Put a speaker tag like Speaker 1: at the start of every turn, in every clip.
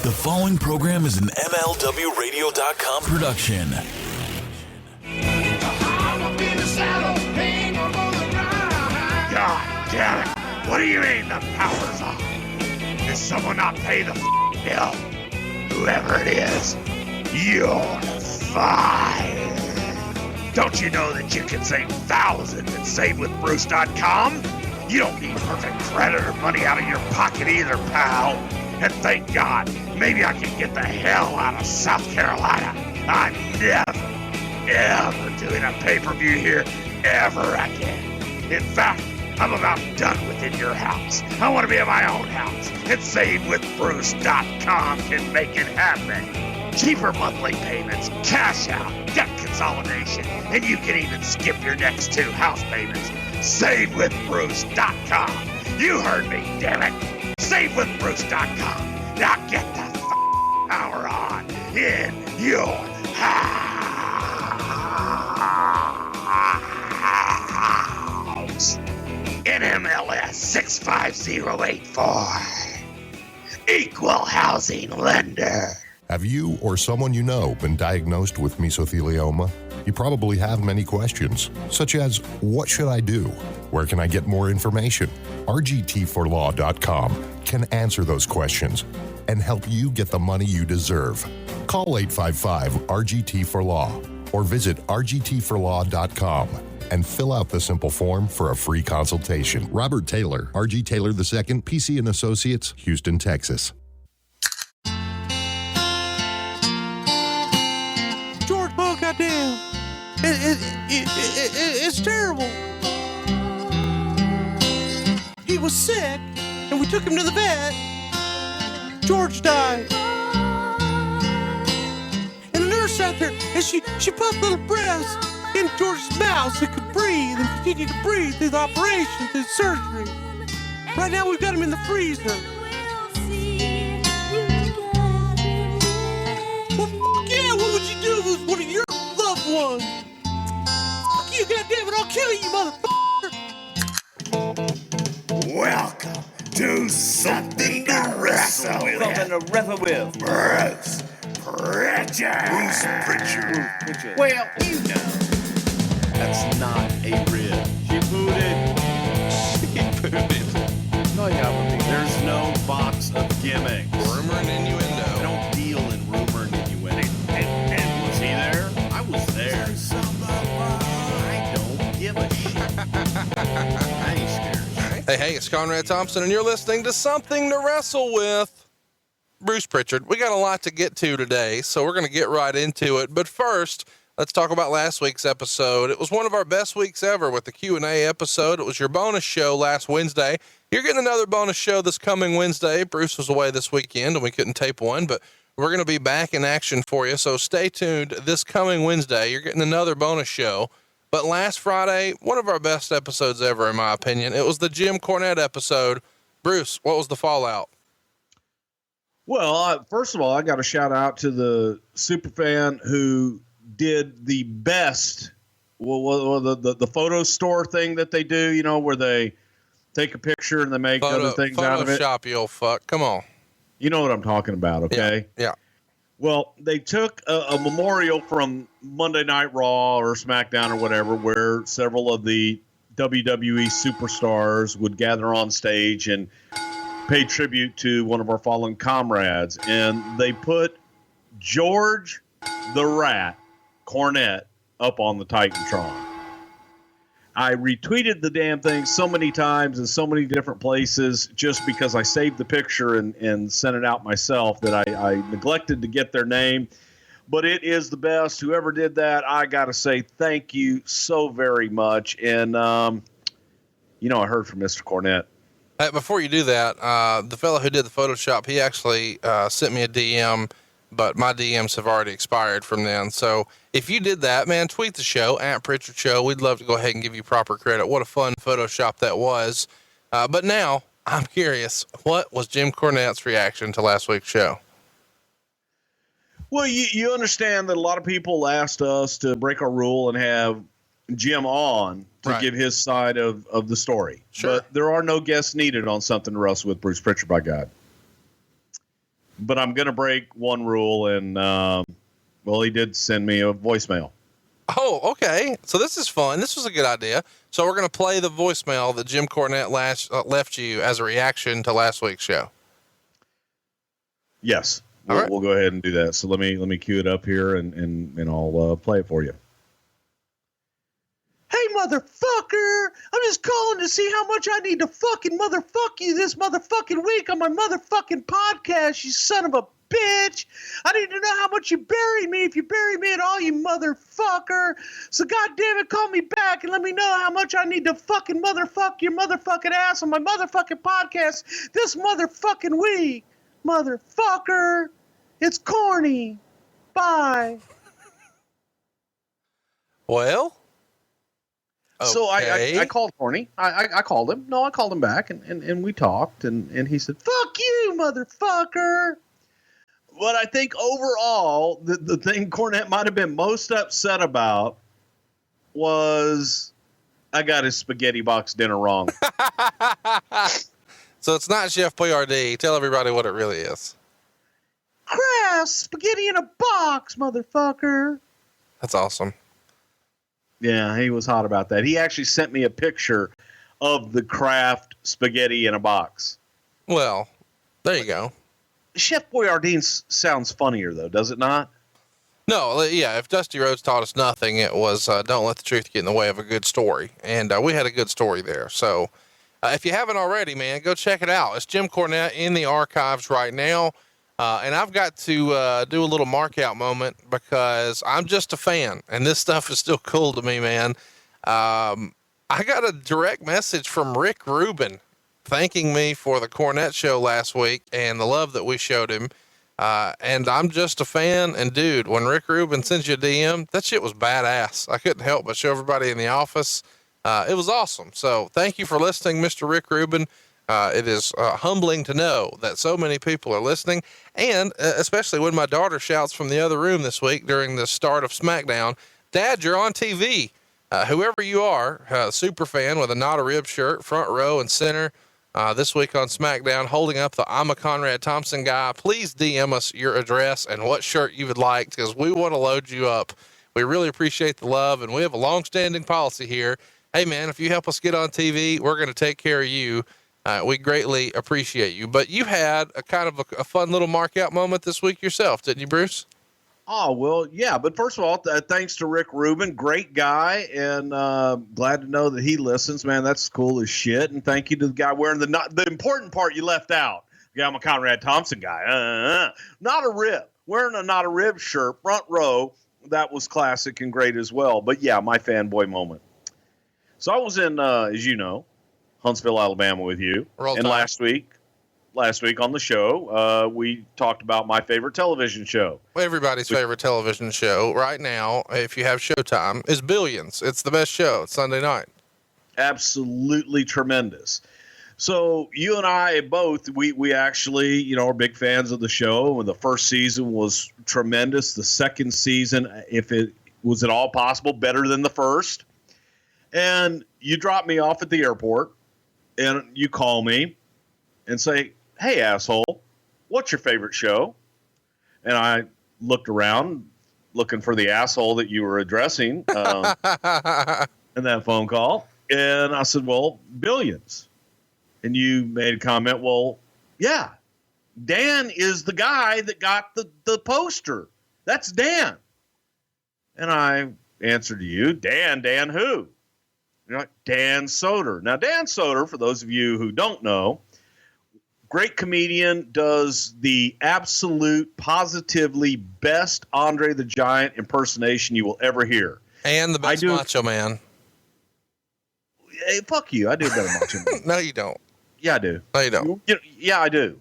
Speaker 1: The following program is an MLWRadio.com production.
Speaker 2: God damn it! What do you mean the power's off? Did someone not pay the bill? Whoever it is, you're fired. Don't you know that you can save thousands at SaveWithBruce.com? You don't need perfect credit or money out of your pocket either, pal. And thank God, maybe I can get the hell out of South Carolina. I'm never, ever doing a pay-per-view here ever again. In fact, I'm about done within your house. I want to be in my own house. And SaveWithBruce.com can make it happen. Cheaper monthly payments, cash out, debt consolidation, and you can even skip your next 2 house payments. SaveWithBruce.com. You heard me, damn it. SaveWithBruce.com. Now get the power on in your house. NMLS 65084. Equal housing lender.
Speaker 3: Have you or someone you know been diagnosed with mesothelioma? You probably have many questions, such as, what should I do? Where can I get more information? RGT4Law.com can answer those questions and help you get the money you deserve. Call 855-RGT4Law or visit RGT4Law.com and fill out the simple form for a free consultation. Robert Taylor, RG Taylor II, PC and Associates, Houston, Texas.
Speaker 4: George, oh goddamn, it's terrible. He was sick, and we took him to the vet. George died, and the nurse out there, and she put little breaths in George's mouth so he could breathe and continue to breathe through the operation, through the surgery. Right now, we've got him in the freezer. Well, fuck yeah, what would you do if it was one of your loved ones? Fuck you, goddammit, I'll kill you, motherfucker!
Speaker 2: Welcome to Something to Wrestle With.
Speaker 5: Something to wrestle with.
Speaker 2: Bruce Prichard.
Speaker 5: Bruce Prichard. Well, you know, that's not a rib. She booted. No, yeah, but there's no box of gimmicks.
Speaker 6: Rumor and innuendo.
Speaker 5: I don't deal in rumor and innuendo. And was he there? I was there. I don't give a shit. I ain't scared.
Speaker 6: Hey, it's Conrad Thompson, and you're listening to Something to Wrestle With. Bruce Prichard. We got a lot to get to today, so we're going to get right into it. But first, let's talk about last week's episode. It was one of our best weeks ever with the Q&A episode. It was your bonus show last Wednesday. You're getting another bonus show this coming Wednesday. Bruce was away this weekend, and we couldn't tape one, but we're going to be back in action for you, so stay tuned. This coming Wednesday, you're getting another bonus show. But last Friday, one of our best episodes ever, in my opinion. It was the Jim Cornette episode. Bruce, what was the fallout?
Speaker 7: Well, first of all, I got a shout out to the superfan who did the best, the photo store thing that they do, you know, where they take a picture and they make other things out of it.
Speaker 6: Photoshop, you old fuck. Come on.
Speaker 7: You know what I'm talking about, okay?
Speaker 6: Yeah.
Speaker 7: Well, they took a memorial from Monday Night Raw or SmackDown or whatever, where several of the WWE superstars would gather on stage and pay tribute to one of our fallen comrades. And they put George the Rat Cornette up on the Titantron. I retweeted the damn thing so many times in so many different places just because I saved the picture and sent it out myself that I neglected to get their name. But it is the best. Whoever did that, I got to say thank you so very much. And, I heard from Mr. Cornette.
Speaker 6: Before you do that, the fellow who did the Photoshop, he actually sent me a DM, but my DMs have already expired from then. So if you did that, man, tweet the show at Prichard Show. We'd love to go ahead and give you proper credit. What a fun Photoshop that was. But now I'm curious, what was Jim Cornette's reaction to last week's show?
Speaker 7: Well, you understand that a lot of people asked us to break our rule and have Jim on to give his side of the story.
Speaker 6: Sure.
Speaker 7: But there are no guests needed on Something to Wrestle with Bruce Prichard, by God. But I'm going to break one rule, and, well, he did send me a voicemail.
Speaker 6: Oh, okay. So this is fun. This was a good idea. So we're going to play the voicemail that Jim Cornette left you as a reaction to last week's show.
Speaker 7: Yes.
Speaker 6: All right.
Speaker 7: We'll go ahead and do that. So let me cue it up here and I'll play it for you. Hey, motherfucker! I'm just calling to see how much I need to fucking motherfuck you this motherfucking week on my motherfucking podcast, you son of a bitch! I need to know how much you bury me if you bury me at all, you motherfucker! So goddamn it, call me back and let me know how much I need to fucking motherfuck your motherfucking ass on my motherfucking podcast this motherfucking week! Motherfucker! It's corny! Bye!
Speaker 6: Well... Okay.
Speaker 7: So I called Corny. I called him. No, I called him back and we talked and he said, fuck you, motherfucker. But I think overall, the thing Cornette might have been most upset about was I got his spaghetti box dinner wrong.
Speaker 6: So it's not Chef Boyardee. Tell everybody what it really is.
Speaker 7: Kraft spaghetti in a box, motherfucker.
Speaker 6: That's awesome.
Speaker 7: Yeah, he was hot about that. He actually sent me a picture of the Kraft spaghetti in a box.
Speaker 6: Well, there you go.
Speaker 7: Chef Boyardee sounds funnier, though, does it not?
Speaker 6: No, yeah, if Dusty Rhodes taught us nothing, it was don't let the truth get in the way of a good story. And we had a good story there. So if you haven't already, man, go check it out. It's Jim Cornette in the archives right now. And I've got to do a little mark out moment because I'm just a fan and this stuff is still cool to me, man. I got a direct message from Rick Rubin thanking me for the Cornette show last week and the love that we showed him. And I'm just a fan. And dude, when Rick Rubin sends you a DM, that shit was badass. I couldn't help but show everybody in the office. It was awesome. So thank you for listening, Mr. Rick Rubin. It is humbling to know that so many people are listening, and especially when my daughter shouts from the other room this week during the start of SmackDown, Dad, you're on TV. Whoever you are, super fan with a Not a Rib shirt, front row and center, this week on SmackDown, holding up the I'm a Conrad Thompson guy. Please DM us your address and what shirt you would like, because we want to load you up. We really appreciate the love, and we have a long-standing policy here. Hey, man, if you help us get on TV, we're going to take care of you. We greatly appreciate you, but you had a kind of a fun little mark out moment this week yourself, didn't you, Bruce?
Speaker 7: Oh, well, yeah. But first of all, thanks to Rick Rubin, great guy. And, glad to know that he listens, man. That's cool as shit. And thank you to the guy wearing the important part you left out. Yeah, I'm a Conrad Thompson guy. Not a rib, wearing a Not a Rib shirt, front row. That was classic and great as well. But yeah, my fanboy moment. So I was in, as you know, Huntsville, Alabama with you. And last week on the show, we talked about my favorite television show.
Speaker 6: Everybody's favorite television show right now, if you have Showtime, is Billions. It's the best show. It's Sunday night.
Speaker 7: Absolutely tremendous. So you and I both, we actually, are big fans of the show. And the first season was tremendous. The second season, if it was at all possible, better than the first. And you dropped me off at the airport. And you call me and say, hey, asshole, what's your favorite show? And I looked around looking for the asshole that you were addressing in that phone call. And I said, well, Billions. And you made a comment, well, yeah, Dan is the guy that got the poster. That's Dan. And I answered to you, Dan who? You're like, Dan Soder. Now, Dan Soder, for those of you who don't know, great comedian, does the absolute, positively best Andre the Giant impersonation you will ever hear.
Speaker 6: And the best Macho Man.
Speaker 7: Hey, fuck you. I do better Macho Man.
Speaker 6: No, you don't.
Speaker 7: Yeah, I do.
Speaker 6: No, you don't.
Speaker 7: Yeah, I do.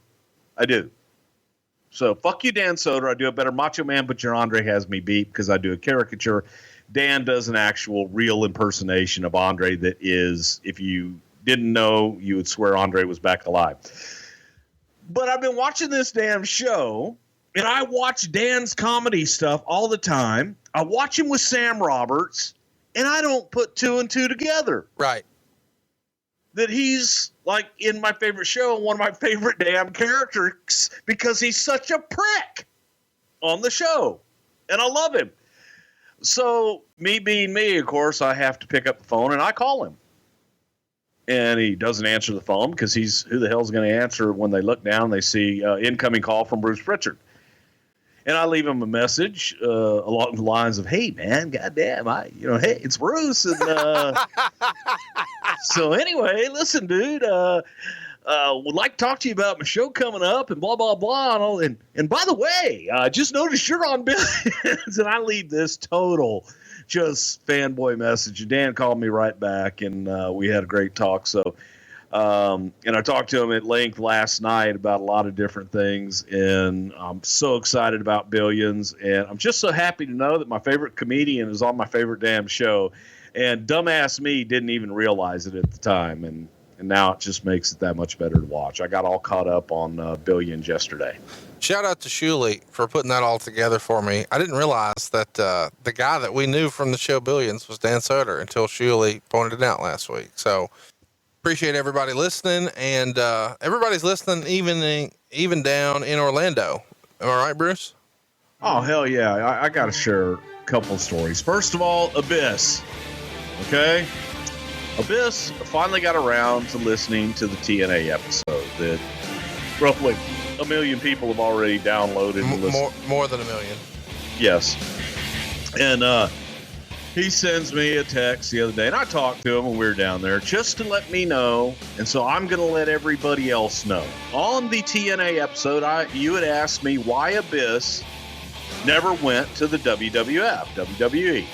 Speaker 7: I do. So, fuck you, Dan Soder. I do a better Macho Man, but your Andre has me beat because I do a caricature. Dan does an actual real impersonation of Andre that is, if you didn't know, you would swear Andre was back alive. But I've been watching this damn show, and I watch Dan's comedy stuff all the time. I watch him with Sam Roberts, and I don't put two and two together.
Speaker 6: Right.
Speaker 7: that he's like in my favorite show and one of my favorite damn characters because he's such a prick on the show. And I love him. So me being me, of course, I have to pick up the phone and I call him. And he doesn't answer the phone because who the hell's going to answer when they look down and they see incoming call from Bruce Prichard. And I leave him a message along the lines of, "Hey man, goddamn, hey, it's Bruce." And so anyway, listen, dude, would like to talk to you about my show coming up and blah, blah, blah. And all. And by the way, I just noticed you're on Billions. And I leave this total just fanboy message. And Dan called me right back and we had a great talk. So, and I talked to him at length last night about a lot of different things. And I'm so excited about Billions. And I'm just so happy to know that my favorite comedian is on my favorite damn show. And dumbass me didn't even realize it at the time. And now it just makes it that much better to watch. I got all caught up on Billions yesterday.
Speaker 6: Shout out to Shuley for putting that all together for me. I didn't realize that the guy that we knew from the show Billions was Dan Soder until Shuley pointed it out last week. So appreciate everybody listening, and everybody's listening even down in Orlando. Am I right, Bruce?
Speaker 7: Oh, hell yeah. I got to share a couple stories. First of all, Abyss. Okay? Abyss finally got around to listening to the TNA episode that roughly 1 million people have already downloaded and listened.
Speaker 6: More than 1 million.
Speaker 7: Yes. And he sends me a text the other day, and I talked to him when we were down there just to let me know, and so I'm going to let everybody else know. On the TNA episode, you had asked me why Abyss never went to the WWE.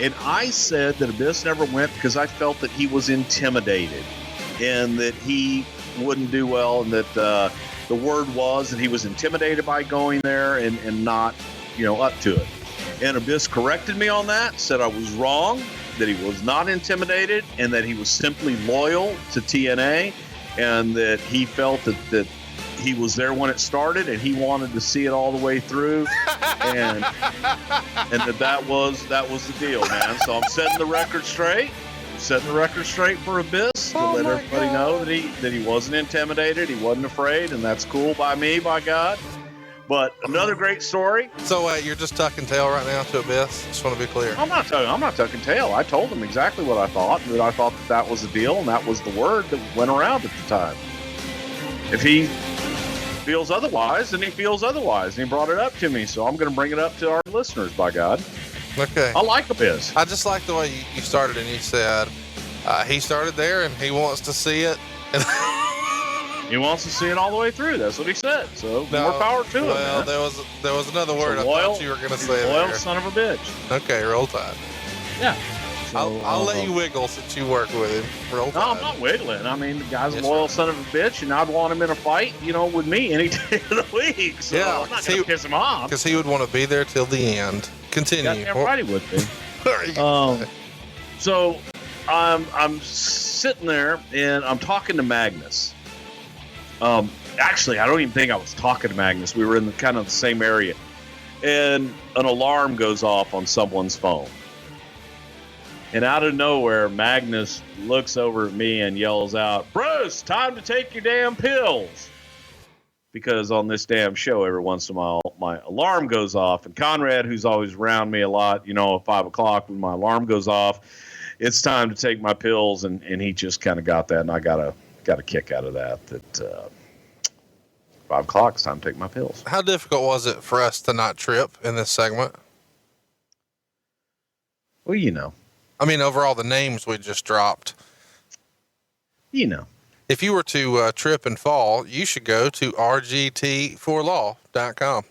Speaker 7: And I said that Abyss never went because I felt that he was intimidated and that he wouldn't do well, and that the word was that he was intimidated by going there and not, up to it. And Abyss corrected me on that, said I was wrong, that he was not intimidated, and that he was simply loyal to TNA, and that he felt that he was there when it started and he wanted to see it all the way through, and that was the deal, man. So I'm setting the record straight. For Abyss to let everybody know that he wasn't intimidated, he wasn't afraid, and that's cool by me, by God. But another great story.
Speaker 6: So you're just tucking tail right now to Abyss? Just want to be clear.
Speaker 7: I'm not tucking tail. I told him exactly what I thought, and that I thought that was the deal, and that was the word that went around at the time. If he feels otherwise, then he feels otherwise, and he brought it up to me, so I'm going to bring it up to our listeners, by God.
Speaker 6: Okay.
Speaker 7: I like Abyss.
Speaker 6: I just like the way you started, and you said he started there and he wants to see it.
Speaker 7: He wants to see it all the way through. That's what he said. So more power to him.
Speaker 6: Well, there was another word I thought you were going to say.
Speaker 7: Loyal
Speaker 6: there.
Speaker 7: Son of a bitch.
Speaker 6: Okay, roll tide.
Speaker 7: Yeah.
Speaker 6: I'll let you wiggle since you work with him. Roll tide.
Speaker 7: No, I'm not wiggling. I mean, the guy's a loyal son of a bitch, and I'd want him in a fight, with me any day of the week. So
Speaker 6: yeah,
Speaker 7: I'm not going to piss him off.
Speaker 6: Because he would want to be there till the end. Continue.
Speaker 7: Goddamn right he would be. So I'm sitting there, and I'm talking to Magnus. Actually, I don't even think I was talking to Magnus. We were in kind of the same area. And an alarm goes off on someone's phone. And out of nowhere, Magnus looks over at me and yells out, "Bruce, time to take your damn pills." Because on this damn show, every once in a while, my alarm goes off. And Conrad, who's always around me a lot, at 5 o'clock when my alarm goes off, it's time to take my pills. And he just kind of got that. And I got a kick out of that 5 o'clock, it's time to take my pills.
Speaker 6: How difficult was it for us to not trip in this segment?
Speaker 7: Well,
Speaker 6: I mean, over all the names we just dropped. If you were to trip and fall, you should go to rgt4law.com.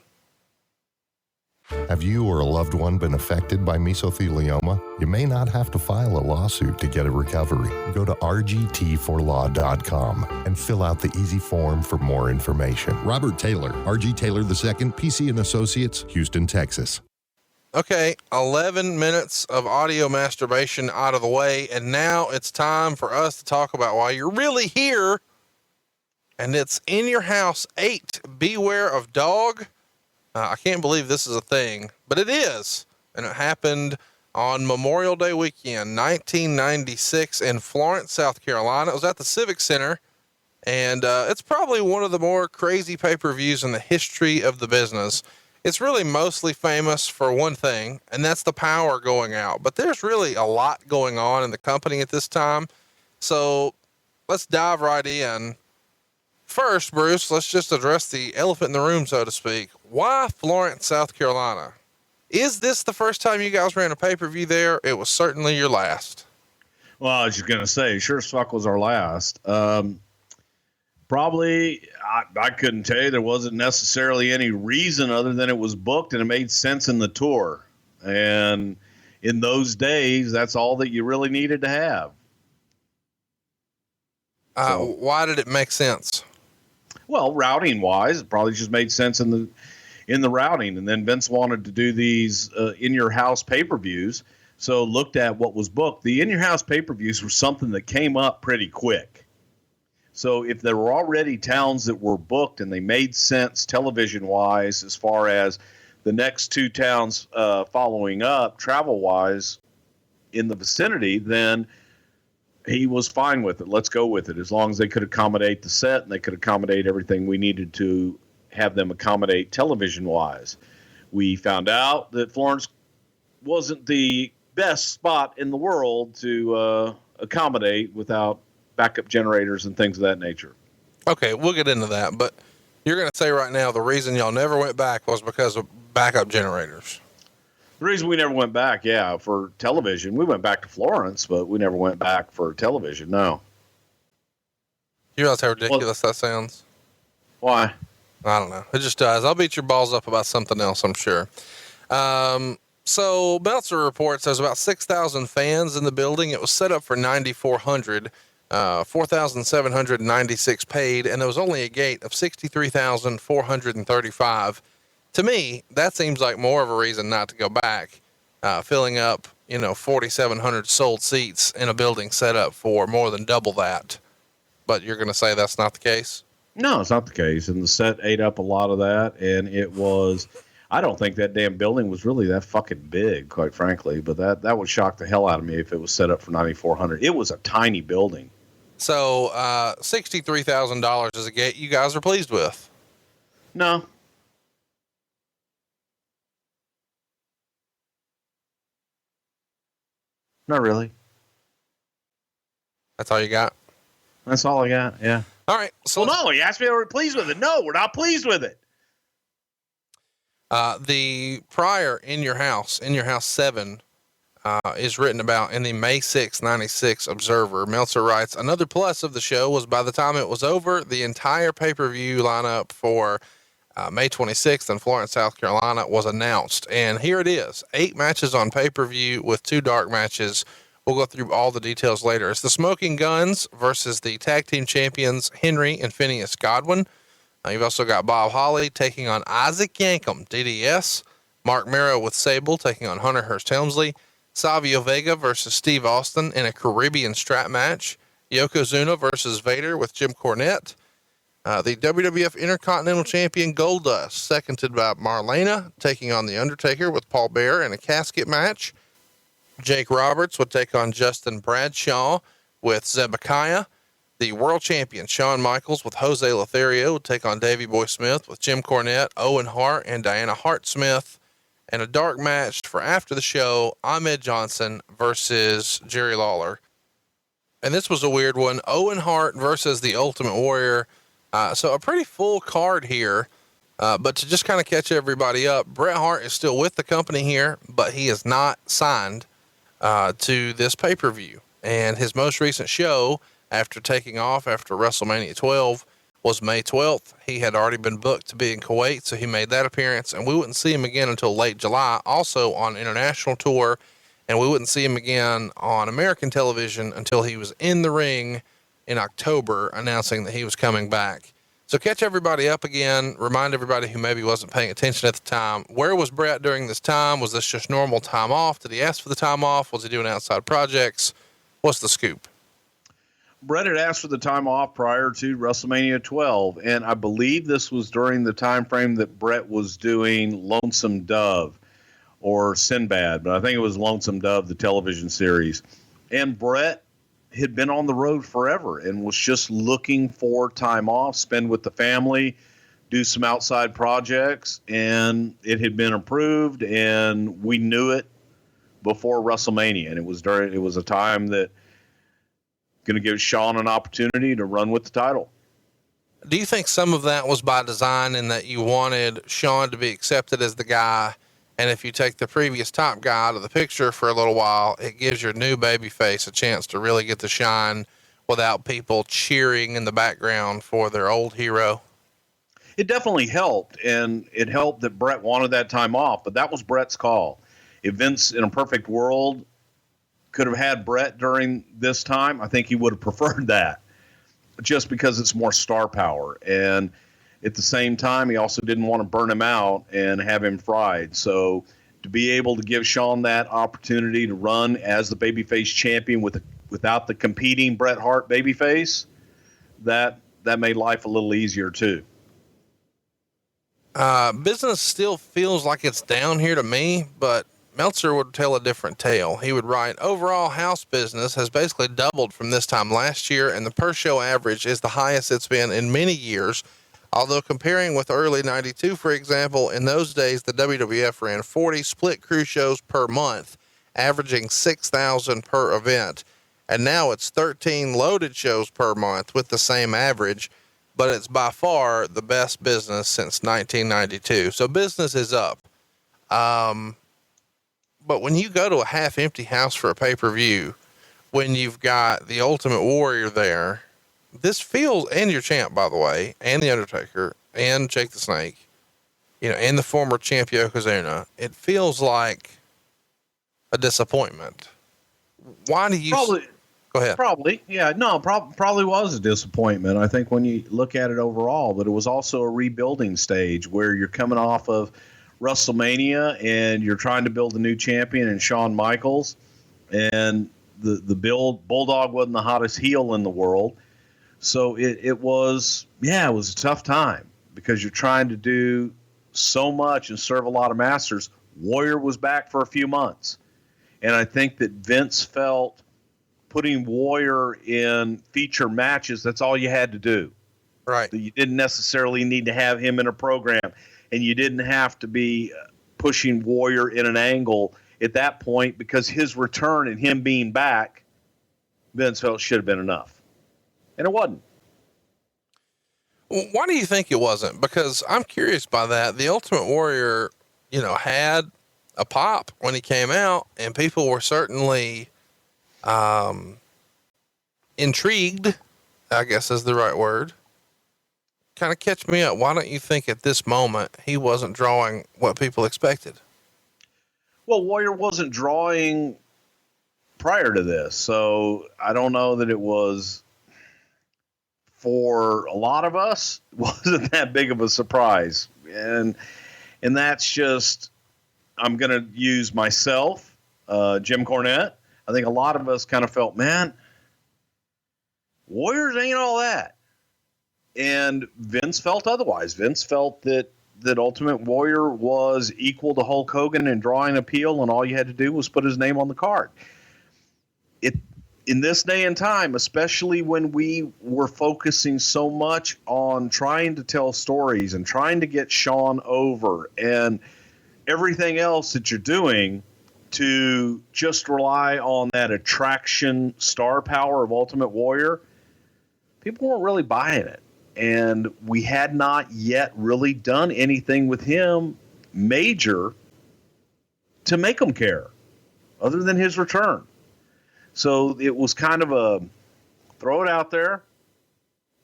Speaker 3: Have you or a loved one been affected by mesothelioma? You may not have to file a lawsuit to get a recovery. Go to rgt4law.com and fill out the easy form for more information. Robert Taylor, RG Taylor II, PC and Associates, Houston, Texas.
Speaker 6: Okay, 11 minutes of audio masturbation out of the way, and now it's time for us to talk about why you're really here, and it's In Your House 8, Beware of Dog. I can't believe this is a thing, but it is, and it happened on Memorial Day weekend, 1996 in Florence, South Carolina. It was at the Civic Center, and it's probably one of the more crazy pay-per-views in the history of the business. It's really mostly famous for one thing, and that's the power going out. But there's really a lot going on in the company at this time. So let's dive right in. First, Bruce, let's just address the elephant in the room, so to speak. Why Florence, South Carolina? Is this the first time you guys ran a pay-per-view there? It was certainly your last.
Speaker 7: Well, I was just going to say, sure as fuck was our last. Probably, I couldn't tell you. There wasn't necessarily any reason other than it was booked and it made sense in the tour. And in those days, that's all that you really needed to have.
Speaker 6: Why did it make sense?
Speaker 7: Well, routing wise, it probably just made sense in the routing. And then Vince wanted to do these in your house pay-per-views. So looked at what was booked. The in your house pay-per-views were something that came up pretty quick. So if there were already towns that were booked and they made sense television wise, as far as the next two towns following up travel wise in the vicinity, then he was fine with it. Let's go with it. As long as they could accommodate the set and they could accommodate everything we needed to have them accommodate television wise. We found out that Florence wasn't the best spot in the world to accommodate without backup generators and things of that nature.
Speaker 6: Okay, we'll get into that, but you're going to say right now the reason y'all never went back was because of backup generators.
Speaker 7: The reason we never went back, for television, we went back to Florence, but we never went back for television. No.
Speaker 6: You realize how ridiculous that sounds?
Speaker 7: Why?
Speaker 6: I don't know. It just does. I'll beat your balls up about something else, I'm sure. So Meltzer reports there's about 6,000 fans in the building. It was set up for 9,400, 4,796 paid, and there was only a gate of 63,435. To me, that seems like more of a reason not to go back, filling up, 4,700 sold seats in a building set up for more than double that. But you're going to say that's not the case?
Speaker 7: No, it's not the case. And the set ate up a lot of that. And it was, I don't think that damn building was really that fucking big, quite frankly. But that would shock the hell out of me if it was set up for 9,400. It was a tiny building.
Speaker 6: So, $63,000 is a gate you guys are pleased with?
Speaker 7: No. Not really.
Speaker 6: That's all you got?
Speaker 7: That's all I got. Yeah.
Speaker 6: All right. So
Speaker 7: no, you asked me if we're pleased with it. No, we're not pleased with it.
Speaker 6: The prior In Your House 7, is written about in the May 6, 96 Observer. Meltzer writes, another plus of the show was by the time it was over, the entire pay-per-view lineup for May 26th in Florence, South Carolina was announced. And here it is, 8 matches on pay-per-view with 2 dark matches. We'll go through all the details later. It's the Smoking Guns versus the tag team champions, Henry and Phineas Godwin. You've also got Bob Holly taking on Isaac Yankem, DDS. Marc Mero with Sable taking on Hunter Hearst-Helmsley. Savio Vega versus Steve Austin in a Caribbean strap match. Yokozuna versus Vader with Jim Cornette. The WWF Intercontinental Champion Goldust, seconded by Marlena, taking on the Undertaker with Paul Bearer in a casket match. Jake Roberts would take on Justin Bradshaw with Zebekiah. The world champion Shawn Michaels with Jose Lothario would take on Davey Boy Smith with Jim Cornette, Owen Hart, and Diana Hart Smith. And a dark match for after the show, Ahmed Johnson versus Jerry Lawler. And this was a weird one, Owen Hart versus the Ultimate Warrior. So a pretty full card here. But to just kind of catch everybody up, Bret Hart is still with the company here, but he is not signed to this pay-per-view. And his most recent show after taking off after WrestleMania 12 was May 12th. He had already been booked to be in Kuwait, so he made that appearance, and we wouldn't see him again until late July, also on international tour, and we wouldn't see him again on American television until he was in the ring in October announcing that he was coming back. So catch everybody up again, remind everybody who maybe wasn't paying attention at the time, where was Bret during this time? Was this just normal time off? Did he ask for the time off? Was he doing outside projects? What's the scoop?
Speaker 7: Bret had asked for the time off prior to WrestleMania 12, and I believe this was during the time frame that Bret was doing Lonesome Dove. or Sinbad, but I think it was Lonesome Dove, the television series. And Bret had been on the road forever and was just looking for time off, spend with the family, do some outside projects, and it had been approved, and we knew it before WrestleMania, and it was a time that going to give Shawn an opportunity to run with the title.
Speaker 6: Do you think some of that was by design in that you wanted Shawn to be accepted as the guy? And if you take the previous top guy out of the picture for a little while, it gives your new babyface a chance to really get the shine without people cheering in the background for their old hero?
Speaker 7: It definitely helped, and it helped that Bret wanted that time off, but that was Bret's call. If Vince, in a perfect world, could have had Bret during this time, I think he would have preferred that, just because it's more star power. And at the same time, he also didn't want to burn him out and have him fried. So to be able to give Shawn that opportunity to run as the babyface champion without the competing Bret Hart babyface, that made life a little easier too.
Speaker 6: Business still feels like it's down here to me, but Meltzer would tell a different tale. He would write, overall house business has basically doubled from this time last year, and the per show average is the highest it's been in many years. Although comparing with early 92, for example, in those days, the WWF ran 40 split crew shows per month, averaging 6,000 per event. And now it's 13 loaded shows per month with the same average, but it's by far the best business since 1992. So business is up. But when you go to a half empty house for a pay-per-view, when you've got the Ultimate Warrior there, this feels, and your champ, by the way, and the Undertaker, and Jake the Snake, and the former champ Yokozuna, it feels like a disappointment. Why do you
Speaker 7: go ahead? Probably. Yeah, no, probably was a disappointment. I think when you look at it overall, but it was also a rebuilding stage where you're coming off of WrestleMania and you're trying to build a new champion in Shawn Michaels, and the Bulldog wasn't the hottest heel in the world. So it was a tough time because you're trying to do so much and serve a lot of masters. Warrior was back for a few months. And I think that Vince felt putting Warrior in feature matches, that's all you had to do.
Speaker 6: Right.
Speaker 7: You didn't necessarily need to have him in a program, and you didn't have to be pushing Warrior in an angle at that point, because his return and him being back, Vince felt should have been enough. And it wasn't.
Speaker 6: Why do you think it wasn't? Because I'm curious by that. The Ultimate Warrior, had a pop when he came out, and people were certainly intrigued, I guess is the right word. Kind of catch me up. Why don't you think at this moment he wasn't drawing what people expected?
Speaker 7: Well, Warrior wasn't drawing prior to this, so I don't know that it was, for a lot of us, wasn't that big of a surprise. And that's just, I'm going to use myself, Jim Cornette. I think a lot of us kind of felt, man, Warriors ain't all that. And Vince felt otherwise. Vince felt that Ultimate Warrior was equal to Hulk Hogan in drawing appeal, and all you had to do was put his name on the card. In this day and time, especially when we were focusing so much on trying to tell stories and trying to get Shawn over and everything else that you're doing, to just rely on that attraction star power of Ultimate Warrior, people weren't really buying it. And we had not yet really done anything with him major to make them care, other than his return. So it was kind of a throw it out there,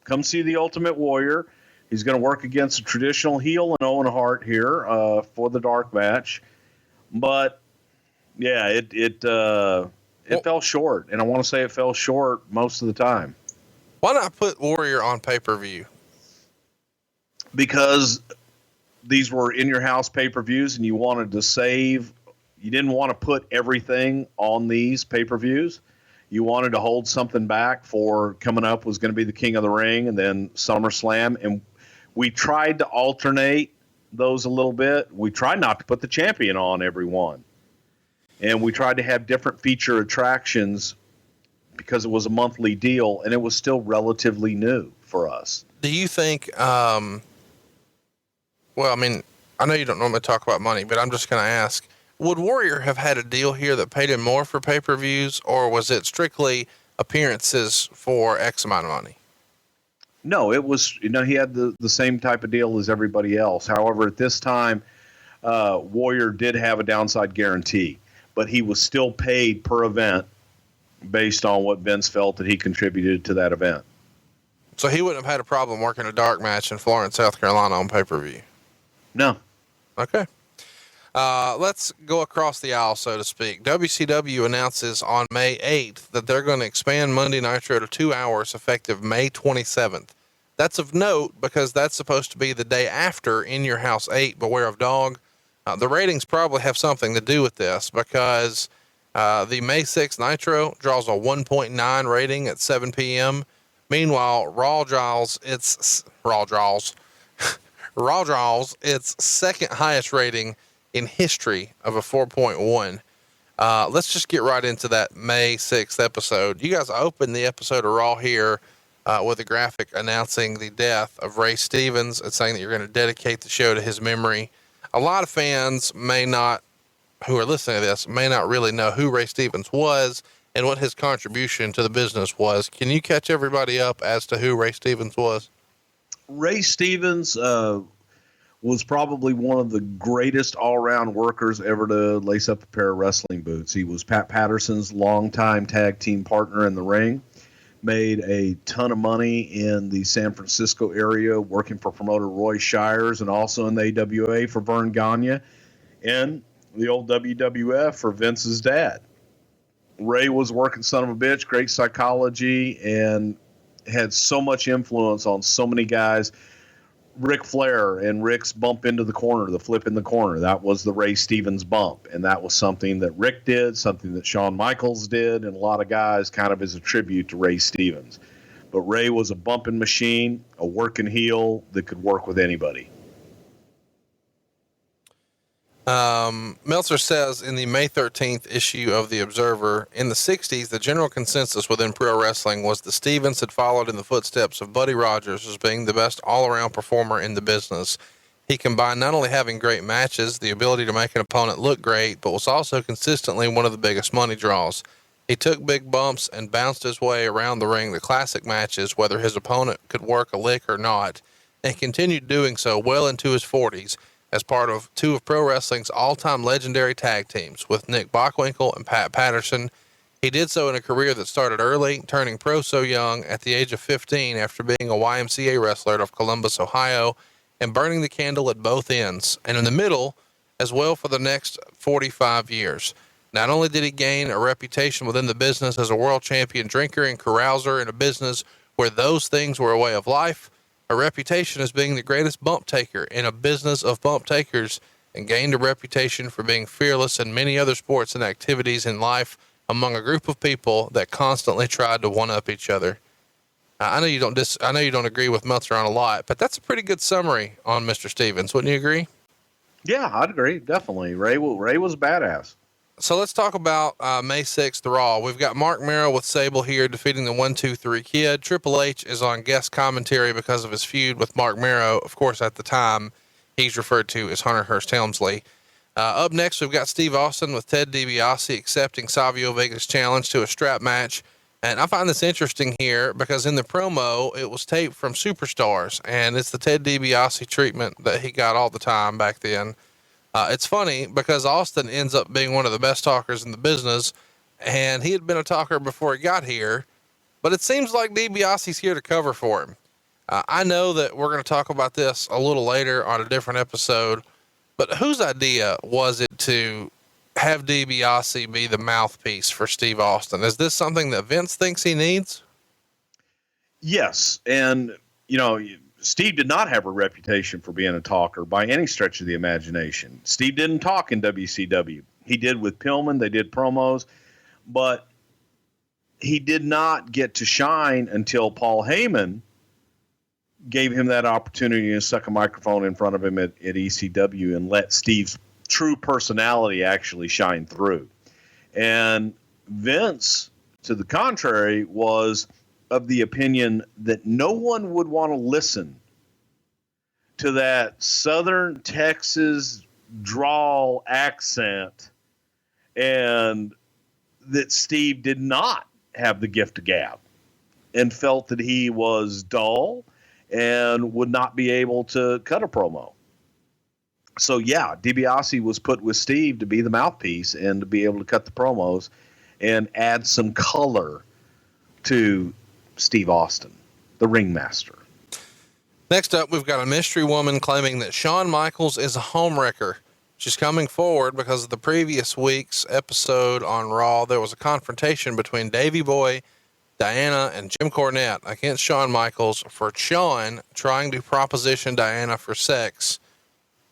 Speaker 7: come see the Ultimate Warrior. He's going to work against a traditional heel and Owen Hart here for the dark match. But yeah, it fell short, and I want to say it fell short most of the time.
Speaker 6: Why not put Warrior on pay-per-view?
Speaker 7: Because these were in your house pay-per-views, and you wanted to save. You didn't want to put everything on these pay-per-views. You wanted to hold something back for coming up was going to be the King of the Ring and then SummerSlam. And we tried to alternate those a little bit. We tried not to put the champion on every one. And we tried to have different feature attractions because it was a monthly deal, and it was still relatively new for us.
Speaker 6: Do you think, well, I mean, I know you don't normally talk about money, but I'm just going to ask, would Warrior have had a deal here that paid him more for pay-per-views, or was it strictly appearances for X amount of money?
Speaker 7: No, it was, he had the same type of deal as everybody else. However, at this time, Warrior did have a downside guarantee, but he was still paid per event based on what Vince felt that he contributed to that event.
Speaker 6: So he wouldn't have had a problem working a dark match in Florence, South Carolina on pay-per-view?
Speaker 7: No.
Speaker 6: Okay. Let's go across the aisle, so to speak. WCW announces on May 8th that they're going to expand Monday Nitro to 2 hours effective May 27th. That's of note because that's supposed to be the day after In Your House 8, Beware of Dog. The ratings probably have something to do with this because the May 6th Nitro draws a 1.9 rating at 7 p.m. Meanwhile, Raw draws its second highest rating in history of a 4.1. Let's just get right into that May 6th episode. You guys opened the episode of Raw here with a graphic announcing the death of Ray Stevens and saying that you're going to dedicate the show to his memory. A lot of fans who are listening to this may not really know who Ray Stevens was and what his contribution to the business was. Can you catch everybody up as to who Ray Stevens was?
Speaker 7: Ray Stevens was probably one of the greatest all-around workers ever to lace up a pair of wrestling boots. He was Pat Patterson's longtime tag team partner in the ring, made a ton of money in the San Francisco area working for promoter Roy Shires and also in the AWA for Vern Gagne and the old WWF for Vince's dad. Ray was working son of a bitch, great psychology, and had so much influence on so many guys. Ric Flair and Rick's bump into the corner, the flip in the corner, that was the Ray Stevens bump. And that was something that Rick did, something that Shawn Michaels did, and a lot of guys kind of as a tribute to Ray Stevens. But Ray was a bumping machine, a working heel that could work with anybody.
Speaker 6: Meltzer says in the May 13th issue of The Observer, in the 60s, the general consensus within pro wrestling was that Stevens had followed in the footsteps of Buddy Rogers as being the best all-around performer in the business. He combined not only having great matches, the ability to make an opponent look great, but was also consistently one of the biggest money draws. He took big bumps and bounced his way around the ring, the classic matches, whether his opponent could work a lick or not, and continued doing so well into his 40s. As part of two of pro wrestling's all-time legendary tag teams with Nick Bockwinkel and Pat Patterson. He did so in a career that started early, turning pro so young at the age of 15 after being a YMCA wrestler out of Columbus, Ohio, and burning the candle at both ends and in the middle as well for the next 45 years. Not only did he gain a reputation within the business as a world champion drinker and carouser in a business where those things were a way of life, a reputation as being the greatest bump taker in a business of bump takers, and gained a reputation for being fearless in many other sports and activities in life among a group of people that constantly tried to one-up each other. I know you don't agree with Meltzer on a lot, but that's a pretty good summary on Mr. Stevens. Wouldn't you agree?
Speaker 7: Yeah, I'd agree. Definitely. Ray was badass.
Speaker 6: So let's talk about May 6th Raw. We've got Marc Mero with Sable here defeating the 1-2-3 Kid. Triple H is on guest commentary because of his feud with Marc Mero. Of course, at the time, he's referred to as Hunter Hearst-Helmsley. Up next, we've got Steve Austin with Ted DiBiase accepting Savio Vega's challenge to a strap match. And I find this interesting here because in the promo, it was taped from Superstars, and it's the Ted DiBiase treatment that he got all the time back then. It's funny because Austin ends up being one of the best talkers in the business, and he had been a talker before he got here, but it seems like DiBiase's here to cover for him. I know that we're going to talk about this a little later on a different episode, but whose idea was it to have DiBiase be the mouthpiece for Steve Austin? Is this something that Vince thinks he needs?
Speaker 7: Yes. And, Steve did not have a reputation for being a talker by any stretch of the imagination. Steve didn't talk in WCW. He did with Pillman. They did promos, but he did not get to shine until Paul Heyman gave him that opportunity to suck a microphone in front of him at ECW and let Steve's true personality actually shine through. And Vince, to the contrary, was of the opinion that no one would want to listen to that Southern Texas drawl accent, and that Steve did not have the gift of gab, and felt that he was dull and would not be able to cut a promo. So yeah, DiBiase was put with Steve to be the mouthpiece and to be able to cut the promos and add some color to Steve Austin, the ringmaster.
Speaker 6: Next up, we've got a mystery woman claiming that Shawn Michaels is a homewrecker. She's coming forward because of the previous week's episode on Raw. There was a confrontation between Davey Boy, Diana, and Jim Cornette against Shawn Michaels for Shawn trying to proposition Diana for sex.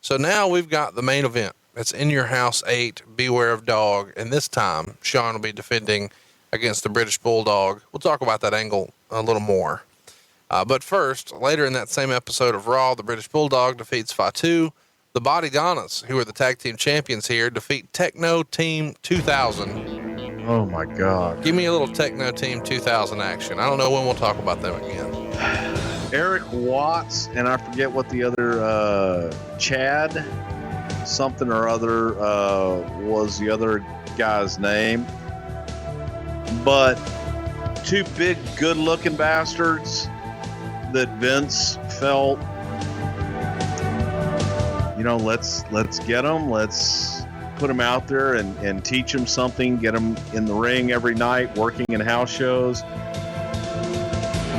Speaker 6: So now we've got the main event. It's In Your House 8, Beware of Dog. And this time, Shawn will be defending against the British Bulldog. We'll talk about that angle a little more. But first, later in that same episode of Raw, the British Bulldog defeats Fatu. The Bodygonas, who are the tag team champions here, defeat Techno Team 2000.
Speaker 7: Oh my God.
Speaker 6: Give me a little Techno Team 2000 action. I don't know when we'll talk about them again.
Speaker 7: Eric Watts, and I forget what the other, Chad something or other, was the other guy's name. But two big, good looking bastards that Vince felt, you know, let's get them. Let's put them out there and teach them something, get them in the ring every night, working in house shows.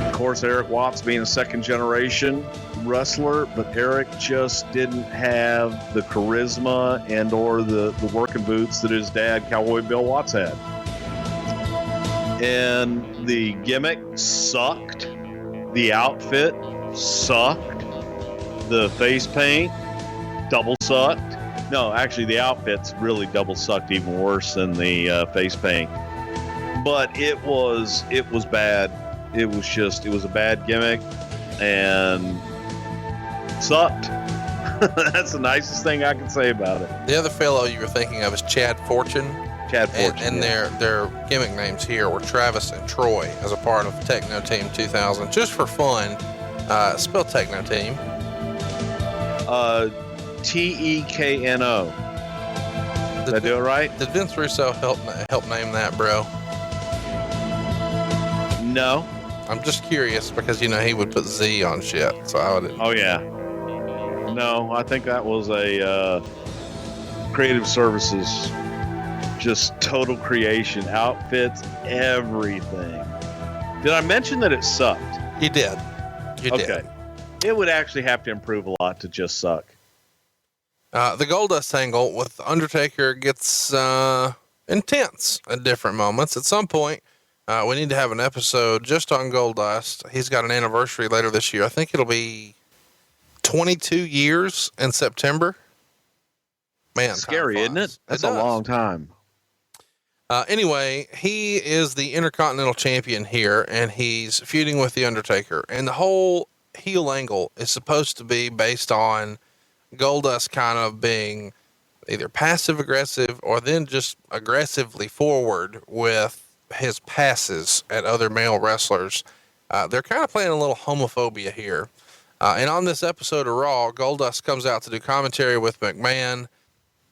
Speaker 7: Of course, Eric Watts being a second generation wrestler, but Eric just didn't have the charisma and or the working boots that his dad, Cowboy Bill Watts, had. And the gimmick sucked. The outfit sucked. The face paint double sucked. No, actually the outfits really double sucked, even worse than the face paint. But it was bad. It was a bad gimmick and sucked. That's the nicest thing I can say about it.
Speaker 6: The other fellow you were thinking of is Chad Fortune.
Speaker 7: Chad Fortune.
Speaker 6: And their gimmick names here were Travis and Troy as a part of Techno Team 2000. Just for fun, spell Techno Team.
Speaker 7: Tekno. Did I do it right?
Speaker 6: Did Vince Russo help name that, bro?
Speaker 7: No.
Speaker 6: I'm just curious because, you know, he would put Z on shit. So I would.
Speaker 7: Oh, yeah. No, I think that was a creative services. Just total creation, outfits, everything. Did I mention that it sucked?
Speaker 6: You did. You did.
Speaker 7: Okay. It would actually have to improve a lot to just suck.
Speaker 6: The Goldust angle with Undertaker gets intense at different moments. At some point, we need to have an episode just on Goldust. He's got an anniversary later this year. I think it'll be 22 years in September. Man,
Speaker 7: scary, isn't it? That's a long time.
Speaker 6: Anyway, he is the Intercontinental Champion here, and he's feuding with the Undertaker. And the whole heel angle is supposed to be based on Goldust kind of being either passive aggressive or then just aggressively forward with his passes at other male wrestlers. They're kind of playing a little homophobia here. And on this episode of Raw, Goldust comes out to do commentary with McMahon,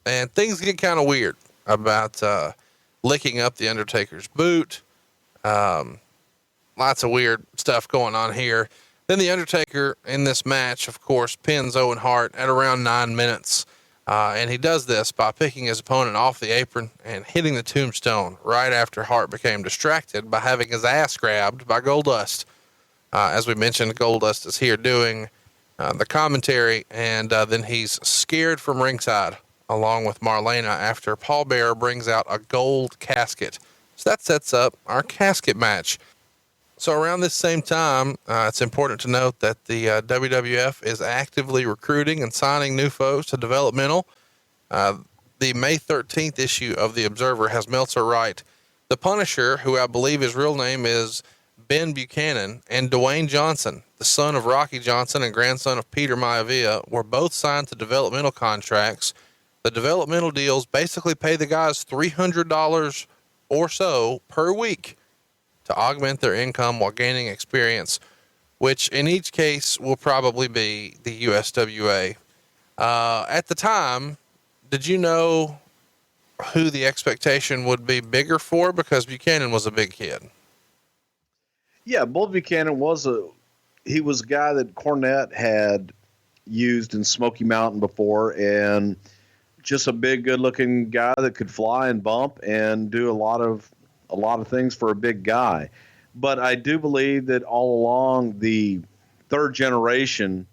Speaker 6: and things get kind of weird about licking up the Undertaker's boot. Lots of weird stuff going on here. Then the Undertaker in this match, of course, pins Owen Hart at around 9 minutes. And he does this by picking his opponent off the apron and hitting the tombstone right after Hart became distracted by having his ass grabbed by Goldust. As we mentioned, Goldust is here doing the commentary, and then he's scared from ringside along with Marlena after Paul Bearer brings out a gold casket. So that sets up our casket match. So around this same time, it's important to note that the WWF is actively recruiting and signing new folks to developmental. The May 13th issue of The Observer has Meltzer write, "The Punisher, who I believe his real name is Ben Buchanan, and Dwayne Johnson, the son of Rocky Johnson and grandson of Peter Maivia, were both signed to developmental contracts. The developmental deals basically pay the guys $300 or so per week to augment their income while gaining experience, which in each case will probably be the USWA. At the time, did you know who the expectation would be bigger for? Because Buchanan was a big kid.
Speaker 7: Yeah, Bull Buchanan was a guy that Cornette had used in Smoky Mountain before, and just a big, good-looking guy that could fly and bump and do a lot of things for a big guy. But I do believe that all along, the third generation,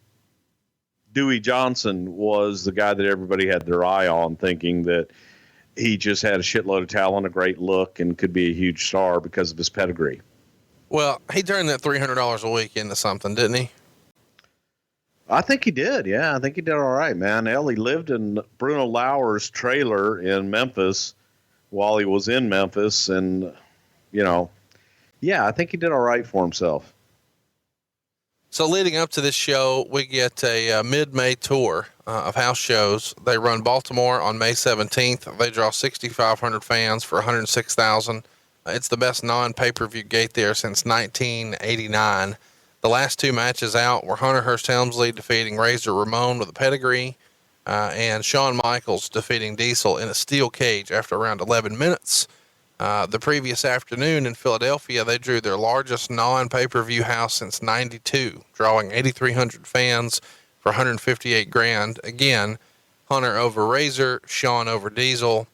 Speaker 7: Dewey Johnson was the guy that everybody had their eye on, thinking that he just had a shitload of talent, a great look, and could be a huge star because of his pedigree.
Speaker 6: Well, he turned that $300 a week into something, didn't he?
Speaker 7: I think he did. Yeah, I think he did all right, man. Hell, he lived in Bruno Lauer's trailer in Memphis while he was in Memphis. And, yeah, I think he did all right for himself.
Speaker 6: So leading up to this show, we get a mid-May tour of house shows. They run Baltimore on May 17th. They draw 6,500 fans for $106,000. It's the best non-pay-per-view gate there since 1989. The last two matches out were Hunter Hearst-Helmsley defeating Razor Ramon with a pedigree, and Shawn Michaels defeating Diesel in a steel cage after around 11 minutes. The previous afternoon in Philadelphia, they drew their largest non-pay-per-view house since 92, drawing 8,300 fans for $158,000. Again, Hunter over Razor, Shawn over Diesel.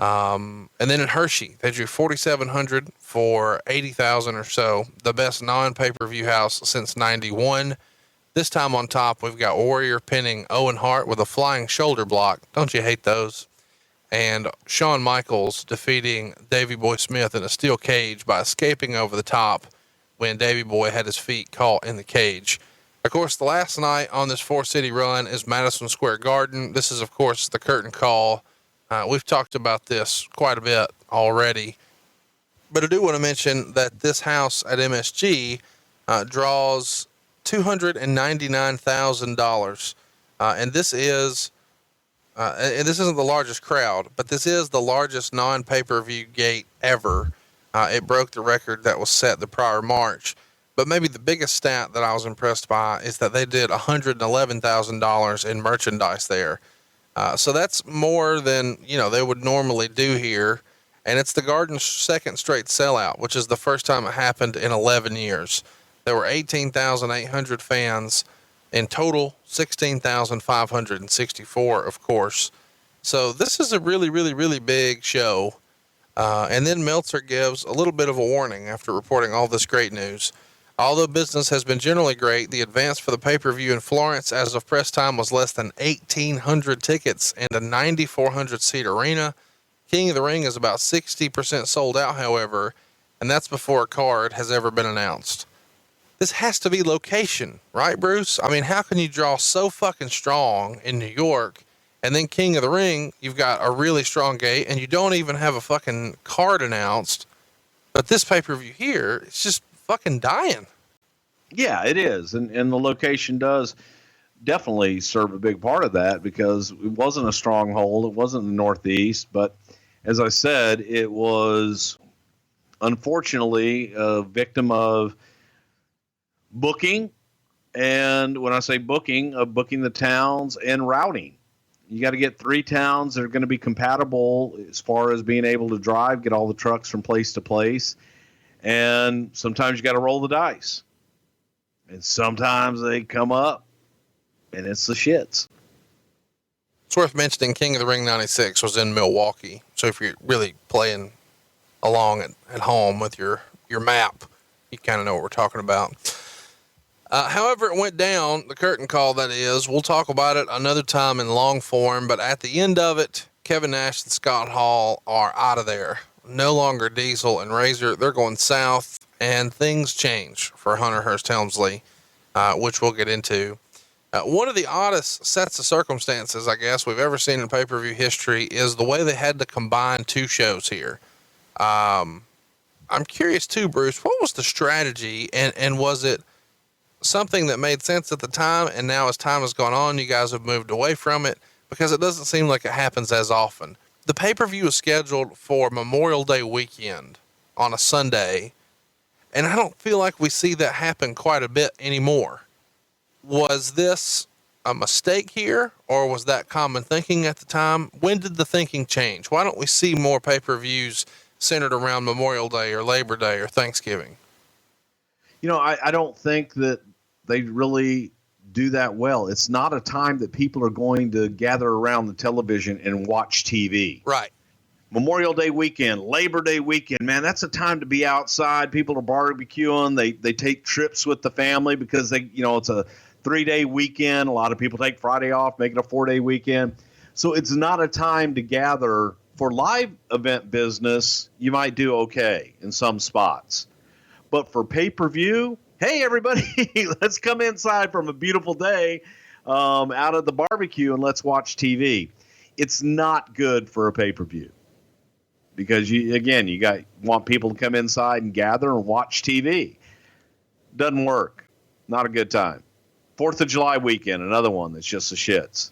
Speaker 6: And then in Hershey, they drew 4,700 for 80,000 or so, the best non-pay-per-view house since 91. This time on top, we've got Warrior pinning Owen Hart with a flying shoulder block. Don't you hate those? And Shawn Michaels defeating Davey Boy Smith in a steel cage by escaping over the top when Davey Boy had his feet caught in the cage. Of course, the last night on this 4-city run is Madison Square Garden. This is, of course, the curtain call. We've talked about this quite a bit already, but I do want to mention that this house at MSG draws $299,000, and this isn't the largest crowd, but this is the largest non-pay-per-view gate ever. It broke the record that was set the prior March. But maybe the biggest stat that I was impressed by is that they did $111,000 in merchandise there. So that's more than, they would normally do here. And it's the Garden's second straight sellout, which is the first time it happened in 11 years. There were 18,800 fans in total, 16,564, of course. So this is a really, really, really big show. And then Meltzer gives a little bit of a warning after reporting all this great news. Although business has been generally great, the advance for the pay-per-view in Florence as of press time was less than 1,800 tickets and a 9,400 seat arena. King of the Ring is about 60% sold out, however, and that's before a card has ever been announced. This has to be location, right, Bruce? I mean, how can you draw so fucking strong in New York, and then King of the Ring, you've got a really strong gate, and you don't even have a fucking card announced, but this pay-per-view here, it's just fucking dying.
Speaker 7: Yeah, it is. And the location does definitely serve a big part of that, because it wasn't a stronghold. It wasn't the Northeast, but as I said, it was unfortunately a victim of booking. And when I say booking, of booking the towns and routing. You got to get 3 towns that are going to be compatible as far as being able to drive, get all the trucks from place to place. And sometimes you got to roll the dice, and sometimes they come up and it's the shits.
Speaker 6: It's worth mentioning King of the Ring 96 was in Milwaukee. So if you're really playing along at home with your map, you kind of know what we're talking about. However it went down, the curtain call that is, we'll talk about it another time in long form, but at the end of it, Kevin Nash and Scott Hall are out of there. No longer Diesel and Razor. They're going south, and things change for Hunter Hearst-Helmsley, which we'll get into. One of the oddest sets of circumstances, I guess, we've ever seen in pay-per-view history is the way they had to combine 2 shows here. I'm curious too, Bruce, what was the strategy, and was it something that made sense at the time, and now as time has gone on, you guys have moved away from it? Because it doesn't seem like it happens as often. The pay-per-view is scheduled for Memorial Day weekend on a Sunday, and I don't feel like we see that happen quite a bit anymore. Was this a mistake here, or was that common thinking at the time? When did the thinking change? Why don't we see more pay-per-views centered around Memorial Day or Labor Day or Thanksgiving?
Speaker 7: You know, I don't think that they really do that well. It's not a time that people are going to gather around the television and watch TV.
Speaker 6: Right.
Speaker 7: Memorial Day weekend, Labor Day weekend, man, that's a time to be outside. People are barbecuing. They take trips with the family because it's a 3-day weekend. A lot of people take Friday off, make it a 4-day weekend. So it's not a time to gather. For live event business, you might do okay in some spots. But for pay-per-view, hey, everybody, let's come inside from a beautiful day out of the barbecue and let's watch TV. It's not good for a pay-per-view because, you want people to come inside and gather and watch TV. Doesn't work. Not a good time. 4th of July weekend, another one that's just the shits.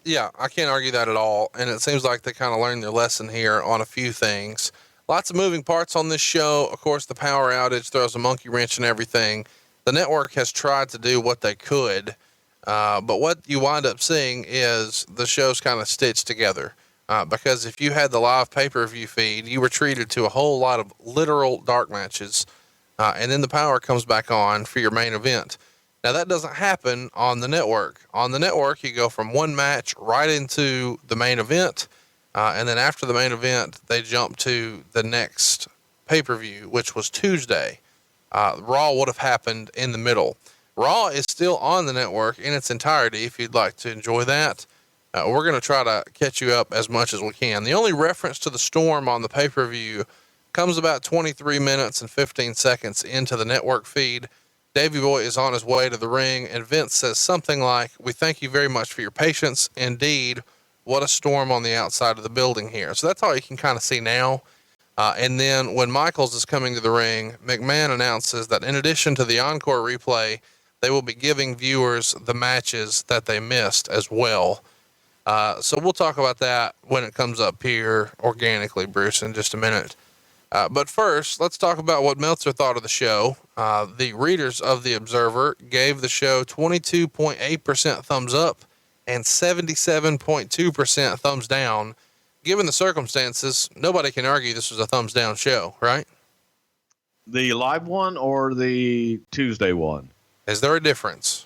Speaker 6: Yeah, I can't argue that at all. And it seems like they kind of learned their lesson here on a few things. Lots of moving parts on this show. Of course, the power outage throws a monkey wrench in everything. The network has tried to do what they could. But what you wind up seeing is the show's kind of stitched together. Because if you had the live pay-per-view feed, you were treated to a whole lot of literal dark matches. And then the power comes back on for your main event. Now that doesn't happen on the network. On the network, you go from one match right into the main event. And then after the main event, they jump to the next pay-per-view, which was Tuesday. Raw would have happened in the middle. Raw is still on the network in its entirety. If you'd like to enjoy that, we're going to try to catch you up as much as we can. The only reference to the storm on the pay-per-view comes about 23 minutes and 15 seconds into the network feed. Davey Boy is on his way to the ring, and Vince says something like, "We thank you very much for your patience. Indeed, what a storm on the outside of the building here." So that's all you can kind of see now. And then when Michaels is coming to the ring, McMahon announces that in addition to the encore replay, they will be giving viewers the matches that they missed as well. So we'll talk about that when it comes up here organically, Bruce, in just a minute. But first, let's talk about what Meltzer thought of the show. The readers of The Observer gave the show 22.8% thumbs up and 77.2% thumbs down. Given the circumstances, nobody can argue this was a thumbs down show, right?
Speaker 7: The live one or the Tuesday one?
Speaker 6: Is there a difference?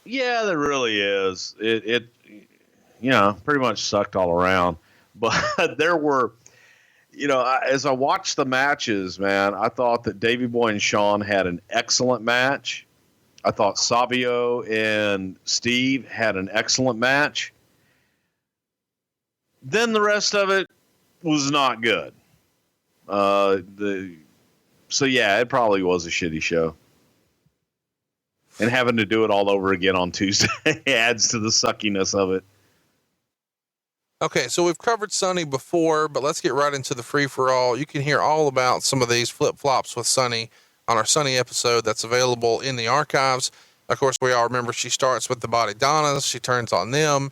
Speaker 7: Yeah, there really is. It pretty much sucked all around. But there were, as I watched the matches, man, I thought that Davey Boy and Shawn had an excellent match. I thought Savio and Steve had an excellent match. Then the rest of it was not good. So yeah, it probably was a shitty show. And having to do it all over again on Tuesday adds to the suckiness of it.
Speaker 6: Okay, so we've covered Sonny before, but let's get right into the free-for-all. You can hear all about some of these flip-flops with Sonny on our Sonny episode that's available in the archives. Of course, we all remember she starts with the Body Donnas. She turns on them.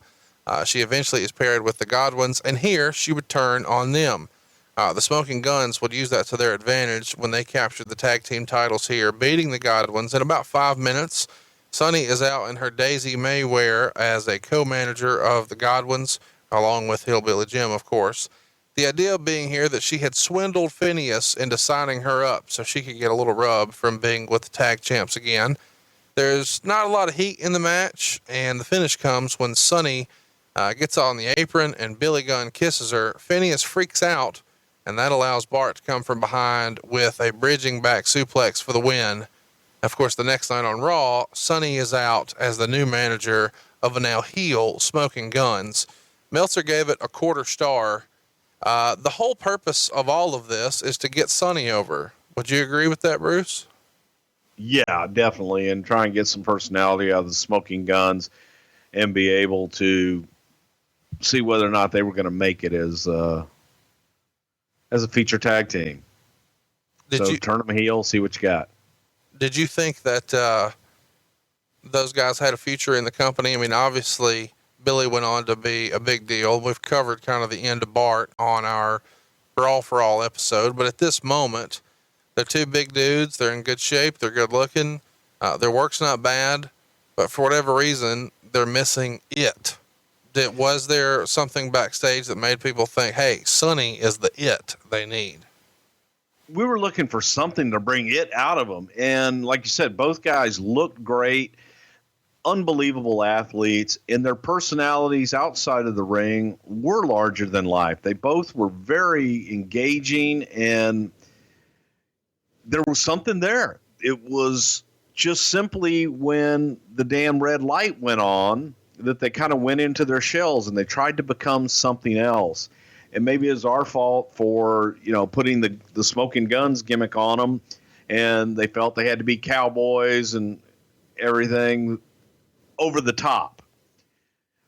Speaker 6: She eventually is paired with the Godwins, and here she would turn on them. The Smoking Guns would use that to their advantage when they captured the tag team titles here, beating the Godwins in about 5 minutes. Sonny is out in her Daisy May wear as a co-manager of the Godwins, along with Hillbilly Jim, of course. The idea being here that she had swindled Phineas into signing her up so she could get a little rub from being with the tag champs again. There's not a lot of heat in the match, and the finish comes when Sonny gets on the apron and Billy Gunn kisses her. Phineas freaks out, and that allows Bart to come from behind with a bridging back suplex for the win. Of course, the next night on Raw, Sonny is out as the new manager of a now heel Smoking Guns. Meltzer gave it a 1/4 star. The whole purpose of all of this is to get Sonny over. Would you agree with that, Bruce?
Speaker 7: Yeah, definitely. And try and get some personality out of the Smoking Guns and be able to see whether or not they were going to make it as a feature tag team. turn them heel, see what you got.
Speaker 6: Did you think that, those guys had a future in the company? I mean, obviously Billy went on to be a big deal. We've covered kind of the end of Bart on our Brawl for All episode, but at this moment, they're two big dudes. They're in good shape. They're good looking. Their work's not bad, but for whatever reason, they're missing it. Was there something backstage that made people think, hey, Sonny is the it they need?
Speaker 7: We were looking for something to bring it out of them. And like you said, both guys looked great, unbelievable athletes, and their personalities outside of the ring were larger than life. They both were very engaging, and there was something there. It was just simply when the damn red light went on that they kind of went into their shells and they tried to become something else. And maybe it's our fault for, putting the smoking guns gimmick on them, and they felt they had to be cowboys and everything over the top.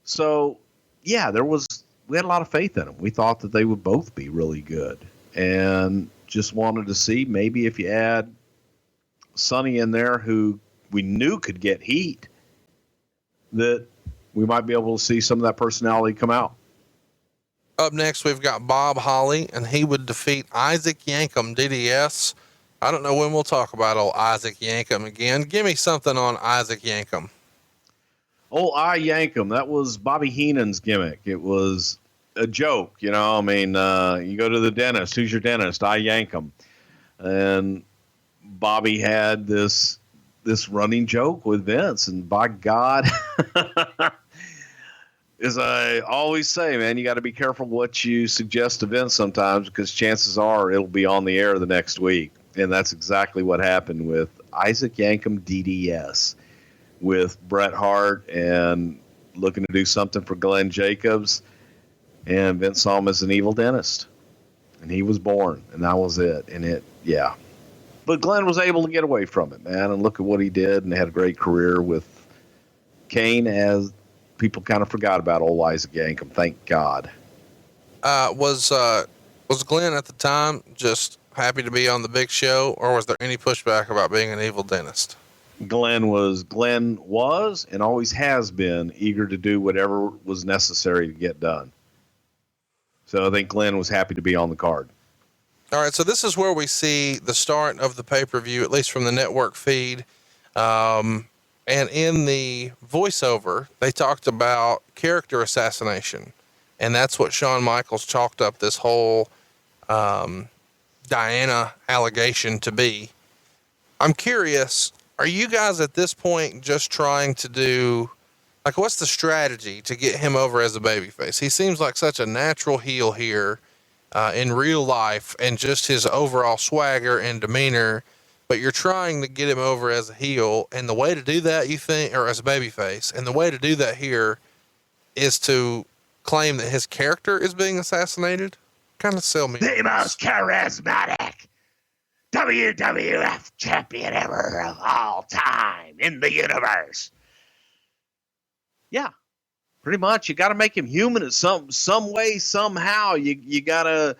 Speaker 7: So yeah, we had a lot of faith in them. We thought that they would both be really good, and just wanted to see maybe if you add Sonny in there, who we knew could get heat, that we might be able to see some of that personality come out.
Speaker 6: Up next, we've got Bob Holly, and he would defeat Isaac Yankem, DDS. I don't know when we'll talk about old Isaac Yankem again. Give me something on Isaac Yankem.
Speaker 7: Oh, I Yankem. That was Bobby Heenan's gimmick. It was a joke, you go to the dentist. Who's your dentist? I Yankem. And Bobby had this running joke with Vince, and by God, as I always say, man, you got to be careful what you suggest to Vince sometimes, because chances are it'll be on the air the next week. And that's exactly what happened with Isaac Yankem DDS, with Bret Hart and looking to do something for Glenn Jacobs. And Vince saw him as an evil dentist, and he was born, and that was it. And yeah. But Glenn was able to get away from it, man, and look at what he did, and had a great career with Kane, as people kind of forgot about old Isaac Yankem. Thank God.
Speaker 6: Was Glenn at the time just happy to be on the big show, or was there any pushback about being an evil dentist?
Speaker 7: Glenn was and always has been eager to do whatever was necessary to get done. So I think Glenn was happy to be on the card.
Speaker 6: All right. So this is where we see the start of the pay-per-view, at least from the network feed. And in the voiceover, they talked about character assassination, and that's what Shawn Michaels chalked up this whole, Diana allegation to be. I'm curious, are you guys at this point just trying to do, what's the strategy to get him over as a babyface? He seems like such a natural heel here, in real life, and just his overall swagger and demeanor, but you're trying to get him over as a heel. And the way to do that, you think, or as a babyface, and the way to do that here is to claim that his character is being assassinated? Kind of sell me.
Speaker 2: The most charismatic WWF champion ever of all time in the universe.
Speaker 7: Yeah, pretty much. You got to make him human in some way, somehow. You got to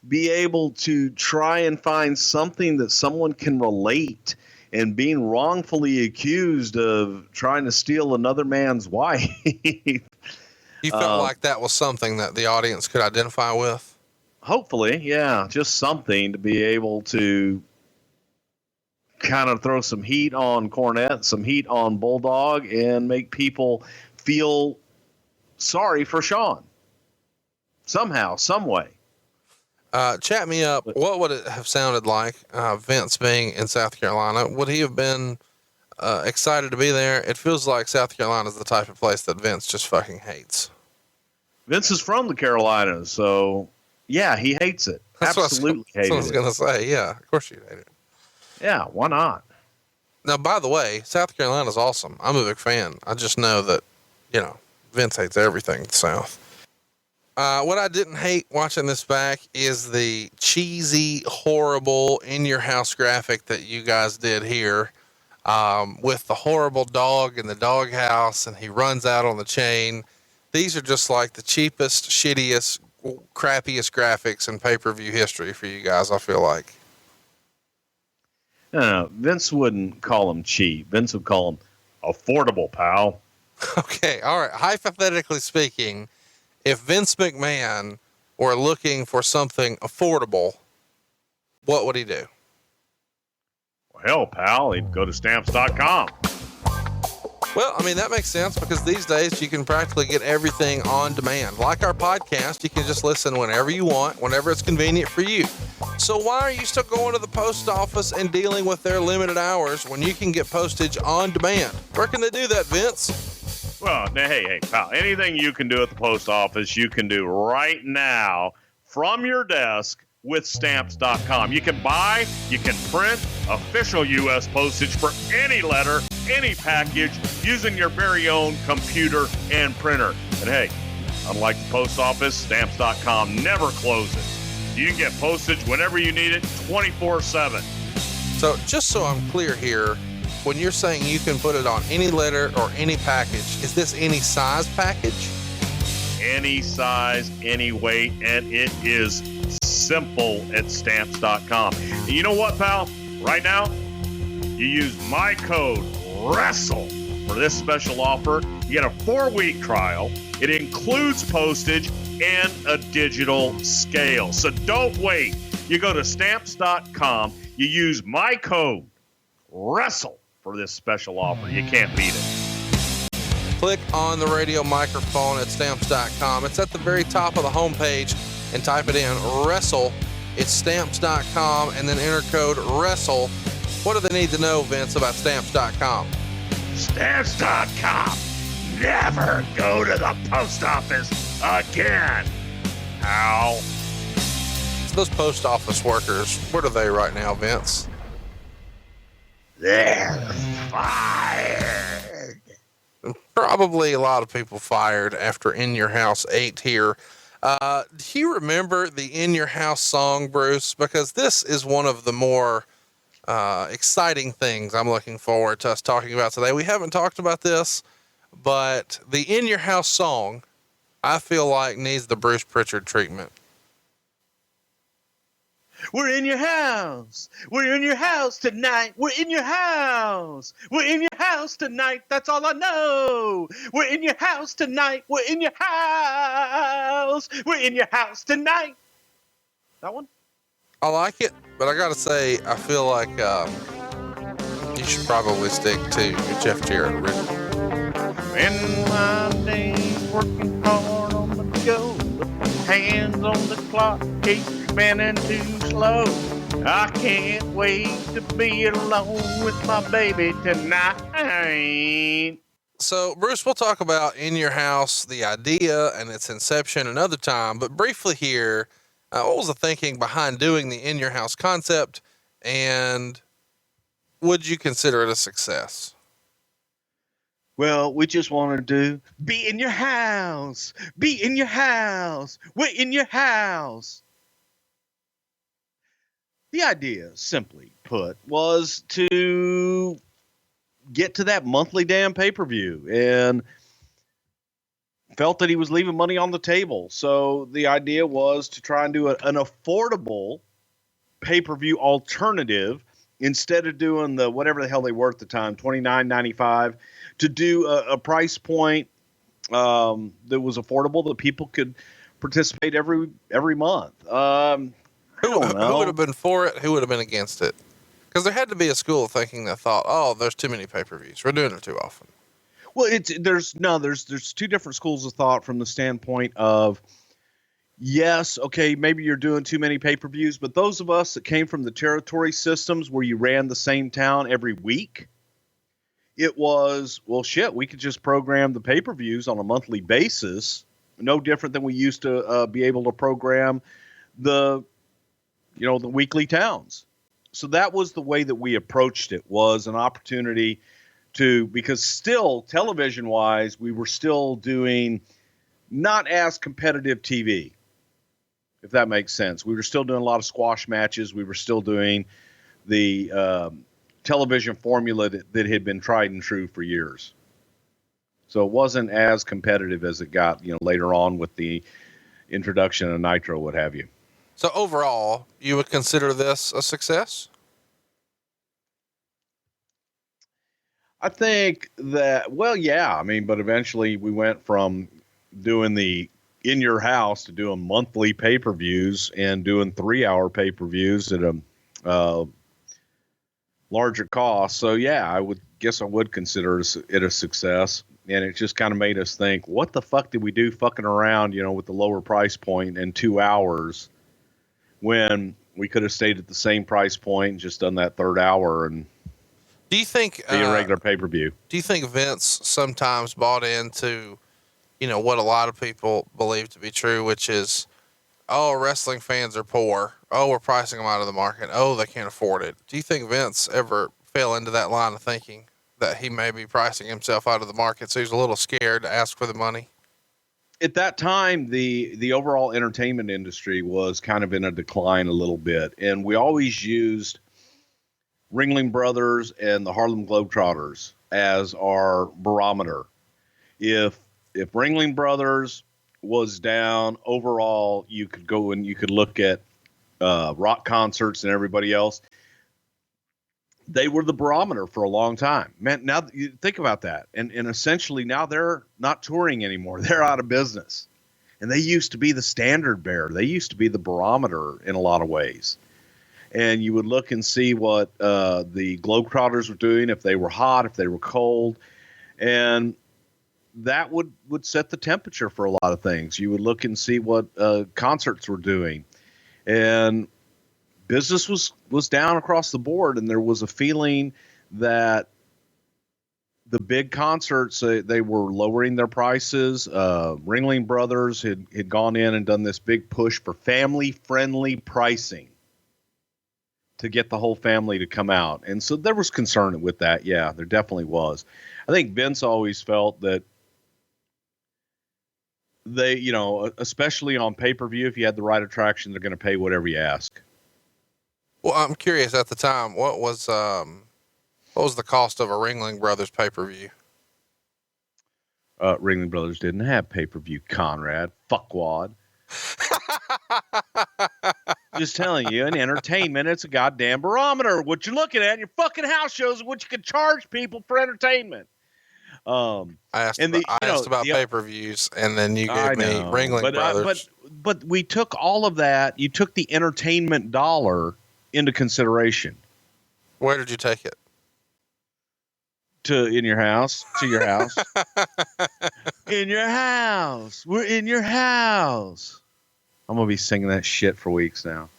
Speaker 7: be able to try and find something that someone can relate. And being wrongfully accused of trying to steal another man's wife.
Speaker 6: You felt like that was something that the audience could identify with?
Speaker 7: Hopefully, yeah. Just something to be able to kind of throw some heat on Cornette, some heat on Bulldog, and make people feel sorry for Shawn. Somehow, some way.
Speaker 6: Chat me up. What would it have sounded like, Vince being in South Carolina? Would he have been excited to be there? It feels like South Carolina is the type of place that Vince just fucking hates.
Speaker 7: Vince is from the Carolinas, so yeah, he hates it. Absolutely hates it. That's what I was
Speaker 6: going to say. Yeah, of course you'd hate it.
Speaker 7: Yeah, why not?
Speaker 6: Now, by the way, South Carolina's awesome. I'm a big fan. I just know that, Vince hates everything in the South. What I didn't hate watching this back is the cheesy, horrible in-your-house graphic that you guys did here, with the horrible dog in the doghouse, and he runs out on the chain. These are just like the cheapest, shittiest, crappiest graphics in pay-per-view history for you guys, I feel like.
Speaker 7: No, Vince wouldn't call them cheap. Vince would call them affordable, pal.
Speaker 6: Okay. All right. Hypothetically speaking, if Vince McMahon were looking for something affordable, what would he do?
Speaker 7: Well, hell, pal, he'd go to stamps.com.
Speaker 6: Well, I mean, that makes sense because these days you can practically get everything on demand. Like our podcast, you can just listen whenever you want, whenever it's convenient for you. So why are you still going to the post office and dealing with their limited hours when you can get postage on demand? Where can they do that, Vince?
Speaker 7: Well, hey, pal, anything you can do at the post office, you can do right now from your desk with stamps.com. You can buy, you can print official U.S. postage for any letter, any package, using your very own computer and printer. And hey, unlike the post office, stamps.com never closes. You can get postage whenever you need it, 24/7.
Speaker 6: So just so I'm clear here, when you're saying you can put it on any letter or any package, is this any size package?
Speaker 7: Any size, any weight, and it is simple at stamps.com. And you know what, pal? Right now, you use my code WRESTLE for this special offer. You get a 4-week trial. It includes postage and a digital scale. So don't wait. You go to stamps.com. You use my code WRESTLE for this special offer. You can't beat it.
Speaker 6: Click on the radio microphone at stamps.com. It's at the very top of the homepage and type it in Wrestle. It's stamps.com and then enter code Wrestle. What do they need to know, Vince, about stamps.com?
Speaker 2: Stamps.com. Never go to the post office again. Ow.
Speaker 6: So those post office workers, what are they right now, Vince?
Speaker 2: They're fired.
Speaker 6: Probably a lot of people fired after In Your House 8 here. Do you remember the In Your House song, Bruce? Because this is one of the more exciting things I'm looking forward to us talking about today. We haven't talked about this, but the In Your House song, I feel like needs the Bruce Prichard treatment.
Speaker 7: We're in your house. We're in your house tonight. We're in your house. We're in your house tonight. That's all I know. We're in your house tonight. We're in your house. We're in your house tonight. That one?
Speaker 6: I like it, but I gotta say, I feel like you should probably stick to your Jeff Jarrett original.
Speaker 7: Spending my days working hard on the go. Hands on the clock, keep spinning too slow. I can't wait to be alone with my baby tonight.
Speaker 6: So, Bruce, we'll talk about In Your House, the idea and its inception another time, but briefly here, what was the thinking behind doing the In Your House concept, and would you consider it a success?
Speaker 7: Well, we just want to be in your house, be in your house, we're in your house. The idea, simply put, was to get to that monthly damn pay-per-view, and felt that he was leaving money on the table. So the idea was to try and do an affordable pay-per-view alternative instead of doing the whatever the hell they were at the time, $29.95, to do a price point that was affordable that people could participate every month. I don't know.
Speaker 6: Who would have been for it? Who would have been against it? Because there had to be a school of thinking that thought, oh, there's too many pay-per-views. We're doing it too often.
Speaker 7: Well, there's two different schools of thought from the standpoint of, yes, okay, maybe you're doing too many pay-per-views, but those of us that came from the territory systems where you ran the same town every week, it was, well, shit, we could just program the pay-per-views on a monthly basis, no different than we used to be able to program the weekly towns. So that was the way that we approached it, was an opportunity to, because still television wise, we were still doing not as competitive TV, if that makes sense. We were still doing a lot of squash matches. We were still doing the television formula that had been tried and true for years. So it wasn't as competitive as it got, later on with the introduction of Nitro, what have you.
Speaker 6: So overall, you would consider this a success?
Speaker 7: I think that, well, yeah, I mean, but eventually we went from doing the in your house to doing monthly pay-per-views and doing 3-hour pay-per-views at a larger cost. So yeah, I would consider it a success. And it just kind of made us think, what the fuck did we do fucking around, with the lower price point in 2 hours when we could have stayed at the same price point and just done that third hour and
Speaker 6: do you think
Speaker 7: be a regular pay-per-view?
Speaker 6: Do you think Vince sometimes bought into, what a lot of people believe to be true, which is, oh, wrestling fans are poor. Oh, we're pricing them out of the market. Oh, they can't afford it. Do you think Vince ever fell into that line of thinking that he may be pricing himself out of the market, so he's a little scared to ask for the money?
Speaker 7: At that time, the overall entertainment industry was kind of in a decline a little bit, and we always used Ringling Brothers and the Harlem Globetrotters as our barometer. If Ringling Brothers was down overall, you could go and you could look at rock concerts and everybody else. They were the barometer for a long time, man. Now you think about that. And essentially now they're not touring anymore. They're out of business, and they used to be the standard bearer. They used to be the barometer in a lot of ways. And you would look and see what the Globetrotters were doing, if they were hot, if they were cold. And that would set the temperature for a lot of things. You would look and see what concerts were doing. And business was down across the board, and there was a feeling that the big concerts, they were lowering their prices. Ringling Brothers had gone in and done this big push for family-friendly pricing to get the whole family to come out. And so there was concern with that. Yeah, there definitely was. I think Vince always felt that they, especially on pay-per-view, if you had the right attraction, they're going to pay whatever you ask.
Speaker 6: Well, I'm curious at the time, what was the cost of a Ringling Brothers pay-per-view?
Speaker 7: Ringling Brothers didn't have pay-per-view, Conrad. Fuckwad. Just telling you, in entertainment, it's a goddamn barometer. What you're looking at in your fucking house shows is what you can charge people for entertainment.
Speaker 6: I asked about pay-per-views, and then you gave me Ringling Brothers.
Speaker 7: But we took all of that. You took the entertainment dollar into consideration.
Speaker 6: Where did you take it?
Speaker 7: To your house. In your house. We're in your house. I'm going to be singing that shit for weeks now.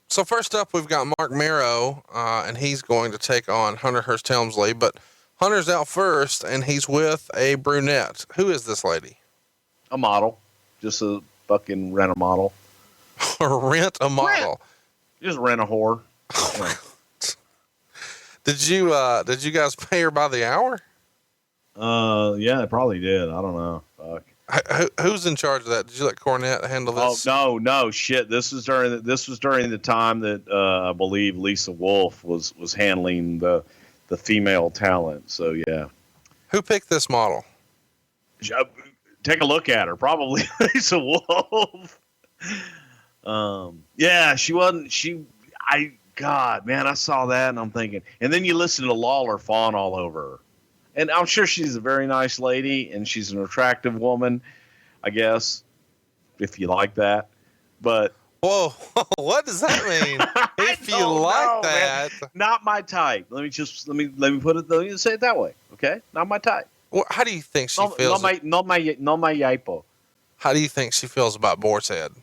Speaker 6: So first up, we've got Marc Mero, and he's going to take on Hunter Hearst-Helmsley, but Hunter's out first, and he's with a brunette. Who is this lady?
Speaker 7: A model. Just a fucking rent a model.
Speaker 6: Rent a model.
Speaker 7: Just rent a whore.
Speaker 6: Did you guys pay her by the hour?
Speaker 7: Yeah, I probably did. I don't know. Fuck.
Speaker 6: Who's in charge of that? Did you let Cornette handle this?
Speaker 7: Oh, no, shit. This was during the time that I believe Lisa Wolf was handling the female talent. So yeah.
Speaker 6: Who picked this model?
Speaker 7: Take a look at her. Probably Lisa Wolf. Yeah, she wasn't. God, man, I saw that and I'm thinking. And then you listen to Lawler fawn all over her. And I'm sure she's a very nice lady and she's an attractive woman, I guess, if you like that. But
Speaker 6: whoa, what does that mean? If you like that,
Speaker 7: man. Not my type. Let me put it. Let me say it that way. Okay, not my type.
Speaker 6: Well, how do you think she feels?
Speaker 7: No my yapo.
Speaker 6: How do you think she feels about Boar's Head?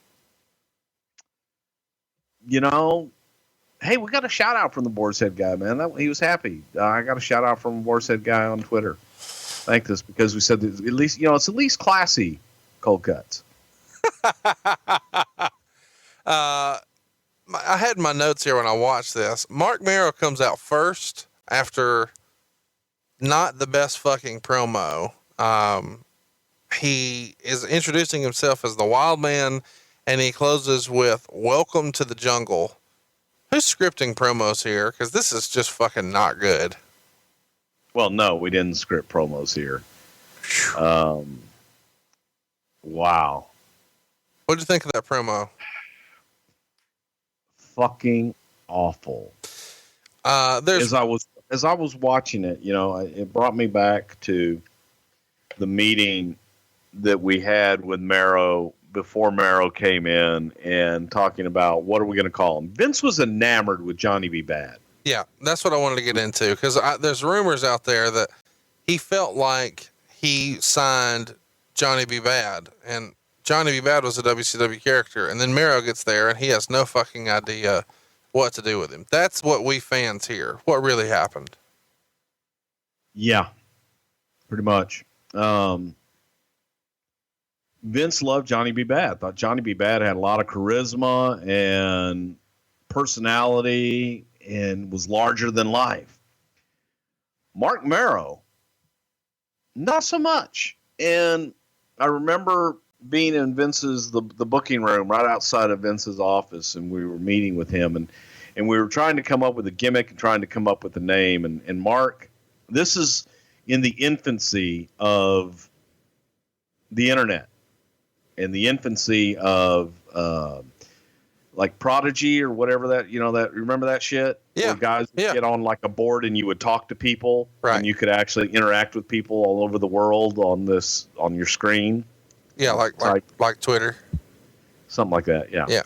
Speaker 7: Hey, we got a shout out from the Boar's Head guy, man. He was happy. I got a shout out from Boar's Head guy on Twitter. Thank us because we said that at least it's at least classy cold cuts.
Speaker 6: I had my notes here when I watched this. Marc Mero comes out first after not the best fucking promo. He is introducing himself as the Wild Man, and he closes with "Welcome to the Jungle." Who's scripting promos here? Because this is just fucking not good.
Speaker 7: Well, no, we didn't script promos here. Wow.
Speaker 6: What did you think of that promo?
Speaker 7: Fucking awful.
Speaker 6: As
Speaker 7: as I was watching it, it brought me back to the meeting that we had with Mero before Mero came in and talking about what are we going to call him. Vince was enamored with Johnny B. Bad.
Speaker 6: Yeah, that's what I wanted to get into, because there's rumors out there that he felt like he signed Johnny B. Bad, and Johnny B. Bad was a WCW character, and then Mero gets there and he has no fucking idea what to do with him. That's what we fans hear. What really happened?
Speaker 7: Yeah, pretty much. Vince loved Johnny B. Bad. Thought Johnny B. Bad had a lot of charisma and personality and was larger than life. Marc Mero, not so much. And I remember being in Vince's, the booking room right outside of Vince's office, and we were meeting with him, and we were trying to come up with a gimmick and trying to come up with a name. And Marc, this is in the infancy of the internet and the infancy of like Prodigy or whatever that, remember that shit?
Speaker 6: Yeah.
Speaker 7: Where guys would get on like a board and you would talk to people,
Speaker 6: right?
Speaker 7: And you could actually interact with people all over the world on your screen.
Speaker 6: Yeah. Like Twitter.
Speaker 7: Something like that. Yeah.
Speaker 6: Yeah.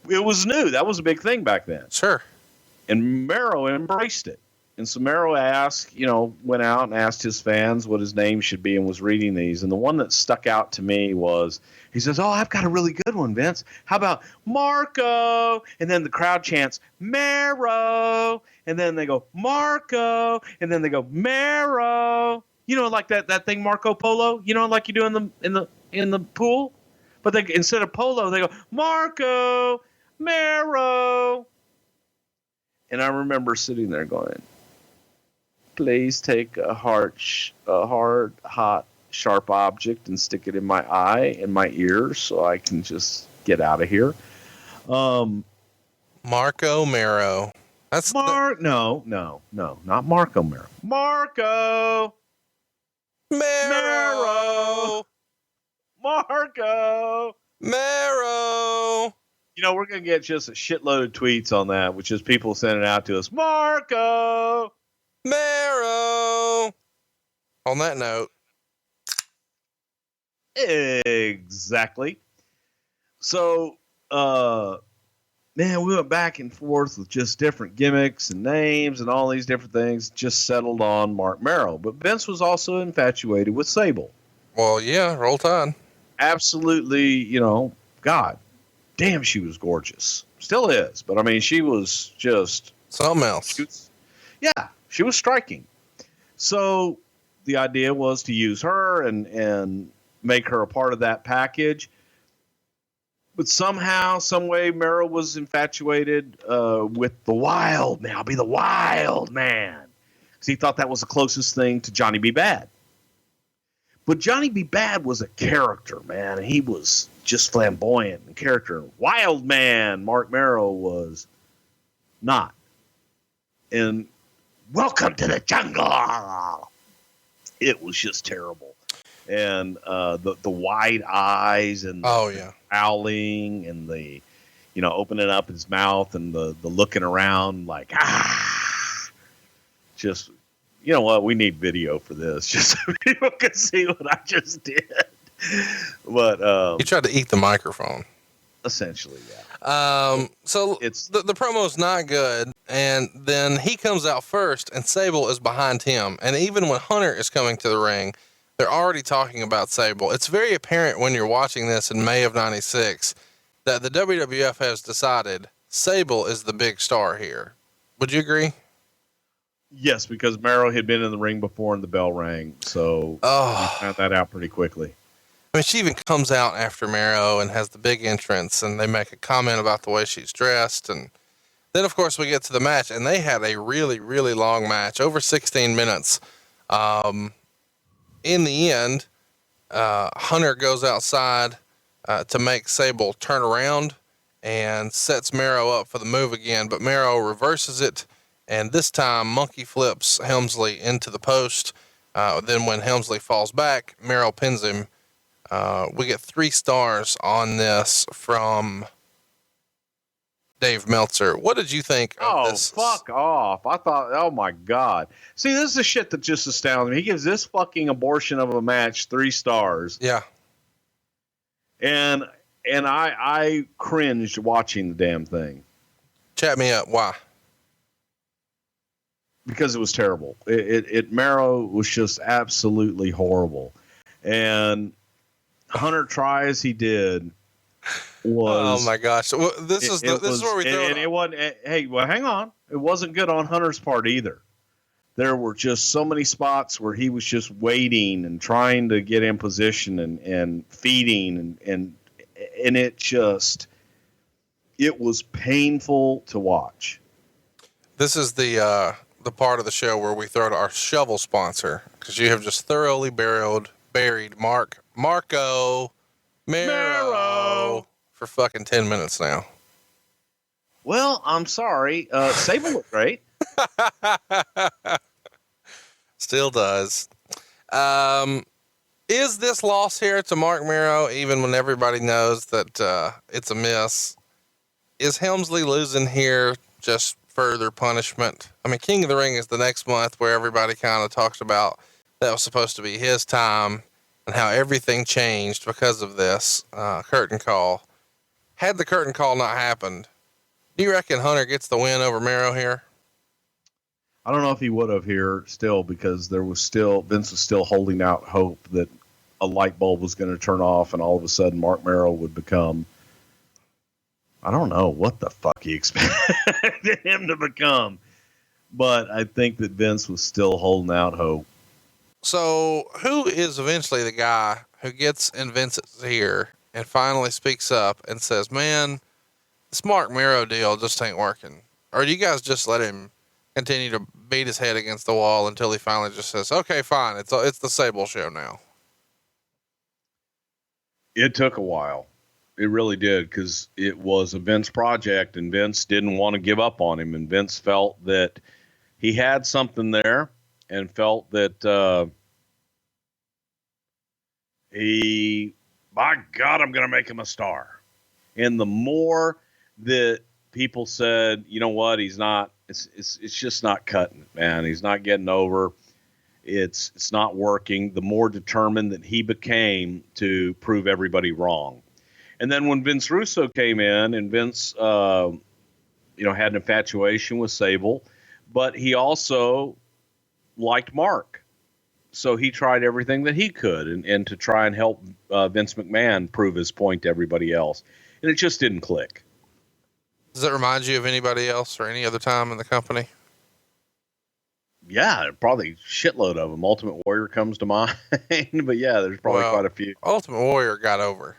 Speaker 7: It was new. That was a big thing back then.
Speaker 6: Sure.
Speaker 7: And Mero embraced it. And so Mero went out and asked his fans what his name should be and was reading these. And the one that stuck out to me was, he says, "Oh, I've got a really good one, Vince. How about Marco?" And then the crowd chants, "Mero." And then they go, "Marco." And then they go, "Mero." Like that thing, Marco Polo, like you do in the pool. But they, instead of polo, they go, "Marco, Mero." And I remember sitting there going, "Please take a hard, hot, sharp object and stick it in my eye and my ear so I can just get out of here."
Speaker 6: Marco Mero. That's
Speaker 7: No, not Marco Mero. Marco
Speaker 6: Mero.
Speaker 7: Marco
Speaker 6: Mero.
Speaker 7: We're going to get just a shitload of tweets on that, which is people sending out to us, "Marco
Speaker 6: Mero." On that note.
Speaker 7: Exactly. So, man, we went back and forth with just different gimmicks and names and all these different things, just settled on Marc Mero. But Vince was also infatuated with Sable.
Speaker 6: Well, yeah, roll tide.
Speaker 7: Absolutely, God damn, she was gorgeous. Still is. But, I mean, she was just...
Speaker 6: something else.
Speaker 7: She was striking. So the idea was to use her and make her a part of that package. But somehow, some way, Mero was infatuated with the Wild Man. I'll be the Wild Man. Because he thought that was the closest thing to Johnny B. Bad. But Johnny B. Bad was a character, man. He was just flamboyant in character. Wild Man, Marc Mero was not. And welcome to the jungle. It was just terrible. And the wide eyes and the howling and the, opening up his mouth and the looking around like, just, you know what? We need video for this just so people can see what I just did. But
Speaker 6: he tried to eat the microphone.
Speaker 7: Essentially, yeah.
Speaker 6: So it's the promo's not good, and then he comes out first, and Sable is behind him. And even when Hunter is coming to the ring, they're already talking about Sable. It's very apparent when you're watching this in May of '96 that the WWF has decided Sable is the big star here. Would you agree?
Speaker 7: Yes, because Mero had been in the ring before and the bell rang, so we found that out pretty quickly.
Speaker 6: I mean, she even comes out after Mero and has the big entrance, and they make a comment about the way she's dressed. And then, of course, we get to the match, and they had a really, really long match, over 16 minutes. In the end, Hunter goes outside to make Sable turn around and sets Mero up for the move again, but Mero reverses it, and this time monkey flips Helmsley into the post. Then when Helmsley falls back, Mero pins him. We get 3 stars on this from Dave Meltzer. What did you think of this?
Speaker 7: Fuck off. I thought, oh my God. See, this is the shit that just astounds me. He gives this fucking abortion of a match 3 stars.
Speaker 6: Yeah.
Speaker 7: And I cringed watching the damn thing.
Speaker 6: Chat me up. Why?
Speaker 7: Because it was terrible. Mero was just absolutely horrible. And Hunter try as he did was.
Speaker 6: Oh my gosh! Well, this is where we throw
Speaker 7: and it wasn't. Hey, well, hang on. It wasn't good on Hunter's part either. There were just so many spots where he was just waiting and trying to get in position and feeding and it was painful to watch.
Speaker 6: This is the part of the show where we throw to our shovel sponsor, because you have just thoroughly buried Marco Mero for fucking 10 minutes now.
Speaker 7: Well, I'm sorry. Sable looked great.
Speaker 6: Still does. Is this loss here to Marc Mero, even when everybody knows that it's a miss? Is Helmsley losing here just further punishment? I mean, King of the Ring is the next month, where everybody kind of talks about that was supposed to be his time and how everything changed because of this curtain call. Had the curtain call not happened, do you reckon Hunter gets the win over Mero here?
Speaker 7: I don't know if he would have here still, because Vince was still holding out hope that a light bulb was going to turn off and all of a sudden Marc Mero would become, I don't know what the fuck he expected him to become, but I think that Vince was still holding out hope.
Speaker 6: So who is eventually the guy who gets in Vince's ear and finally speaks up and says, man, this Marc Mero deal just ain't working? Or do you guys just let him continue to beat his head against the wall until he finally just says, okay, fine. It's the Sable show now?
Speaker 7: It took a while. It really did, because it was a Vince project and Vince didn't want to give up on him. And Vince felt that he had something there and felt that by God, I'm going to make him a star. And the more that people said, you know what, he's not, it's just not cutting it, man. He's not getting over. It's not working. The more determined that he became to prove everybody wrong. And then when Vince Russo came in, and Vince, had an infatuation with Sable, but he also liked Marc. So he tried everything that he could and to try and help Vince McMahon prove his point to everybody else. And it just didn't click.
Speaker 6: Does that remind you of anybody else or any other time in the company?
Speaker 7: Yeah, probably shitload of them. Ultimate Warrior comes to mind, but yeah, there's probably quite a few.
Speaker 6: Ultimate Warrior got over.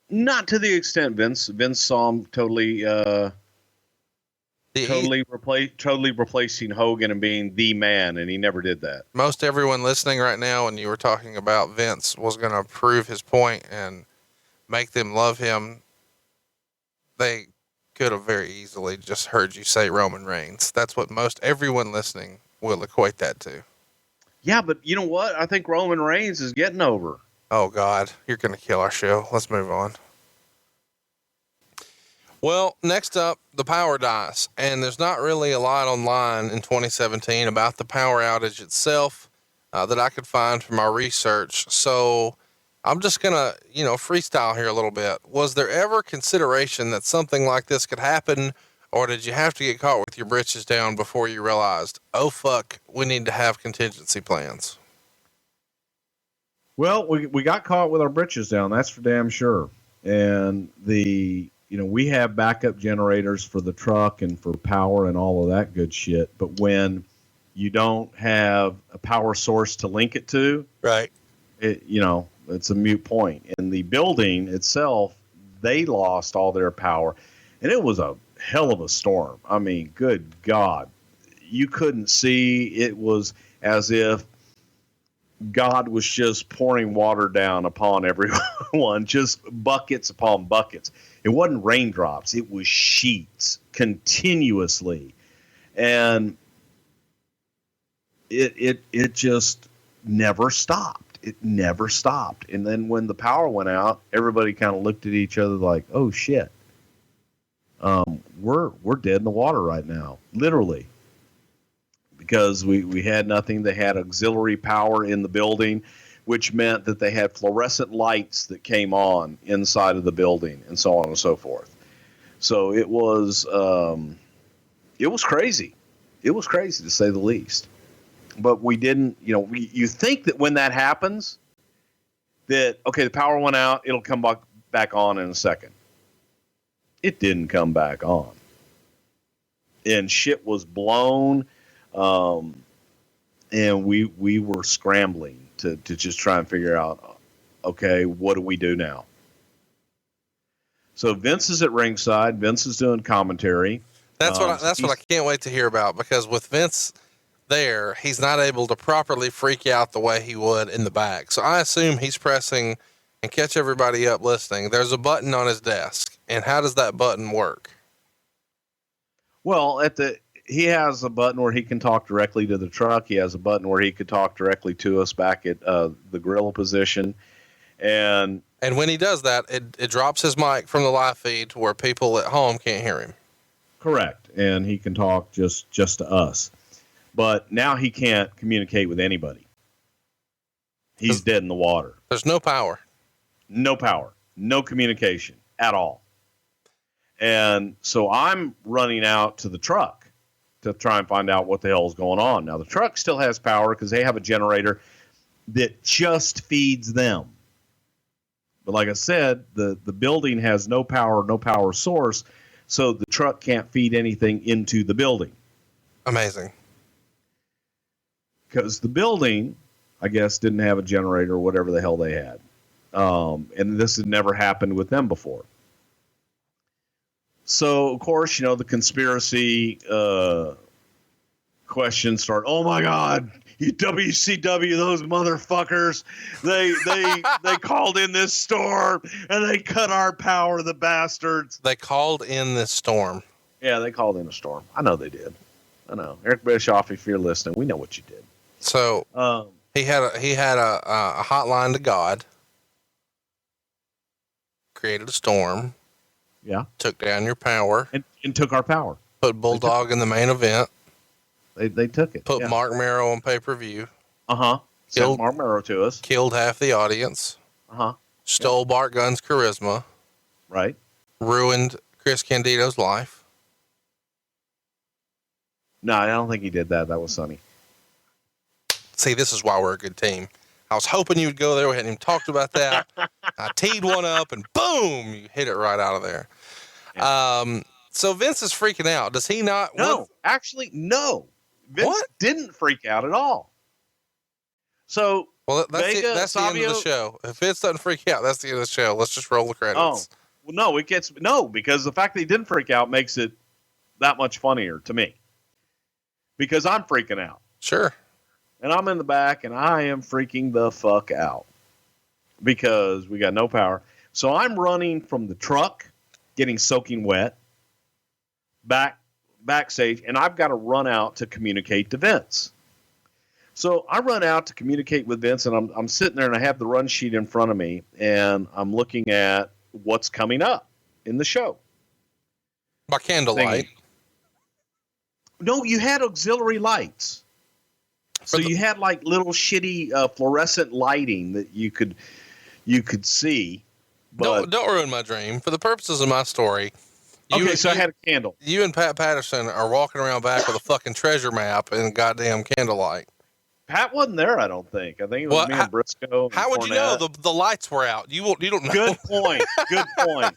Speaker 7: Not to the extent Vince saw him totally replacing Hogan and being the man, and he never did that.
Speaker 6: Most everyone listening right now, when you were talking about Vince was going to prove his point and make them love him, they could have very easily just heard you say Roman Reigns. That's what most everyone listening will equate that to.
Speaker 7: Yeah, but you know what? I think Roman Reigns is getting over.
Speaker 6: Oh God, you're going to kill our show. Let's move on. Well, next up, the power dice. And there's not really a lot online in 2017 about the power outage itself that I could find from our research. So I'm just going to, freestyle here a little bit. Was there ever consideration that something like this could happen, or did you have to get caught with your britches down before you realized, oh fuck, we need to have contingency plans?
Speaker 7: Well, we got caught with our britches down. That's for damn sure. And we have backup generators for the truck and for power and all of that good shit. But when you don't have a power source to link it to,
Speaker 6: right,
Speaker 7: it's a moot point. In the building itself, they lost all their power, and it was a hell of a storm. I mean, good God, you couldn't see. It was as if God was just pouring water down upon everyone, just buckets upon buckets. It wasn't raindrops. It was sheets continuously. And it just never stopped. it never stopped. And then when the power went out, everybody kind of looked at each other like, oh shit. We're dead in the water right now, literally, because we had nothing. They had auxiliary power in the building, which meant that they had fluorescent lights that came on inside of the building and so on and so forth. So it was crazy. It was crazy to say the least. But we didn't, you think that when that happens, that, okay, the power went out, it'll come back on in a second. It didn't come back on. And shit was blown. And we were scrambling to just try and figure out, okay, what do we do now? So Vince is at ringside. Vince is doing commentary.
Speaker 6: That's what I can't wait to hear about, because with Vince there, he's not able to properly freak out the way he would in the back. So I assume he's pressing, and catch everybody up listening, there's a button on his desk. And how does that button work?
Speaker 7: Well, he has a button where he can talk directly to the truck. He has a button where he could talk directly to us back at the gorilla position. And
Speaker 6: when he does that, it drops his mic from the live feed to where people at home can't hear him.
Speaker 7: Correct. And he can talk just to us. But now he can't communicate with anybody. He's dead in the water.
Speaker 6: There's no power.
Speaker 7: No power. No communication at all. And so I'm running out to the truck to try and find out what the hell is going on. Now, the truck still has power because they have a generator that just feeds them. But like I said, the building has no power source, so the truck can't feed anything into the building.
Speaker 6: Amazing.
Speaker 7: Because the building, I guess, didn't have a generator or whatever the hell they had. And this had never happened with them before. So, of course, the conspiracy questions start. Oh, my God. You WCW, those motherfuckers. They called in this storm, and they cut our power, the bastards.
Speaker 6: They called in this storm.
Speaker 7: Yeah, they called in a storm. I know they did. I know. Eric Bischoff, if you're listening, we know what you did.
Speaker 6: So he had a hotline to God, created a storm.
Speaker 7: Yeah.
Speaker 6: Took down your power.
Speaker 7: And took our power.
Speaker 6: Put Bulldog in the main event.
Speaker 7: They took it.
Speaker 6: Put Marc Mero on pay-per-view.
Speaker 7: Uh-huh. Sent Marc Mero to us.
Speaker 6: Killed half the audience.
Speaker 7: Uh-huh.
Speaker 6: Stole Bart Gunn's charisma.
Speaker 7: Right.
Speaker 6: Ruined Chris Candido's life.
Speaker 7: No, I don't think he did that. That was Sonny.
Speaker 6: See, this is why we're a good team. I was hoping you would go there. We hadn't even talked about that. I teed one up and boom, you hit it right out of there. Yeah. So Vince is freaking out. Does he not?
Speaker 7: No, actually, no. Vince didn't freak out at all. So,
Speaker 6: well, that's
Speaker 7: Vega,
Speaker 6: that's the end of the show. If Vince doesn't freak out, that's the end of the show. Let's just roll the credits.
Speaker 7: Oh, well, no, because the fact that he didn't freak out makes it that much funnier to me. Because I'm freaking out.
Speaker 6: Sure.
Speaker 7: And I'm in the back, and I am freaking the fuck out because we got no power. So I'm running from the truck, getting soaking wet, backstage, and I've got to run out to communicate to Vince. So I run out to communicate with Vince, and I'm sitting there, and I have the run sheet in front of me, and I'm looking at what's coming up in the show.
Speaker 6: By candlelight.
Speaker 7: No, you had auxiliary lights. So you had like little shitty fluorescent lighting that you could see. But
Speaker 6: don't ruin my dream. For the purposes of my story.
Speaker 7: I had a candle.
Speaker 6: You and Pat Patterson are walking around back with a fucking treasure map and goddamn candlelight.
Speaker 7: Pat wasn't there, I don't think. I think it was me and Briscoe.
Speaker 6: How would you know? The lights were out. You don't know.
Speaker 7: Good point. Good point.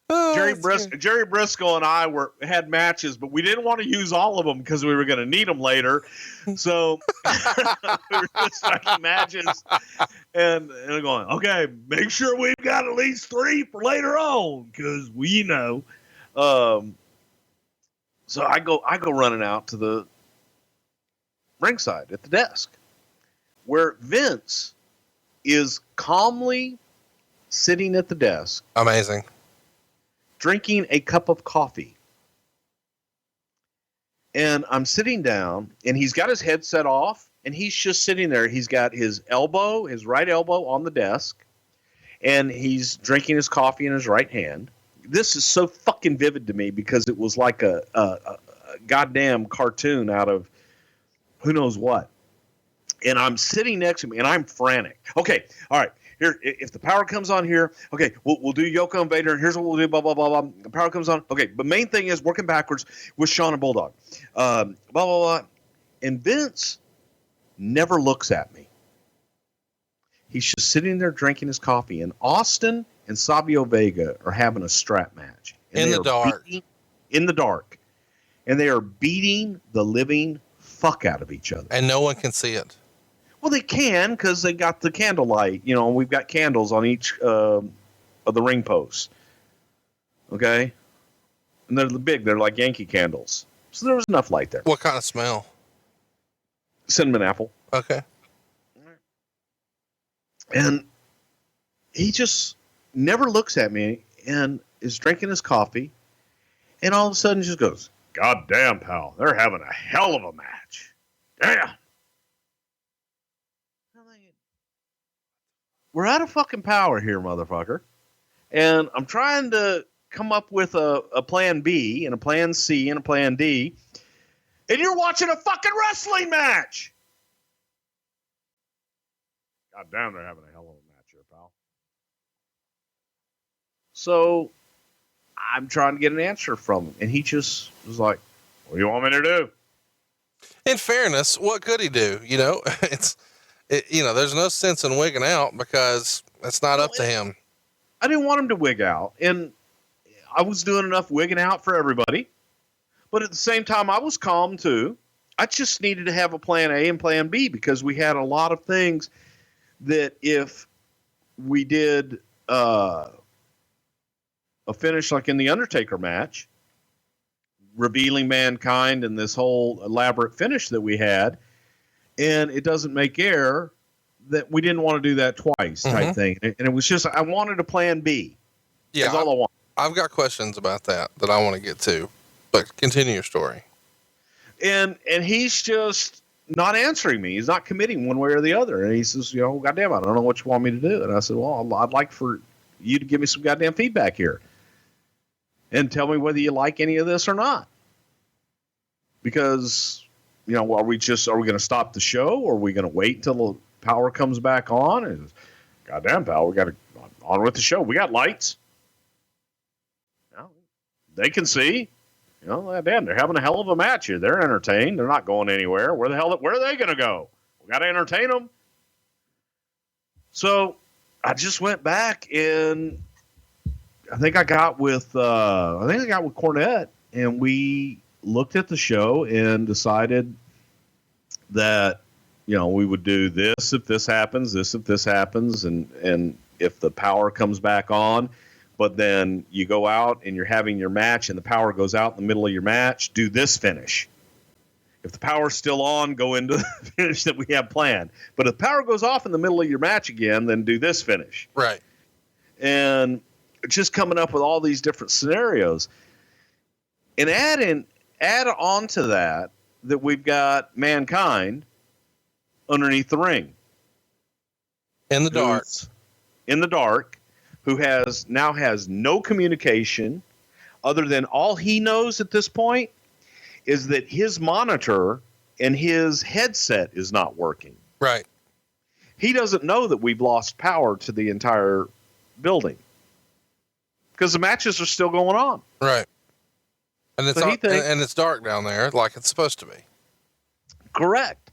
Speaker 7: Jerry Briscoe and I had matches, but we didn't want to use all of them because we were going to need them later. So we were just making matches and going, okay, make sure we've got at least 3 for later on because So I go running out to the ringside at the desk where Vince is calmly sitting at the desk.
Speaker 6: Amazing.
Speaker 7: Drinking a cup of coffee. And I'm sitting down and he's got his headset off and he's just sitting there. He's got his right elbow on the desk, and he's drinking his coffee in his right hand. This is so fucking vivid to me because it was like a goddamn cartoon out of who knows what. And I'm sitting next to him, and I'm frantic. Okay, all right. Here, if the power comes on here, okay, we'll do Yoko and Vader, and here's what we'll do, blah, blah, blah, blah. The power comes on. Okay, but main thing is working backwards with Shawn and Bulldog. Blah, blah, blah. And Vince never looks at me. He's just sitting there drinking his coffee, and Austin and Savio Vega are having a strap match.
Speaker 6: In the dark.
Speaker 7: In the dark. And they are beating the living fuck out of each other.
Speaker 6: And no one can see it.
Speaker 7: Well, they can because they got the candlelight. You know, we've got candles on each of the ring posts. Okay? And they're big. They're like Yankee candles. So there was enough light there.
Speaker 6: What kind of smell?
Speaker 7: Cinnamon apple.
Speaker 6: Okay.
Speaker 7: And he just never looks at me and is drinking his coffee. And all of a sudden just goes, "God damn, pal. They're having a hell of a match. Damn." We're out of fucking power here, motherfucker. And I'm trying to come up with a plan B and a plan C and a plan D. And you're watching a fucking wrestling match. God damn, they're having a hell of a match here, pal. So I'm trying to get an answer from him. And he just was like, "What do you want me to do?"
Speaker 6: In fairness, what could he do? You know, there's no sense in wigging out because it's not up to him.
Speaker 7: I didn't want him to wig out. And I was doing enough wigging out for everybody. But at the same time, I was calm too. I just needed to have a plan A and plan B because we had a lot of things that if we did a finish like in the Undertaker match, revealing mankind and this whole elaborate finish that we had, and it doesn't make air, that we didn't want to do that twice type thing. And it was just, I wanted a plan B.
Speaker 6: Yeah.
Speaker 7: That's all I want.
Speaker 6: I've got questions about that I want to get to, but continue your story. And
Speaker 7: he's just not answering me. He's not committing one way or the other. And he says, "Goddamn, I don't know what you want me to do." And I said, "Well, I'd like for you to give me some goddamn feedback here and tell me whether you like any of this or not. Because, are we going to stop the show, or are we going to wait until the power comes back on?" And goddamn, pal, we got to on with the show. We got lights. They can see. Damn, they're having a hell of a match here. They're entertained. They're not going anywhere. Where are they going to go? We got to entertain them. So I just went back, and I think I got with Cornette, and we looked at the show and decided that, we would do this if this happens, this if this happens, and if the power comes back on. But then you go out and you're having your match and the power goes out in the middle of your match, do this finish. If the power's still on, go into the finish that we have planned. But if the power goes off in the middle of your match again, then do this finish.
Speaker 6: Right.
Speaker 7: And just coming up with all these different scenarios. And add on to that we've got mankind underneath the ring.
Speaker 6: In the dark.
Speaker 7: In the dark. Who has no communication other than all he knows at this point is that his monitor and his headset is not working.
Speaker 6: Right.
Speaker 7: He doesn't know that we've lost power to the entire building because the matches are still going on.
Speaker 6: Right. And it's and it's dark down there like it's supposed to be.
Speaker 7: Correct.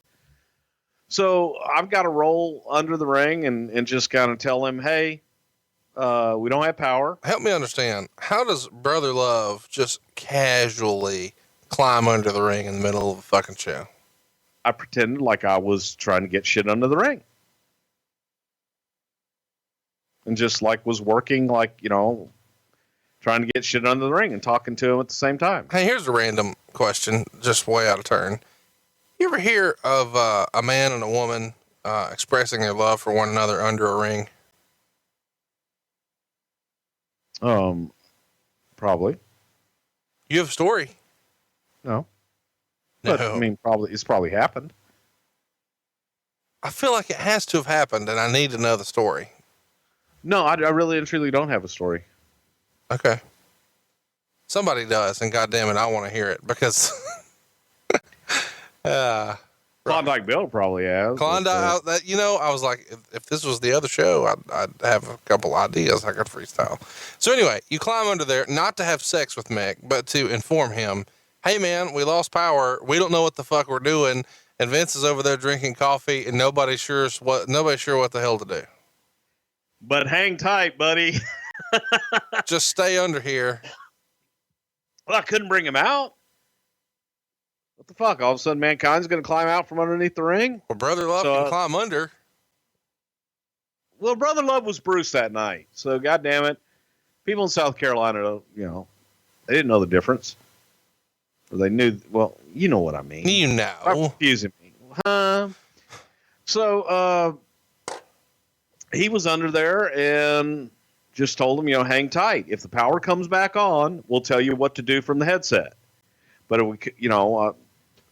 Speaker 7: So I've got to roll under the ring and just kind of tell him, "Hey, we don't have power."
Speaker 6: Help me understand. How does Brother Love just casually climb under the ring in the middle of a fucking show?
Speaker 7: I pretended like I was trying to get shit under the ring. And just was working trying to get shit under the ring and talking to him at the same time.
Speaker 6: Hey, here's a random question, just way out of turn. You ever hear of a man and a woman expressing their love for one another under a ring?
Speaker 7: Probably.
Speaker 6: You have a story?
Speaker 7: No. But,
Speaker 6: No.
Speaker 7: I mean, it's probably happened.
Speaker 6: I feel like it has to have happened, and I need to know the story.
Speaker 7: No, I really and truly don't have a story.
Speaker 6: Okay. Somebody does, and goddamn it, I want to hear it because
Speaker 7: Klondike Bill probably has.
Speaker 6: Klondike. I was like, if this was the other show, I'd have a couple ideas I could freestyle. So anyway, you climb under there, not to have sex with Mick, but to inform him, hey man, we lost power. We don't know what the fuck we're doing. And Vince is over there drinking coffee, and nobody's sure what the hell to do.
Speaker 7: But hang tight, buddy.
Speaker 6: Just stay under here.
Speaker 7: Well, I couldn't bring him out. What the fuck? All of a sudden, Mankind's going to climb out from underneath the ring?
Speaker 6: Well, Brother Love can climb under.
Speaker 7: Well, Brother Love was Bruce that night. So, goddamn it. People in South Carolina, they didn't know the difference. Or they knew, well, you know what I mean.
Speaker 6: You know.
Speaker 7: Stop confusing me. So, he was under there and just told him, hang tight. If the power comes back on, we'll tell you what to do from the headset. But,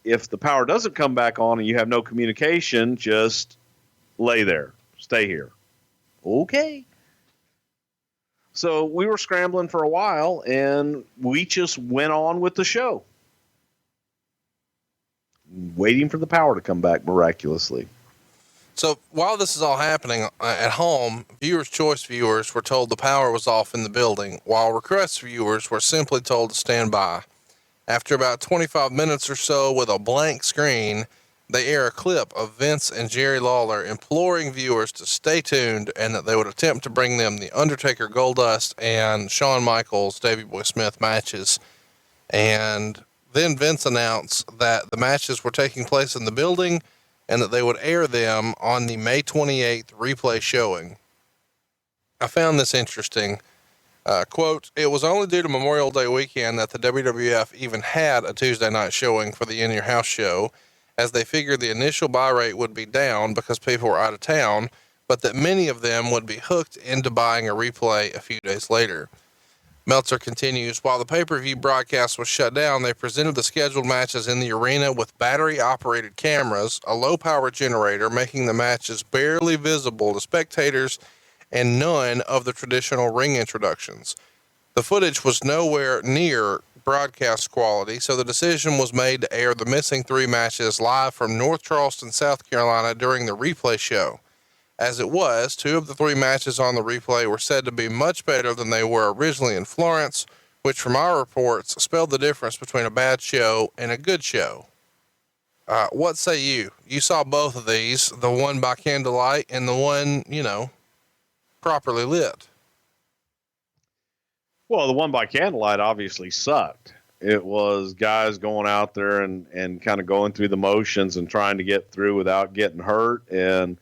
Speaker 7: if the power doesn't come back on and you have no communication, just lay there. Stay here. Okay. So we were scrambling for a while, and we just went on with the show, waiting for the power to come back miraculously.
Speaker 6: So while this is all happening at home, Viewers' Choice viewers were told the power was off in the building, while Request viewers were simply told to stand by. After about 25 minutes or so with a blank screen, they air a clip of Vince and Jerry Lawler imploring viewers to stay tuned and that they would attempt to bring them the Undertaker, Goldust, and Shawn Michaels, Davey Boy Smith matches. And then Vince announced that the matches were taking place in the building and that they would air them on the May 28th replay showing. I found this interesting. Quote, it was only due to Memorial Day weekend that the WWF even had a Tuesday night showing for the In Your House show, as they figured the initial buy rate would be down because people were out of town, but that many of them would be hooked into buying a replay a few days later. Meltzer continues, while the pay-per-view broadcast was shut down, they presented the scheduled matches in the arena with battery-operated cameras, a low-power generator, making the matches barely visible to spectators, and none of the traditional ring introductions. The footage was nowhere near broadcast quality, so the decision was made to air the missing 3 matches live from North Charleston, South Carolina during the replay show. As it was, 2 of the 3 matches on the replay were said to be much better than they were originally in Florence, which from our reports spelled the difference between a bad show and a good show. What say you? You saw both of these, the one by candlelight and the one, properly lit.
Speaker 7: Well, the one by candlelight obviously sucked. It was guys going out there and kind of going through the motions and trying to get through without getting hurt and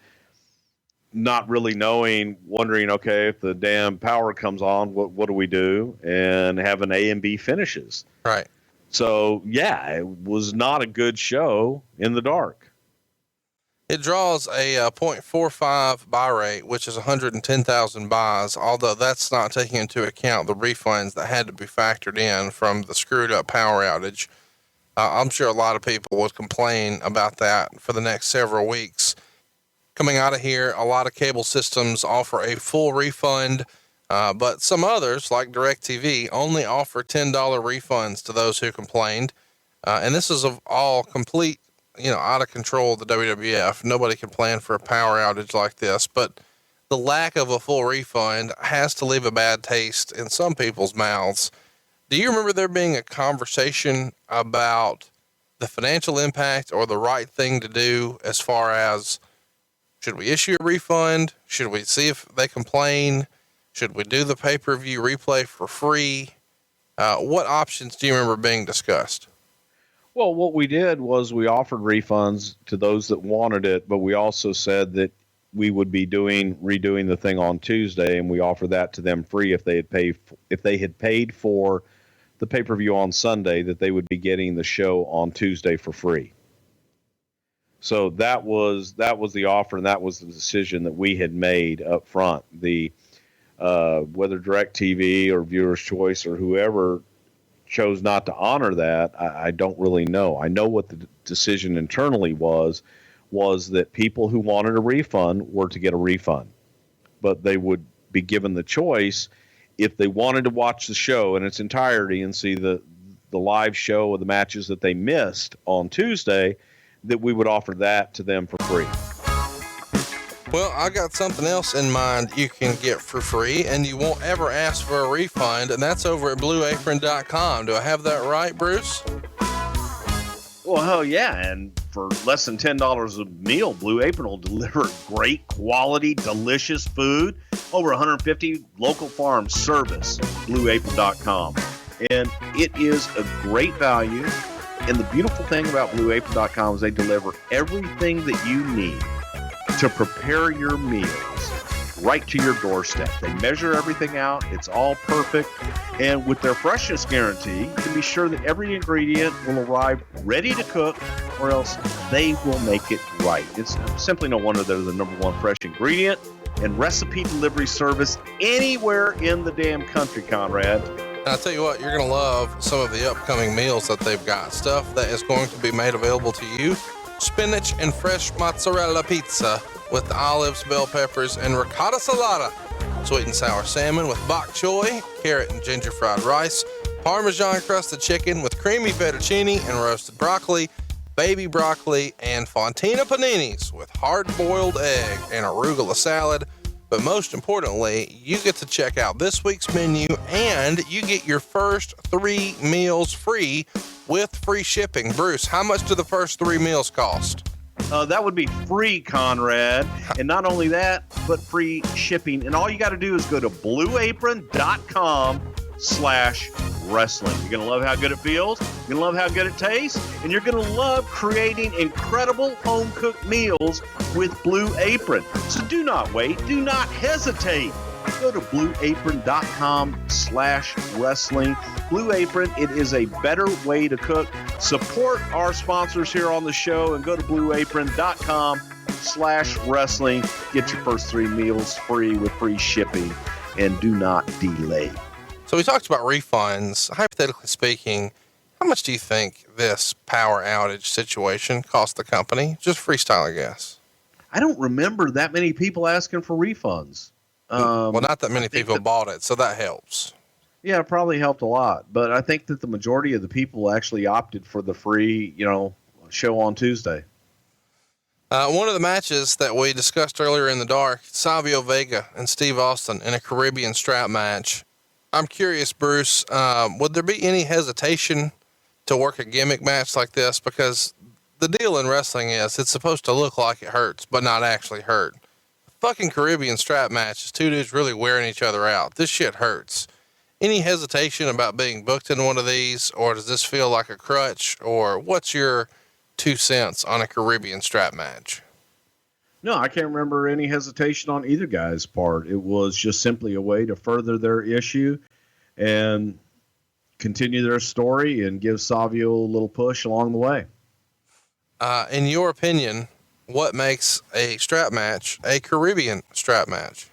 Speaker 7: not really wondering, okay, if the damn power comes on, what do we do? And having A and B finishes.
Speaker 6: Right.
Speaker 7: So yeah, it was not a good show in the dark.
Speaker 6: It draws a 0.45 buy rate, which is 110,000 buys, although that's not taking into account the refunds that had to be factored in from the screwed up power outage. I'm sure a lot of people would complain about that for the next several weeks. Coming out of here, a lot of cable systems offer a full refund, but some others, like DirecTV, only offer $10 refunds to those who complained. And this is all complete, out of control of the WWF. Nobody can plan for a power outage like this, but the lack of a full refund has to leave a bad taste in some people's mouths. Do you remember there being a conversation about the financial impact or the right thing to do as far as, should we issue a refund? Should we see if they complain? Should we do the pay-per-view replay for free? What options do you remember being discussed?
Speaker 7: Well, what we did was we offered refunds to those that wanted it, but we also said that we would be redoing the thing on Tuesday, and we offered that to them free if they had paid for the pay-per-view on Sunday, that they would be getting the show on Tuesday for free. So that was the offer, and that was the decision that we had made up front. The whether DirecTV or Viewers' Choice or whoever chose not to honor that, I don't really know. I know what the decision internally was was that people who wanted a refund were to get a refund, but they would be given the choice if they wanted to watch the show in its entirety and see the live show of the matches that they missed on Tuesday, that we would offer that to them for free.
Speaker 6: Well, I got something else in mind you can get for free, and you won't ever ask for a refund, and that's over at blueapron.com. Do I have that right, Bruce?
Speaker 7: Well, hell yeah, and for less than $10 a meal, Blue Apron will deliver great quality, delicious food. Over 150 local farms service blueapron.com. And it is a great value. And the beautiful thing about blueapron.com is they deliver everything that you need to prepare your meals right to your doorstep. They measure everything out. It's all perfect. And with their freshness guarantee, you can be sure that every ingredient will arrive ready to cook, or else they will make it right. It's simply no wonder they're the #1 fresh ingredient and recipe delivery service anywhere in the damn country, Conrad.
Speaker 6: And I'll tell you what, you're going to love some of the upcoming meals that they've got. Stuff that is going to be made available to you. Spinach and fresh mozzarella pizza with olives, bell peppers, and ricotta salata. Sweet and sour salmon with bok choy, carrot and ginger fried rice. Parmesan crusted chicken with creamy fettuccine and roasted broccoli. Baby broccoli and fontina paninis with hard-boiled egg and arugula salad. But most importantly, you get to check out this week's menu, and you get your first 3 meals free with free shipping. Bruce, how much do the first 3 meals cost?
Speaker 7: That would be free, Conrad. And not only that, but free shipping. And all you got to do is go to blueapron.com/wrestling. You're going to love how good it feels. You're going to love how good it tastes. And you're going to love creating incredible home-cooked meals with Blue Apron. So do not wait. Do not hesitate. Go to blueapron.com/wrestling. Blue Apron, it is a better way to cook. Support our sponsors here on the show and go to blueapron.com/wrestling. Get your first 3 meals free with free shipping, and do not delay.
Speaker 6: So we talked about refunds. Hypothetically speaking, how much do you think this power outage situation cost the company? Just freestyle, I guess.
Speaker 7: I don't remember that many people asking for refunds.
Speaker 6: Well, not that many people bought it, so that helps.
Speaker 7: Yeah, it probably helped a lot. But I think that the majority of the people actually opted for the free, show on Tuesday.
Speaker 6: One of the matches that we discussed earlier in the dark, Savio Vega and Steve Austin in a Caribbean strap match. I'm curious, Bruce, would there be any hesitation to work a gimmick match like this? Because the deal in wrestling is it's supposed to look like it hurts, but not actually hurt. Fucking Caribbean strap match is 2 dudes really wearing each other out. This shit hurts. Any hesitation about being booked in one of these, or does this feel like a crutch, or what's your 2 cents on a Caribbean strap match?
Speaker 7: No, I can't remember any hesitation on either guy's part. It was just simply a way to further their issue and continue their story and give Savio a little push along the way.
Speaker 6: In your opinion, what makes a strap match a Caribbean strap match?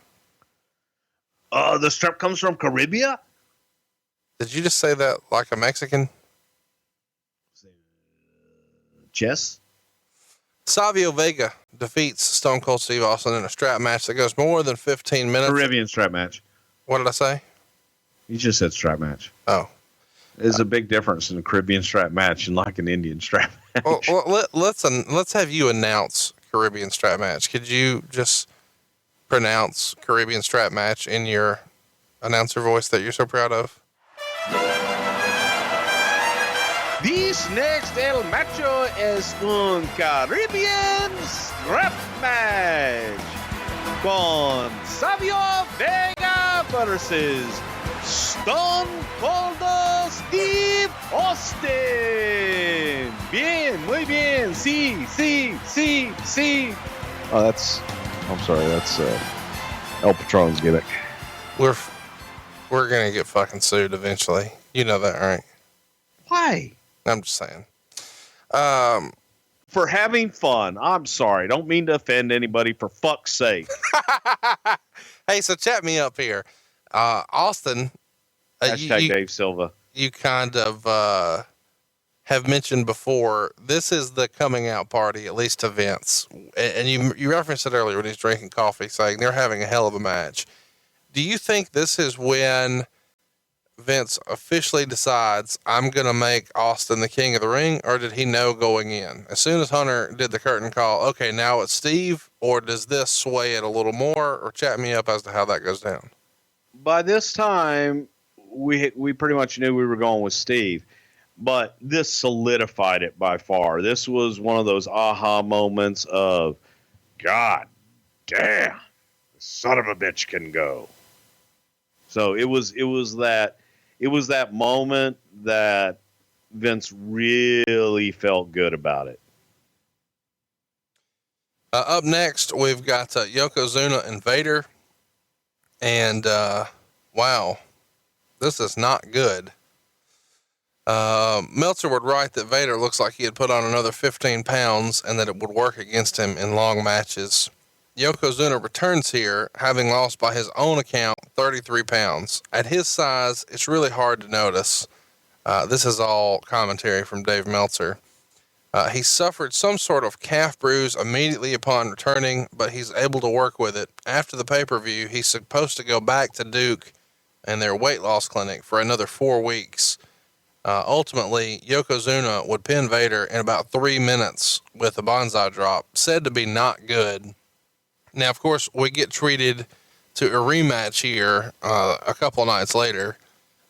Speaker 7: The strap comes from Caribbean?
Speaker 6: Did you just say that like a Mexican?
Speaker 7: Chess?
Speaker 6: Savio Vega defeats Stone Cold Steve Austin in a strap match that goes more than 15 minutes.
Speaker 7: Caribbean strap match.
Speaker 6: What did I say?
Speaker 7: You just said strap match.
Speaker 6: Oh.
Speaker 7: There's a big difference in a Caribbean strap match and like an Indian strap match.
Speaker 6: Well, let's have you announce Caribbean strap match. Could you just pronounce Caribbean strap match in your announcer voice that you're so proud of?
Speaker 7: This next El Macho es un Caribbean strap match con Savio Vega versus Stone Cold Steve Austin. Bien, muy bien. Sí. Oh, that's El Patron's gimmick.
Speaker 6: We're going to get fucking sued eventually. You know that, right?
Speaker 7: Why?
Speaker 6: I'm just saying.
Speaker 7: For having fun. I'm sorry. Don't mean to offend anybody, for fuck's sake.
Speaker 6: Hey, so chat me up here. Austin.
Speaker 7: Hashtag Dave Silva.
Speaker 6: You kind of have mentioned before, this is the coming out party, at least to Vince. And you referenced it earlier when he's drinking coffee, saying they're having a hell of a match. Do you think this is when Vince officially decides, I'm going to make Austin the king of the ring? Or did he know going in? As soon as Hunter did the curtain call, okay, now it's Steve, or does this sway it a little more? Or chat me up as to how that goes down.
Speaker 7: By this time, we pretty much knew we were going with Steve. But this solidified it by far. This was one of those aha moments of, God damn, the son of a bitch can go. So it was that moment that Vince really felt good about it.
Speaker 6: Up next, we've got Yokozuna and Vader. And wow, this is not good. Meltzer would write that Vader looks like he had put on another 15 pounds and that it would work against him in long matches. Yokozuna returns here, having lost by his own account 33 pounds. At his size, it's really hard to notice. This is all commentary from Dave Meltzer. He suffered some sort of calf bruise immediately upon returning, but he's able to work with it. After the pay-per-view, he's supposed to go back to Duke and their weight loss clinic for another 4 weeks. Ultimately, Yokozuna would pin Vader in about 3 minutes with a bonsai drop, said to be not good. Now, of course, we get treated to a rematch here a couple of nights later.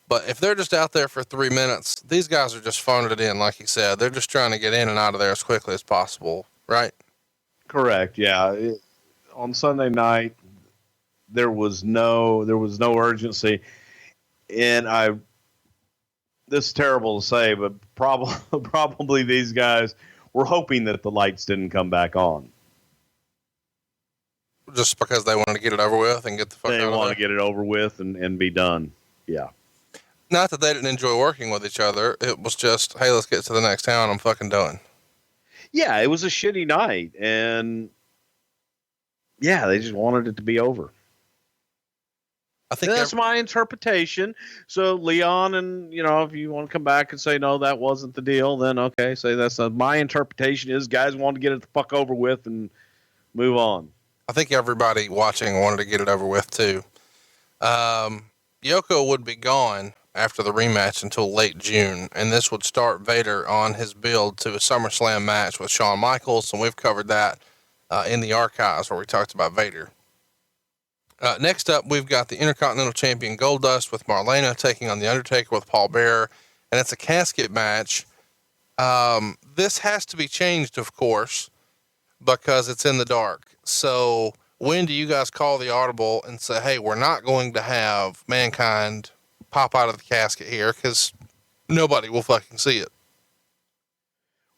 Speaker 6: But if they're just out there for 3 minutes, these guys are just phoning it in, like he said. They're just trying to get in and out of there as quickly as possible, right?
Speaker 7: Correct, yeah. On Sunday night, there was no urgency. And this is terrible to say, but probably these guys were hoping that the lights didn't come back on.
Speaker 6: Just because they wanted to get it over with and get the fuck out of there?
Speaker 7: They want to get it over with and be done. Yeah.
Speaker 6: Not that they didn't enjoy working with each other. It was just, hey, let's get to the next town. I'm fucking done.
Speaker 7: Yeah, it was a shitty night. And yeah, they just wanted it to be over.
Speaker 6: I think
Speaker 7: that's my interpretation. So Leon, and if you want to come back and say, no, that wasn't the deal, then okay, say that's my interpretation is guys want to get it the fuck over with and move on.
Speaker 6: I think everybody watching wanted to get it over with too. Yoko would be gone after the rematch until late June, and this would start Vader on his build to a SummerSlam match with Shawn Michaels, and we've covered that in the archives where we talked about Vader. Next up, we've got the Intercontinental Champion Goldust with Marlena taking on the Undertaker with Paul Bearer, and it's a casket match. This has to be changed, of course, because it's in the dark. So when do you guys call the audible and say, hey, we're not going to have Mankind pop out of the casket here because nobody will fucking see it?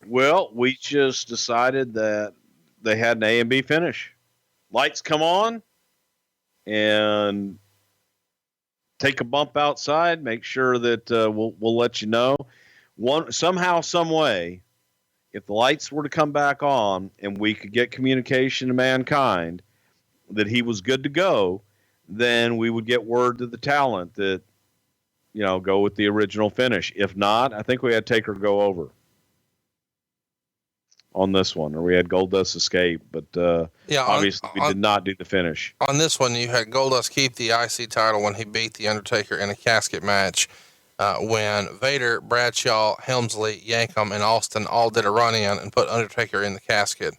Speaker 7: Well, we just decided that they had an A and B finish. Lights come on and take a bump outside. Make sure that we'll let you know. Somehow, some way, if the lights were to come back on and we could get communication to Mankind that he was good to go, then we would get word to the talent that, go with the original finish. If not, I think we had Taker go over on this one, or we had Goldust escape, but obviously we did not do the finish.
Speaker 6: On this one, you had Goldust keep the IC title when he beat the Undertaker in a casket match. When Vader, Bradshaw, Helmsley, Yankem, and Austin all did a run-in and put Undertaker in the casket.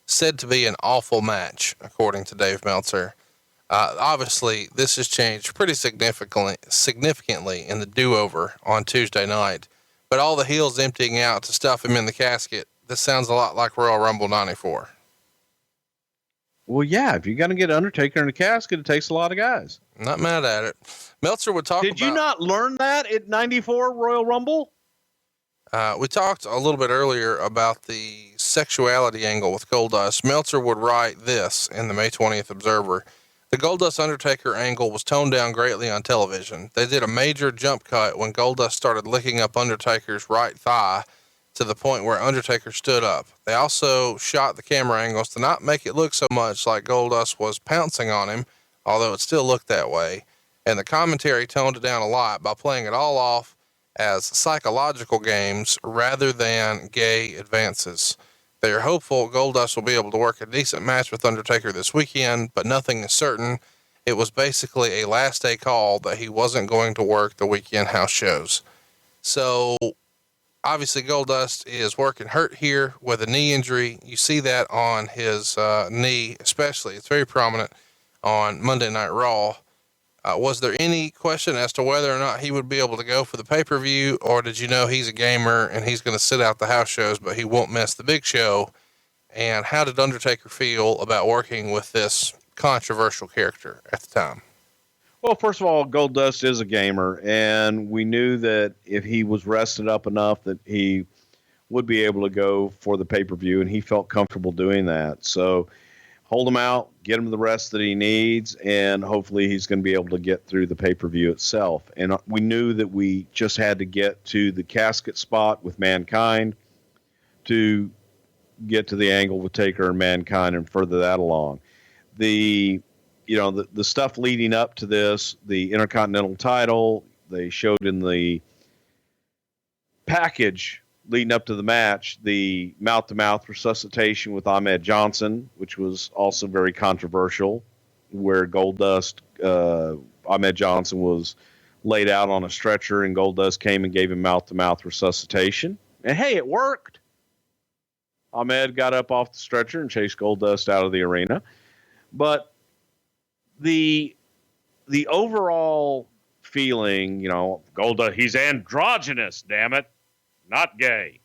Speaker 6: Said to be an awful match, according to Dave Meltzer. Obviously, this has changed pretty significantly in the do-over on Tuesday night. But all the heels emptying out to stuff him in the casket, this sounds a lot like Royal Rumble 94.
Speaker 7: Well, yeah, if you're going to get Undertaker in the casket, it takes a lot of guys.
Speaker 6: Not mad at it. Meltzer would talk
Speaker 7: Did you not learn that at 94 Royal Rumble?
Speaker 6: We talked a little bit earlier about the sexuality angle with Goldust. Meltzer would write this in the May 20th Observer. The Goldust Undertaker angle was toned down greatly on television. They did a major jump cut when Goldust started licking up Undertaker's right thigh to the point where Undertaker stood up. They also shot the camera angles to not make it look so much like Goldust was pouncing on him, although it still looked that way. And the commentary toned it down a lot by playing it all off as psychological games rather than gay advances. They are hopeful Goldust will be able to work a decent match with Undertaker this weekend, but nothing is certain. It was basically a last day call that he wasn't going to work the weekend house shows. So obviously Goldust is working hurt here with a knee injury. You see that on his knee, especially. It's very prominent on Monday Night Raw. Was there any question as to whether or not he would be able to go for the pay-per-view, or did you know he's a gamer and he's going to sit out the house shows, but he won't miss the big show? And how did Undertaker feel about working with this controversial character at the time?
Speaker 7: Well, first of all, Goldust is a gamer, and we knew that if he was rested up enough that he would be able to go for the pay-per-view, and he felt comfortable doing that. So hold him out, get him the rest that he needs, and hopefully he's going to be able to get through the pay-per-view itself. And we knew that we just had to get to the casket spot with Mankind to get to the angle with Taker and Mankind and further that along. The stuff leading up to this, the Intercontinental title, they showed in the package leading up to the match, the mouth-to-mouth resuscitation with Ahmed Johnson, which was also very controversial, where Goldust, Ahmed Johnson was laid out on a stretcher, and Goldust came and gave him mouth-to-mouth resuscitation. And hey, it worked. Ahmed got up off the stretcher and chased Goldust out of the arena. But the overall feeling, Goldust, he's androgynous, damn it. Not gay.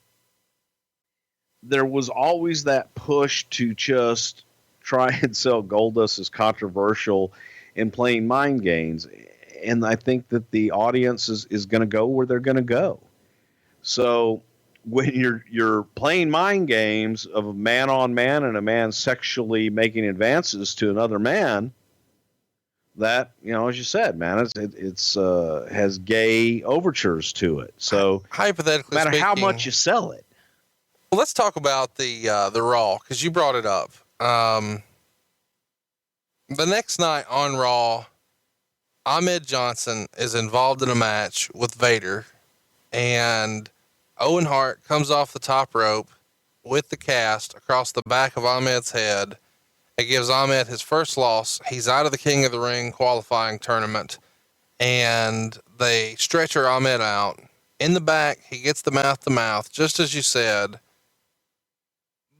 Speaker 7: There was always that push to just try and sell Goldust as controversial and playing mind games. And I think that the audience is going to go where they're going to go. So when you're playing mind games of a man on man and a man sexually making advances to another man, that, as you said, man, it's has gay overtures to it. So
Speaker 6: hypothetically,
Speaker 7: no matter
Speaker 6: speaking,
Speaker 7: how much you sell it.
Speaker 6: Well, let's talk about the Raw, because you brought it up. The next night on Raw, Ahmed Johnson is involved in a match with Vader, and Owen Hart comes off the top rope with the cast across the back of Ahmed's head. It gives Ahmed his first loss. He's out of the King of the Ring qualifying tournament, and they stretcher Ahmed out. In the back, he gets the mouth-to-mouth, just as you said.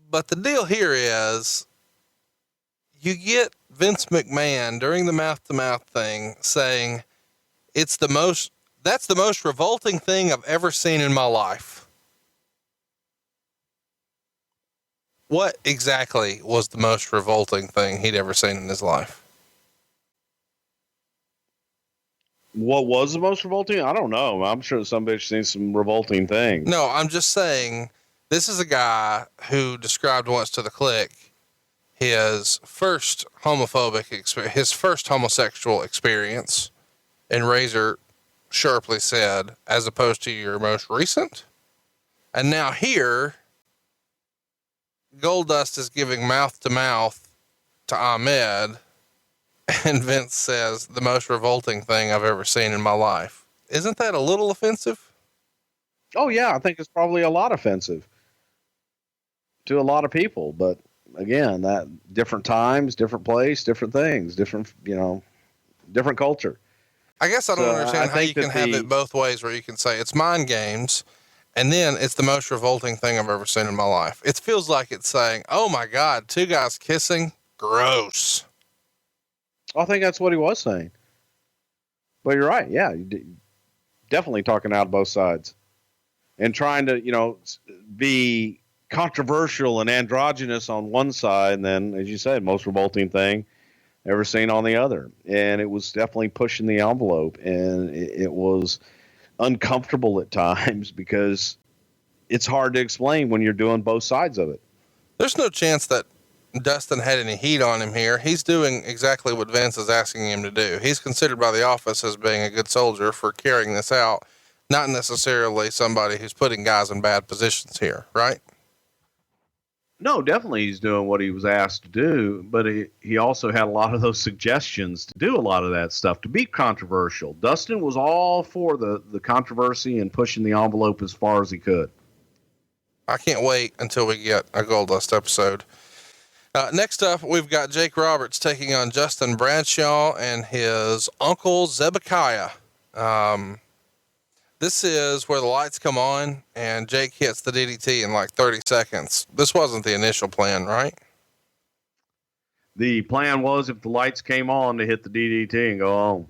Speaker 6: But the deal here is, you get Vince McMahon during the mouth-to-mouth thing saying, that's the most revolting thing I've ever seen in my life. What exactly was the most revolting thing he'd ever seen in his life?
Speaker 7: What was the most revolting? I don't know. I'm sure some bitch seen some revolting things.
Speaker 6: No, I'm just saying, this is a guy who described once to the Click his first his first homosexual experience, and Razor sharply said, as opposed to your most recent. And now here, Goldust is giving mouth to mouth to Ahmed, and Vince says, the most revolting thing I've ever seen in my life. Isn't that a little offensive?
Speaker 7: Oh yeah. I think it's probably a lot offensive to a lot of people, but again, that different times, different place, different things, different culture.
Speaker 6: I guess I don't understand how you can have it both ways, where you can say it's mind games, and then it's the most revolting thing I've ever seen in my life. It feels like it's saying, oh my God, two guys kissing, gross.
Speaker 7: I think that's what he was saying. But you're right. Yeah. Definitely talking out of both sides and trying to, be controversial and androgynous on one side. And then, as you said, most revolting thing ever seen on the other. And it was definitely pushing the envelope, and it was uncomfortable at times because it's hard to explain when you're doing both sides of it.
Speaker 6: There's no chance that Dustin had any heat on him here. He's doing exactly what Vince is asking him to do. He's considered by the office as being a good soldier for carrying this out, not necessarily somebody who's putting guys in bad positions here, right?
Speaker 7: No, definitely he's doing what he was asked to do, but he also had a lot of those suggestions to do a lot of that stuff, to be controversial. Dustin was all for the controversy and pushing the envelope as far as he could.
Speaker 6: I can't wait until we get a Goldust episode. Next up, we've got Jake Roberts taking on Justin Bradshaw and his uncle Zebekiah. This is where the lights come on and Jake hits the DDT in like 30 seconds. This wasn't the initial plan, right?
Speaker 7: The plan was if the lights came on to hit the DDT and go home.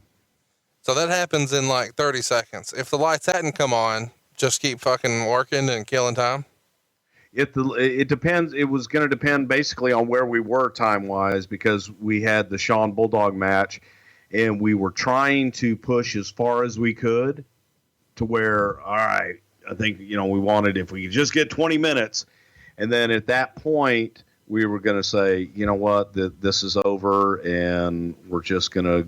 Speaker 6: So that happens in like 30 seconds. If the lights hadn't come on, just keep fucking working and killing time.
Speaker 7: It depends. It was going to depend basically on where we were time wise, because we had the Shawn Bulldog match and we were trying to push as far as we could to where, all right, I think, we wanted, if we could just get 20 minutes. And then at that point we were going to say, you know what, this is over and we're just going to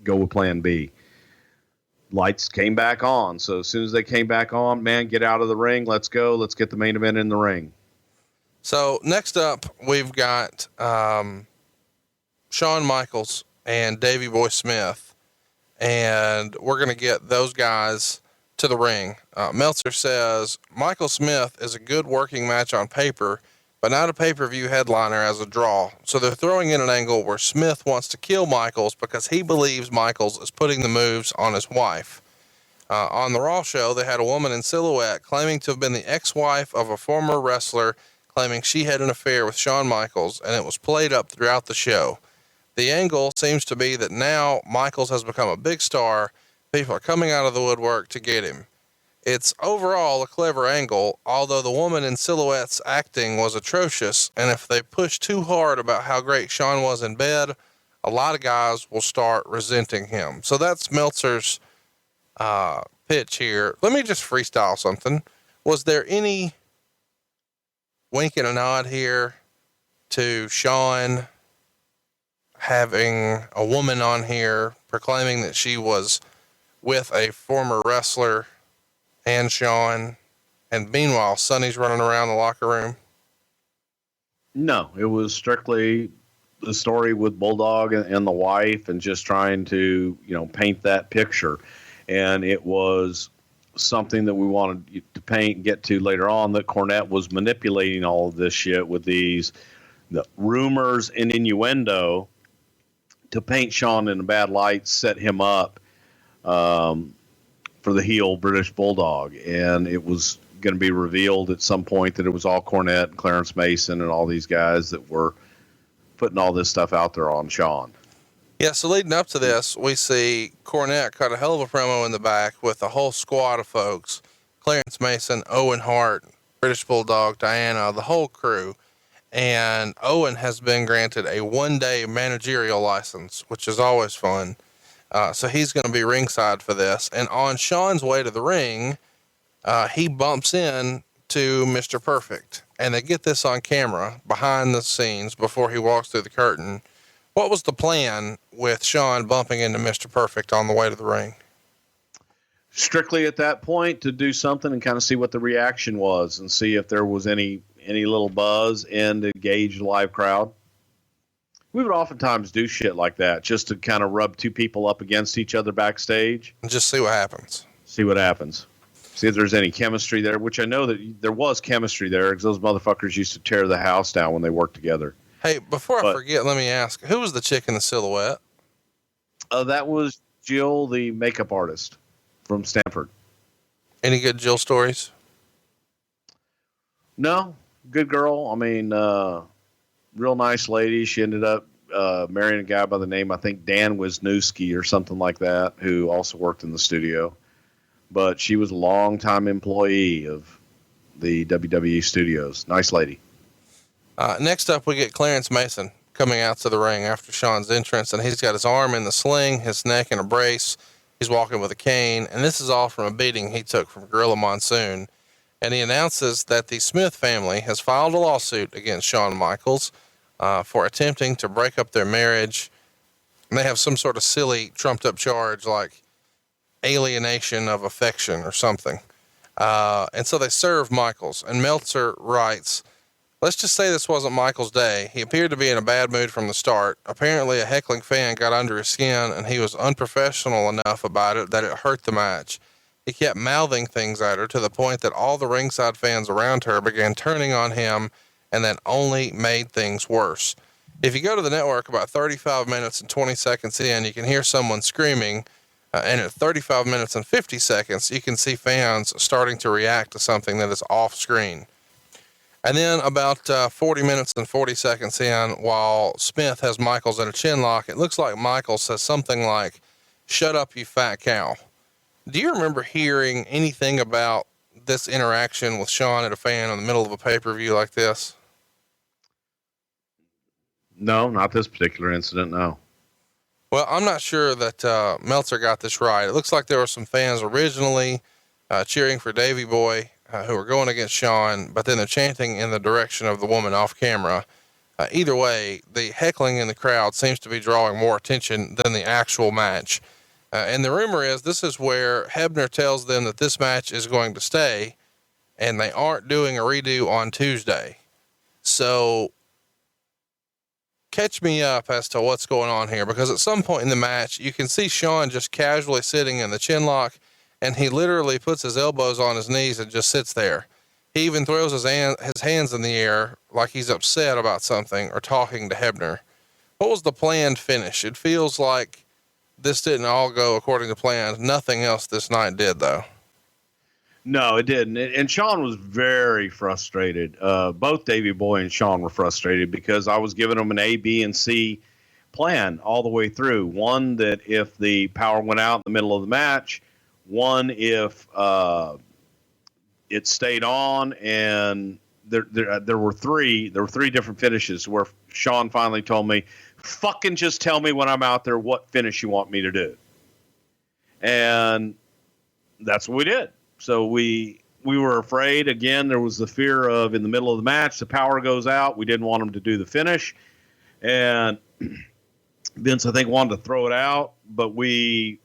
Speaker 7: go with plan B. Lights came back on. So as soon as they came back on, man, get out of the ring. Let's go. Let's get the main event in the ring.
Speaker 6: So next up, we've got Shawn Michaels and Davey Boy Smith, and we're going to get those guys to the ring. Meltzer says Michael Smith is a good working match on paper, but not a pay-per-view headliner as a draw. So they're throwing in an angle where Smith wants to kill Michaels because he believes Michaels is putting the moves on his wife. On the Raw show, they had a woman in silhouette claiming to have been the ex-wife of a former wrestler, claiming she had an affair with Shawn Michaels, and it was played up throughout the show. The angle seems to be that now Michaels has become a big star. People are coming out of the woodwork to get him. It's overall a clever angle, although the woman in silhouette's acting was atrocious, and if they push too hard about how great Shawn was in bed, a lot of guys will start resenting him. So that's Meltzer's pitch here. Let me just freestyle something. Was there any wink and a nod here to Shawn having a woman on here proclaiming that she was with a former wrestler and Shawn, and meanwhile Sonny's running around the locker room?
Speaker 7: No, it was strictly the story with Bulldog and the wife, and just trying to, paint that picture. And it was something that we wanted to paint and get to later on, that Cornette was manipulating all of this shit with the rumors and innuendo to paint Shawn in a bad light, set him up, for the heel British Bulldog. And it was going to be revealed at some point that it was all Cornette and Clarence Mason and all these guys that were putting all this stuff out there on Shawn.
Speaker 6: Yeah. So leading up to this, we see Cornette cut a hell of a promo in the back with a whole squad of folks: Clarence Mason, Owen, Hart, British Bulldog, Diana, the whole crew. And Owen has been granted a 1-day managerial license, which is always fun. So he's going to be ringside for this. And on Shawn's way to the ring, he bumps in to Mr. Perfect, and they get this on camera behind the scenes before he walks through the curtain. What was the plan with Shawn bumping into Mr. Perfect on the way to the ring?
Speaker 7: Strictly at that point to do something and kind of see what the reaction was and see if there was any little buzz and to gauge the live crowd. We would oftentimes do shit like that just to kind of rub two people up against each other backstage.
Speaker 6: And just see what happens.
Speaker 7: See what happens. See if there's any chemistry there, which I know that there was chemistry there, because those motherfuckers used to tear the house down when they worked together.
Speaker 6: Hey, before I forget, let me ask, who was the chick in the silhouette?
Speaker 7: That was Jill, the makeup artist from Stanford.
Speaker 6: Any good Jill stories?
Speaker 7: No, good girl. I mean, real nice lady. She ended up marrying a guy by the name, I think, Dan Wisniewski or something like that, who also worked in the studio. But she was a long-time employee of the WWE studios. Nice lady.
Speaker 6: Next up, we get Clarence Mason coming out to the ring after Shawn's entrance, and he's got his arm in the sling, his neck in a brace. He's walking with a cane, and this is all from a beating he took from Gorilla Monsoon. And he announces that the Smith family has filed a lawsuit against Shawn Michaels for attempting to break up their marriage. And they have some sort of silly trumped up charge like alienation of affection or something. And so they serve Michaels, and Meltzer writes, Let's just say this wasn't Michael's day. He appeared to be in a bad mood from the start. Apparently a heckling fan got under his skin and he was unprofessional enough about it that it hurt the match. He kept mouthing things at her to the point that all the ringside fans around her began turning on him, and that only made things worse. If you go to the network about 35 minutes and 20 seconds in, you can hear someone screaming, and at 35 minutes and 50 seconds, you can see fans starting to react to something that is off screen. And then about 40 minutes and 40 seconds in, while Smith has Michaels in a chin lock, it looks like Michaels says something like, "Shut up, you fat cow." Do you remember hearing anything about this interaction with Shawn and a fan in the middle of a pay-per-view like this?
Speaker 7: No, not this particular incident. No.
Speaker 6: Well, I'm not sure that Meltzer got this right. It looks like there were some fans originally cheering for Davey Boy who were going against Shawn, but then they're chanting in the direction of the woman off camera. Either way, the heckling in the crowd seems to be drawing more attention than the actual match. And the rumor is this is where Hebner tells them that this match is going to stay and they aren't doing a redo on Tuesday. So catch me up as to what's going on here, because at some point in the match, you can see Shawn just casually sitting in the chin lock, and he literally puts his elbows on his knees and just sits there. He even throws his hands in the air like he's upset about something or talking to Hebner. What was the planned finish? It feels like this didn't all go according to plan. Nothing else this night did, though.
Speaker 7: No, it didn't. And Shawn was very frustrated. Both Davey Boy and Shawn were frustrated because I was giving them an A, B, and C plan all the way through. One, that if the power went out in the middle of the match. One, if it stayed on. And there were three different finishes where Shawn finally told me, "Fucking just tell me when I'm out there what finish you want me to do." And that's what we did. So we were afraid. Again, there was the fear of, in the middle of the match, the power goes out. We didn't want them to do the finish. And Vince, I think, wanted to throw it out, but we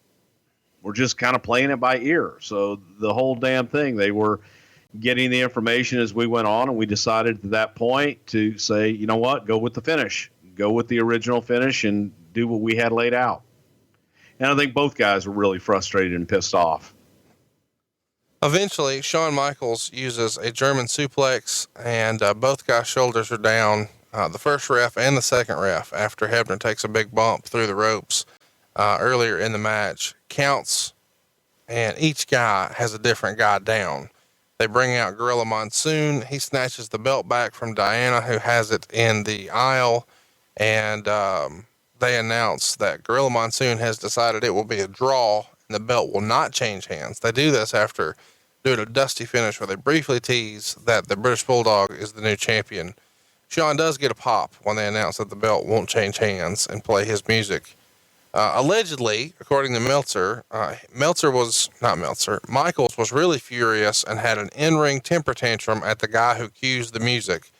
Speaker 7: were just kind of playing it by ear. So the whole damn thing, they were getting the information as we went on, and we decided at that point to say, you know what, go with the finish. Go with the original finish and do what we had laid out. And I think both guys were really frustrated and pissed off.
Speaker 6: Eventually, Shawn Michaels uses a German suplex, and both guys' shoulders are down. The first ref and the second ref, after Hebner takes a big bump through the ropes earlier in the match, counts, and each guy has a different guy down. They bring out Gorilla Monsoon. He snatches the belt back from Diana, who has it in the aisle, and they announce that Gorilla Monsoon has decided it will be a draw and the belt will not change hands. They do this after doing a dusty finish where they briefly tease that the British Bulldog is the new champion. Shawn does get a pop when they announce that the belt won't change hands and play his music. Allegedly, according to Michaels was really furious and had an in-ring temper tantrum at the guy who cues the music.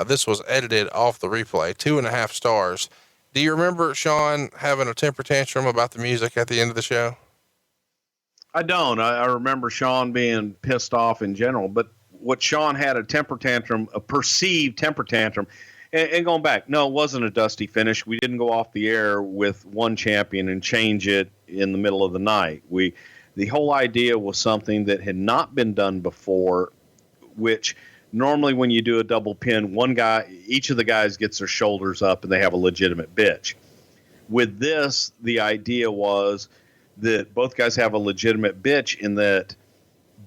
Speaker 6: This was edited off the replay, 2.5 stars. Do you remember Shawn having a temper tantrum about the music at the end of the show?
Speaker 7: I don't. I remember Shawn being pissed off in general, but what Shawn had a temper tantrum, a perceived temper tantrum, and going back, no, it wasn't a dusty finish. We didn't go off the air with one champion and change it in the middle of the night. The whole idea was something that had not been done before, which normally when you do a double pin, each of the guys gets their shoulders up and they have a legitimate bitch. With this, the idea was that both guys have a legitimate bitch in that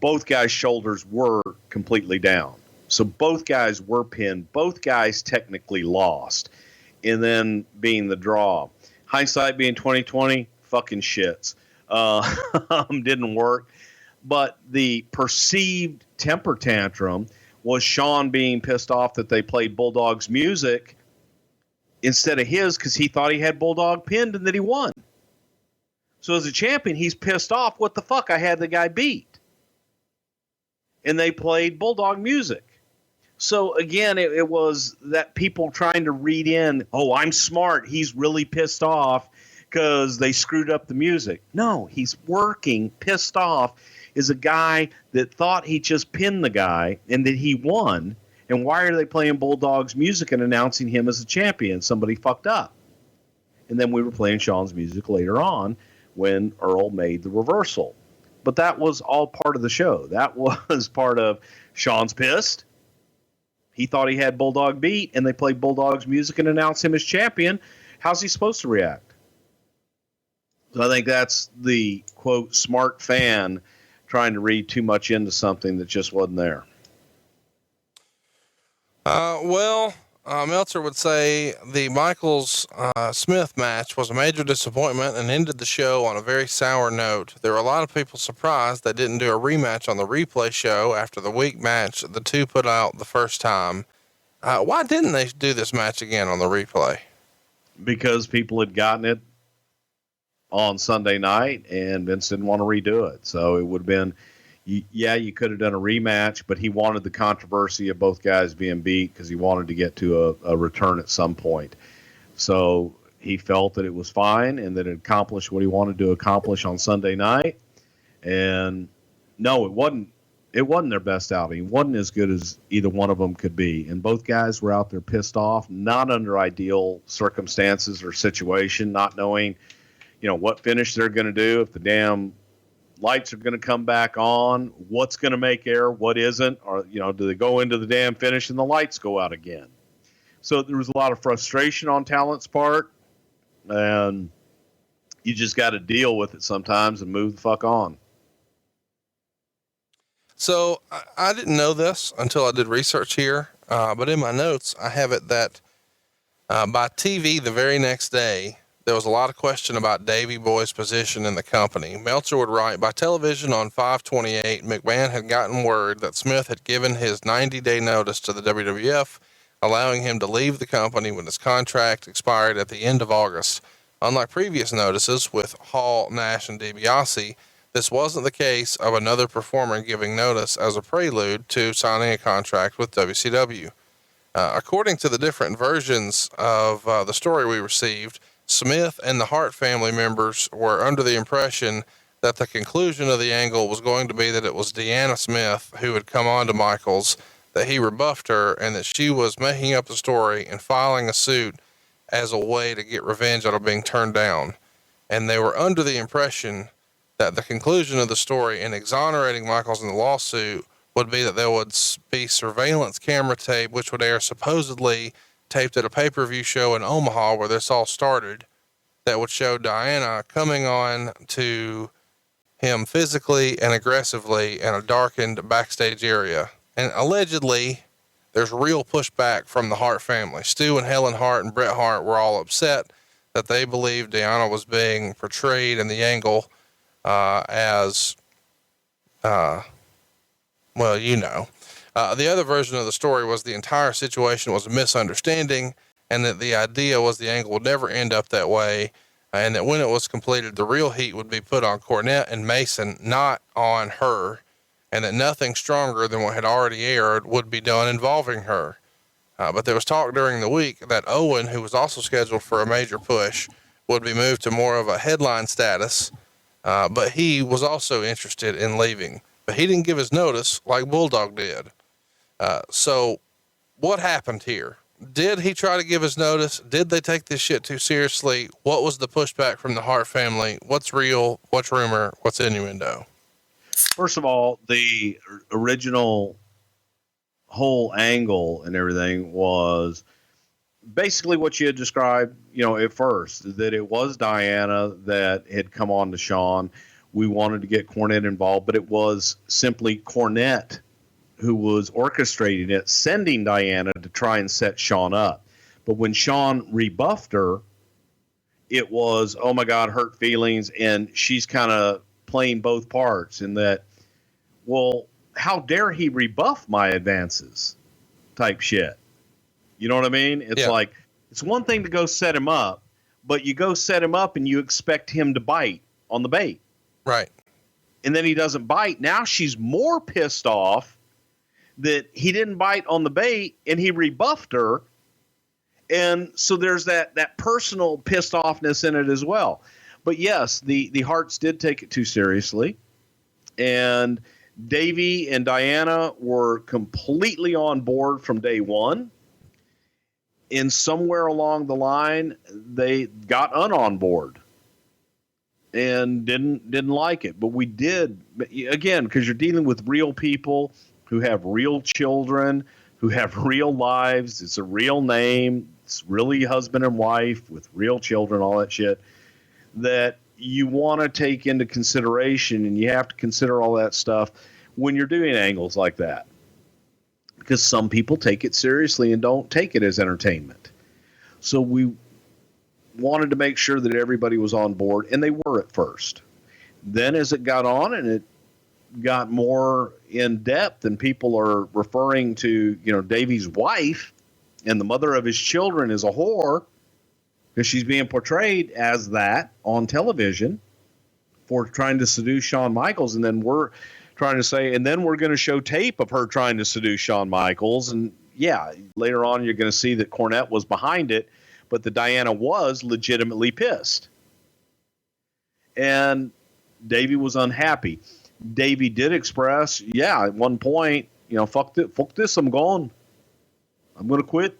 Speaker 7: both guys' shoulders were completely down. So both guys were pinned. Both guys technically lost. And then being the draw. Hindsight being 2020, fucking shits. Didn't work. But the perceived temper tantrum was Shawn being pissed off that they played Bulldog's music instead of his because he thought he had Bulldog pinned and that he won. So as a champion, he's pissed off. What the fuck? I had the guy beat. And they played Bulldog music. So again, it was that people trying to read in, oh, I'm smart. He's really pissed off because they screwed up the music. No, he's working pissed off is a guy that thought he just pinned the guy and that he won. And why are they playing Bulldog's music and announcing him as a champion? Somebody fucked up. And then we were playing Shawn's music later on when Earl made the reversal. But that was all part of the show. That was part of Shawn's pissed. He thought he had Bulldog beat, and they played Bulldog's music and announced him as champion. How's he supposed to react? So I think that's the, quote, smart fan trying to read too much into something that just wasn't there.
Speaker 6: Meltzer would say the Michaels Smith match was a major disappointment and ended the show on a very sour note. There were a lot of people surprised they didn't do a rematch on the replay show after the weak match the two put out the first time. Why didn't they do this match again on the replay?
Speaker 7: Because people had gotten it on Sunday night and Vince didn't want to redo it. So it would have been, you could have done a rematch, but he wanted the controversy of both guys being beat because he wanted to get to a return at some point. So he felt that it was fine and that it accomplished what he wanted to accomplish on Sunday night. And no, it wasn't their best outing. It wasn't as good as either one of them could be. And both guys were out there pissed off, not under ideal circumstances or situation, not knowing, what finish they're going to do, if the damn lights are going to come back on, what's going to make air, what isn't, or, do they go into the damn finish and the lights go out again? So there was a lot of frustration on talent's part, and you just got to deal with it sometimes and move the fuck on.
Speaker 6: So I didn't know this until I did research here. But in my notes, I have it that, by TV the very next day, there was a lot of question about Davey Boy's position in the company. Meltzer would write, by television on 5/28, McMahon had gotten word that Smith had given his 90-day notice to the WWF, allowing him to leave the company when his contract expired at the end of August. Unlike previous notices with Hall, Nash, and DiBiase, this wasn't the case of another performer giving notice as a prelude to signing a contract with WCW. According to the different versions of the story we received, Smith and the Hart family members were under the impression that the conclusion of the angle was going to be that it was Deanna Smith who had come on to Michaels, that he rebuffed her, and that she was making up the story and filing a suit as a way to get revenge out of being turned down. And they were under the impression that the conclusion of the story in exonerating Michaels in the lawsuit would be that there would be surveillance camera tape, which would air supposedly taped at a pay-per-view show in Omaha where this all started, that would show Diana coming on to him physically and aggressively in a darkened backstage area. And allegedly there's real pushback from the Hart family. Stu and Helen Hart and Bret Hart were all upset that they believed Diana was being portrayed in the angle as the other version of the story was the entire situation was a misunderstanding, and that the idea was the angle would never end up that way, and that when it was completed, the real heat would be put on Cornette and Mason, not on her, and that nothing stronger than what had already aired would be done involving her. But there was talk during the week that Owen, who was also scheduled for a major push, would be moved to more of a headline status, but he was also interested in leaving. But he didn't give his notice like Bulldog did. So what happened here? Did he try to give his notice? Did they take this shit too seriously? What was the pushback from the Hart family? What's real? What's rumor? What's innuendo?
Speaker 7: First of all, the original whole angle and everything was basically what you had described, at first, that it was Diana that had come on to Shawn. We wanted to get Cornette involved, but it was simply Cornette who was orchestrating it, sending Diana to try and set Shawn up. But when Shawn rebuffed her, it was, oh my God, hurt feelings. And she's kind of playing both parts in that, well, how dare he rebuff my advances type shit. You know what I mean? It's like, it's one thing to go set him up, but you go set him up and you expect him to bite on the bait.
Speaker 6: Right.
Speaker 7: And then he doesn't bite. Now she's more pissed off that he didn't bite on the bait and he rebuffed her. And so there's that personal pissed offness in it as well. But yes, the Harts did take it too seriously, and Davey and Diana were completely on board from day one. And somewhere along the line, they got on board and didn't like it. But we did, again, because you're dealing with real people who have real children, who have real lives. It's a real name. It's really husband and wife with real children, all that shit that you want to take into consideration, and you have to consider all that stuff when you're doing angles like that, because some people take it seriously and don't take it as entertainment. So we wanted to make sure that everybody was on board, and they were at first. Then as it got on and it got more in depth, and people are referring to, Davey's wife and the mother of his children as a whore, because she's being portrayed as that on television for trying to seduce Shawn Michaels. And then we're trying to say, and then we're going to show tape of her trying to seduce Shawn Michaels. And yeah, later on, you're going to see that Cornette was behind it, but the Diana was legitimately pissed. And Davey was unhappy. Davey did express, at one point, fuck this, I'm gone. I'm going to quit.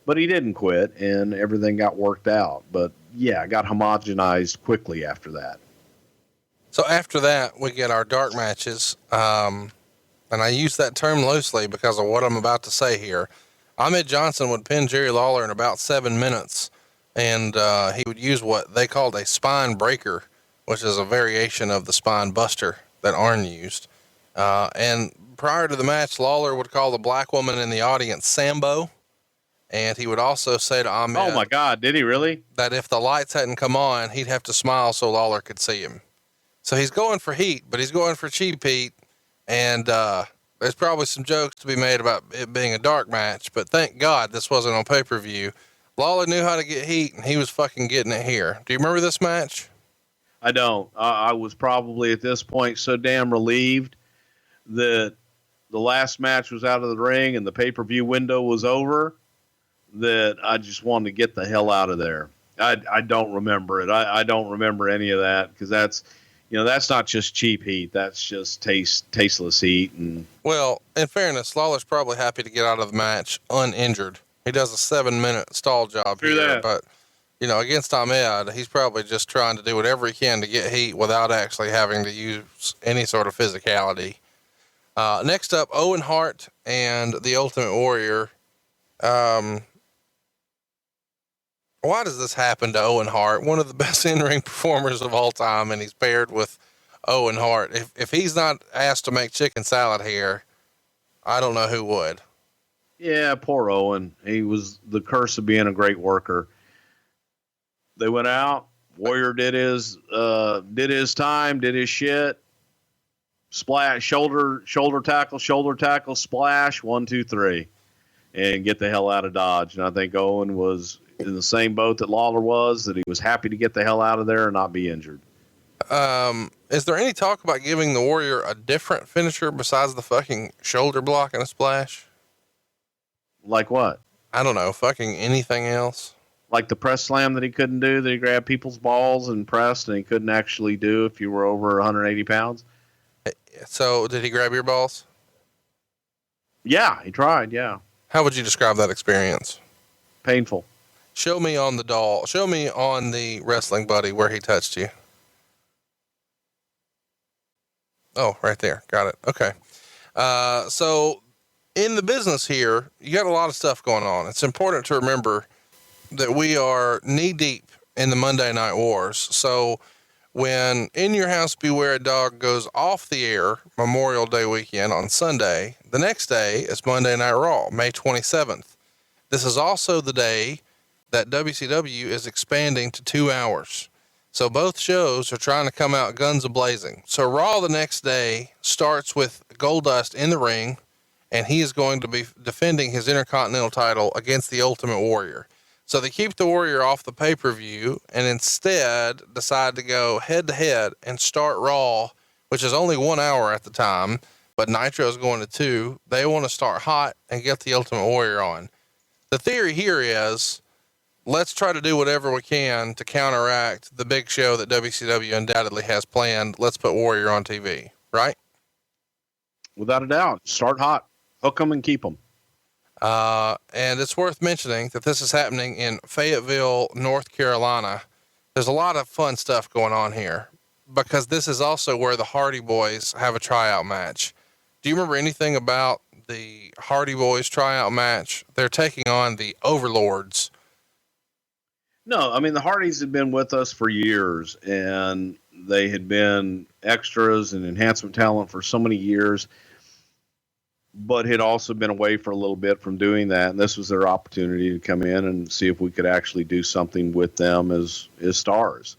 Speaker 7: But he didn't quit, and everything got worked out. But it got homogenized quickly after that.
Speaker 6: So after that, we get our dark matches. And I use that term loosely because of what I'm about to say here. Ahmed Johnson would pin Jerry Lawler in about 7 minutes, and he would use what they called a spine breaker, which is a variation of the spine buster that Arn used. And prior to the match, Lawler would call the black woman in the audience Sambo. And he would also say to Ahmed,
Speaker 7: oh my God, did he really?
Speaker 6: That if the lights hadn't come on, he'd have to smile so Lawler could see him. So he's going for heat, but he's going for cheap heat. And, there's probably some jokes to be made about it being a dark match, but thank God this wasn't on pay-per-view. Lawler knew how to get heat, and he was fucking getting it here. Do you remember this match?
Speaker 7: I don't. I was probably at this point so damn relieved that the last match was out of the ring and the pay-per-view window was over that I just wanted to get the hell out of there. I don't remember it. I don't remember any of that, because that's not just cheap heat. That's just tasteless heat. And
Speaker 6: well, in fairness, Lawler's probably happy to get out of the match uninjured. He does a 7-minute stall job here, but against Ahmed, he's probably just trying to do whatever he can to get heat without actually having to use any sort of physicality. Next up, Owen Hart and the Ultimate Warrior. Why does this happen to Owen Hart? One of the best in-ring performers of all time, and he's paired with Owen Hart. If he's not asked to make chicken salad here, I don't know who would.
Speaker 7: Yeah, poor Owen. He was the curse of being a great worker. They went out. Warrior did his time, did his shit. Splash, shoulder tackle, splash, 1, 2, 3, and get the hell out of Dodge. And I think Owen was in the same boat that Lawler was, that he was happy to get the hell out of there and not be injured.
Speaker 6: Is there any talk about giving the Warrior a different finisher besides the fucking shoulder block and a splash?
Speaker 7: Like what?
Speaker 6: I don't know. Fucking anything else?
Speaker 7: Like the press slam that he couldn't do, that he grabbed people's balls and pressed, and he couldn't actually do if you were over 180 pounds.
Speaker 6: So did he grab your balls?
Speaker 7: Yeah, he tried. Yeah.
Speaker 6: How would you describe that experience?
Speaker 7: Painful.
Speaker 6: Show me on the doll. Show me on the Wrestling Buddy where he touched you. Oh, right there. Got it. Okay. So in the business here, you got a lot of stuff going on. It's important to remember that we are knee deep in the Monday Night Wars. So when In Your House Beware a Dog goes off the air Memorial Day weekend on Sunday, the next day is Monday Night Raw, May 27th. This is also the day that WCW is expanding to 2 hours. So both shows are trying to come out guns a-blazing. So Raw the next day starts with Goldust in the ring, and he is going to be defending his Intercontinental title against the Ultimate Warrior. So they keep the Warrior off the pay-per-view and instead decide to go head-to-head and start Raw, which is only 1 hour at the time, but Nitro is going to 2. They want to start hot and get the Ultimate Warrior on. The theory here is, let's try to do whatever we can to counteract the big show that WCW undoubtedly has planned. Let's put Warrior on TV, right?
Speaker 7: Without a doubt. Start hot, hook them and keep them.
Speaker 6: And it's worth mentioning that this is happening in Fayetteville, North Carolina. There's a lot of fun stuff going on here because this is also where the Hardy Boys have a tryout match. Do you remember anything about the Hardy Boys tryout match? They're taking on the Overlords.
Speaker 7: No, I mean, the Hardys had been with us for years, and they had been extras and enhancement talent for so many years, but had also been away for a little bit from doing that. And this was their opportunity to come in and see if we could actually do something with them as stars.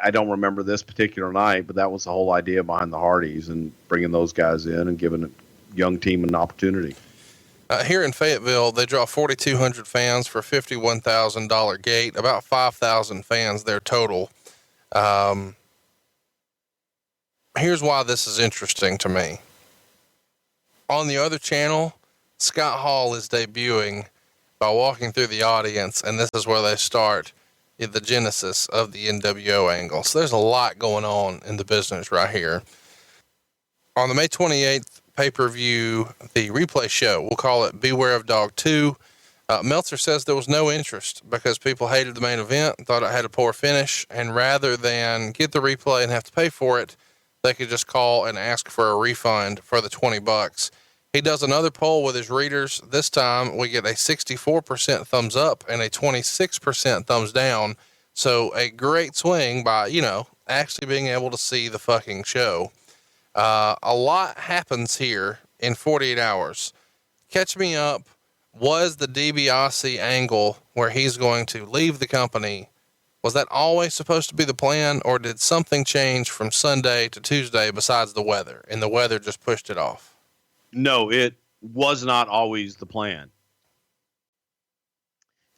Speaker 7: I don't remember this particular night, but that was the whole idea behind the Hardys and bringing those guys in and giving a young team an opportunity.
Speaker 6: Here in Fayetteville, they draw 4,200 fans for $51,000 gate, about 5,000 fans there total. Here's why this is interesting to me. On the other channel, Scott Hall is debuting by walking through the audience, and this is where they start the genesis of the NWO angle. So there's a lot going on in the business right here. On the May 28th pay-per-view, the replay show, we'll call it Beware of Dog 2. Meltzer says there was no interest because people hated the main event, thought it had a poor finish, and rather than get the replay and have to pay for it, they could just call and ask for a refund for the $20. He does another poll with his readers. This time we get a 64% thumbs up and a 26% thumbs down. So a great swing by, actually being able to see the fucking show. A lot happens here in 48 hours. Catch me up. Was the DiBiase angle where he's going to leave the company, was that always supposed to be the plan, or did something change from Sunday to Tuesday besides the weather, and the weather just pushed it off?
Speaker 7: No, it was not always the plan.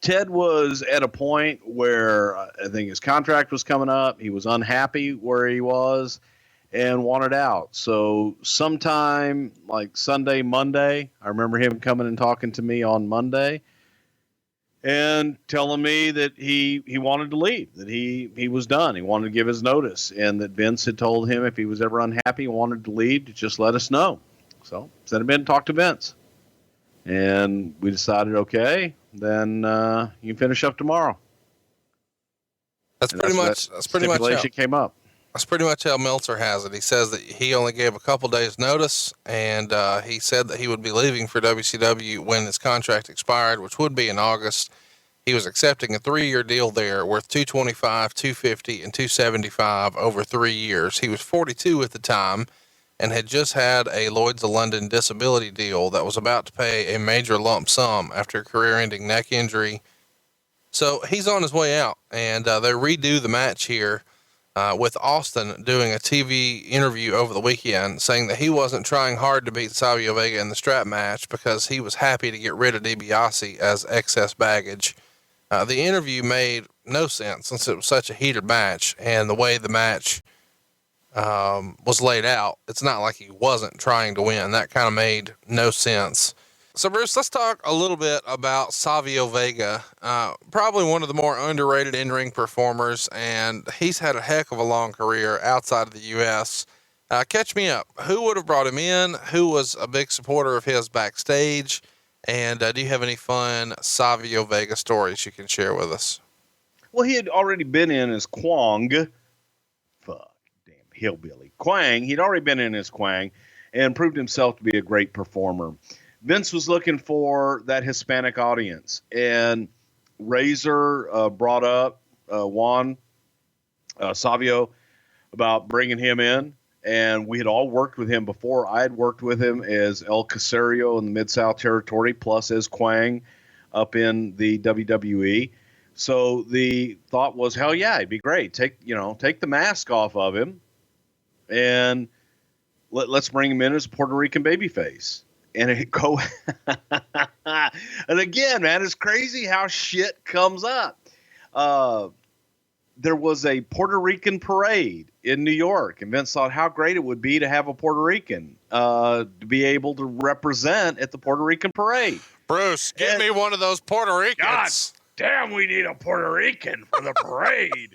Speaker 7: Ted was at a point where I think his contract was coming up. He was unhappy where he was and wanted out. So sometime like Sunday, Monday, I remember him coming and talking to me on Monday and telling me that he wanted to leave, that he was done. He wanted to give his notice, and that Vince had told him if he was ever unhappy and wanted to leave, to just let us know. So sent him in and talked to Vince, and we decided, okay, then you can finish up tomorrow.
Speaker 6: That's pretty much
Speaker 7: how came up.
Speaker 6: That's pretty much how Meltzer has it. He says that he only gave a couple days notice, and he said that he would be leaving for WCW when his contract expired, which would be in August. He was accepting a 3-year deal there worth $225, $250, and $275 over 3 years. He was 42 at the time and had just had a Lloyd's of London disability deal that was about to pay a major lump sum after a career-ending neck injury. So he's on his way out, and they redo the match here with Austin doing a TV interview over the weekend saying that he wasn't trying hard to beat Savio Vega in the strap match because he was happy to get rid of DiBiase as excess baggage. The interview made no sense since it was such a heated match, and the way the match was laid out, it's not like he wasn't trying to win. That kind of made no sense. So Bruce, let's talk a little bit about Savio Vega, probably one of the more underrated in-ring performers, and he's had a heck of a long career outside of the U.S. Catch me up. Who would have brought him in? Who was a big supporter of his backstage? And do you have any fun Savio Vega stories you can share with us?
Speaker 7: Well, he had already been in as Kwang. Hillbilly Quang. He'd already been in his Quang and proved himself to be a great performer. Vince was looking for that Hispanic audience, and Razor brought up Juan Savio about bringing him in, and we had all worked with him before. I had worked with him as El Casario in the Mid-South Territory, plus as Quang up in the WWE. So the thought was, hell yeah, it'd be great. Take the mask off of him, and let's bring him in as a Puerto Rican babyface. And and again, man, it's crazy how shit comes up. There was a Puerto Rican parade in New York, and Vince thought how great it would be to have a Puerto Rican to be able to represent at the Puerto Rican parade.
Speaker 6: Bruce, give me one of those Puerto Ricans.
Speaker 2: God damn, we need a Puerto Rican for the parade.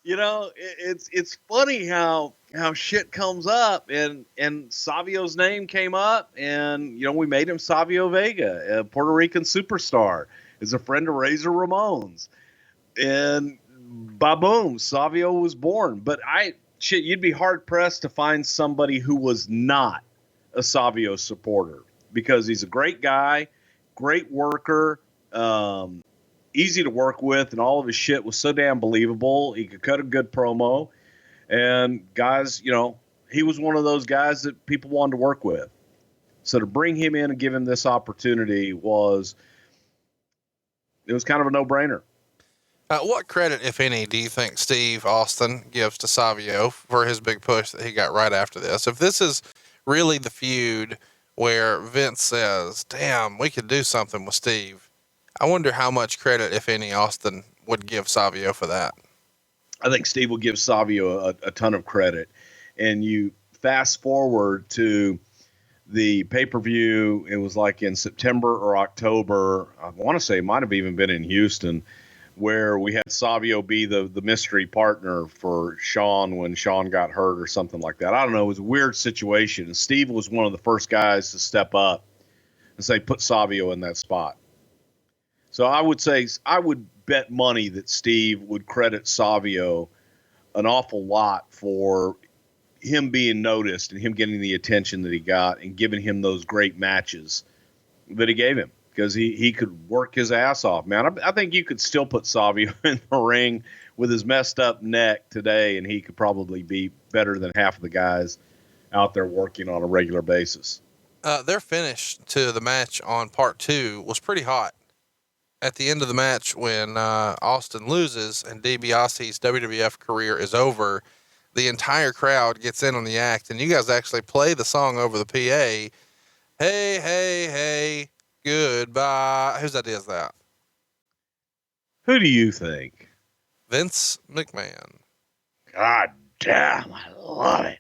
Speaker 7: It's funny how shit comes up, and Savio's name came up, and we made him Savio Vega, a Puerto Rican superstar, is a friend of Razor Ramon's, and ba-boom, Savio was born. But you'd be hard pressed to find somebody who was not a Savio supporter, because he's a great guy, great worker, easy to work with, and all of his shit was so damn believable. He could cut a good promo, and guys, he was one of those guys that people wanted to work with. So to bring him in and give him this opportunity was kind of a no-brainer.
Speaker 6: What credit, if any, do you think Steve Austin gives to Savio for his big push that he got right after this? If this is really the feud where Vince says, damn, we could do something with Steve, I wonder how much credit, if any, Austin would give Savio for that.
Speaker 7: I think Steve will give Savio a ton of credit. And you fast forward to the pay-per-view, it was like in September or October, I want to say it might have even been in Houston, where we had Savio be the mystery partner for Shawn when Shawn got hurt or something like that. I don't know. It was a weird situation. And Steve was one of the first guys to step up and say, put Savio in that spot. So I would bet money that Steve would credit Savio an awful lot for him being noticed and him getting the attention that he got and giving him those great matches that he gave him, because he could work his ass off, man. I think you could still put Savio in the ring with his messed up neck today, and he could probably be better than half of the guys out there working on a regular basis.
Speaker 6: Their finish to the match on part 2 was pretty hot. At the end of the match, when Austin loses and DiBiase's WWF career is over, the entire crowd gets in on the act, and you guys actually play the song over the PA. Hey, hey, hey, goodbye. Whose idea is that?
Speaker 7: Who do you think?
Speaker 6: Vince McMahon.
Speaker 2: God damn, I love it.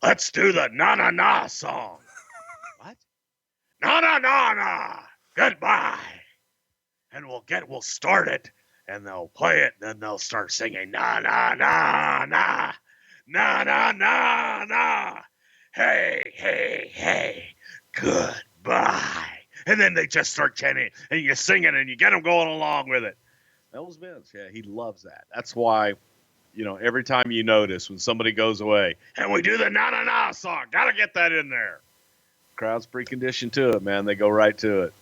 Speaker 2: Let's do the na-na-na song. What? Na-na-na-na. Goodbye. And we'll start it, and they'll play it, and then they'll start singing na-na-na-na. Na-na-na-na. Hey, hey, hey. Goodbye. And then they just start chanting, and you sing it, and you get them going along with it.
Speaker 7: That was Vince. Yeah, he loves that. That's why, every time you notice when somebody goes away,
Speaker 2: and we do the na-na-na song, gotta get that in there.
Speaker 7: Crowd's preconditioned to it, man. They go right to it.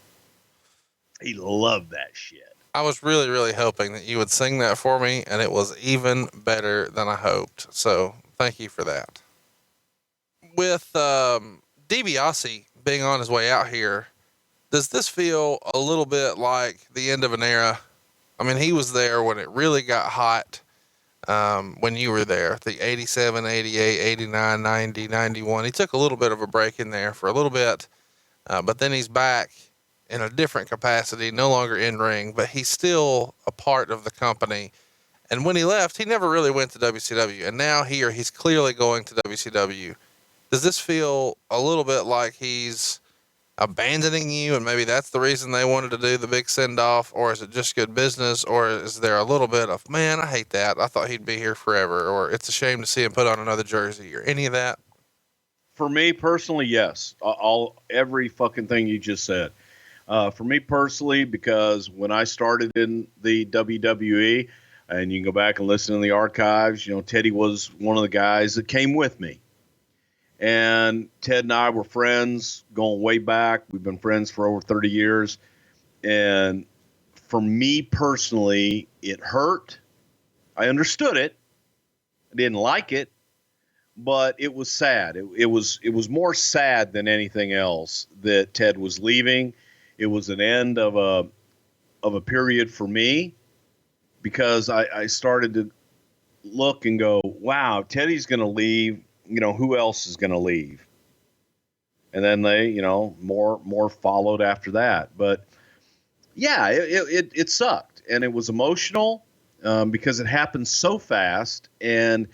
Speaker 7: He loved that shit.
Speaker 6: I was really, really hoping that you would sing that for me, and it was even better than I hoped. So thank you for that. With DiBiase being on his way out here, does this feel a little bit like the end of an era? I mean, he was there when it really got hot, when you were there, the 87, 88, 89, 90, 91. He took a little bit of a break in there for a little bit, but then he's back in a different capacity, no longer in ring, but he's still a part of the company. And when he left, he never really went to WCW. And now he's clearly going to WCW. Does this feel a little bit like he's abandoning you, and maybe that's the reason they wanted to do the big send off? Or is it just good business? Or is there a little bit of, man, I hate that, I thought he'd be here forever, or it's a shame to see him put on another jersey, or any of that?
Speaker 7: For me personally, yes. Every fucking thing you just said. For me personally, because when I started in the WWE, and you can go back and listen to the archives, Teddy was one of the guys that came with me. And Ted and I were friends going way back. We've been friends for over 30 years. And for me personally, it hurt. I understood it. I didn't like it, but it was sad. It was more sad than anything else that Ted was leaving. It was an end of a period for me, because I started to look and go, wow, Teddy's going to leave. Who else is going to leave? And then they, more followed after that. But yeah, it sucked, and it was emotional, because it happened so fast, and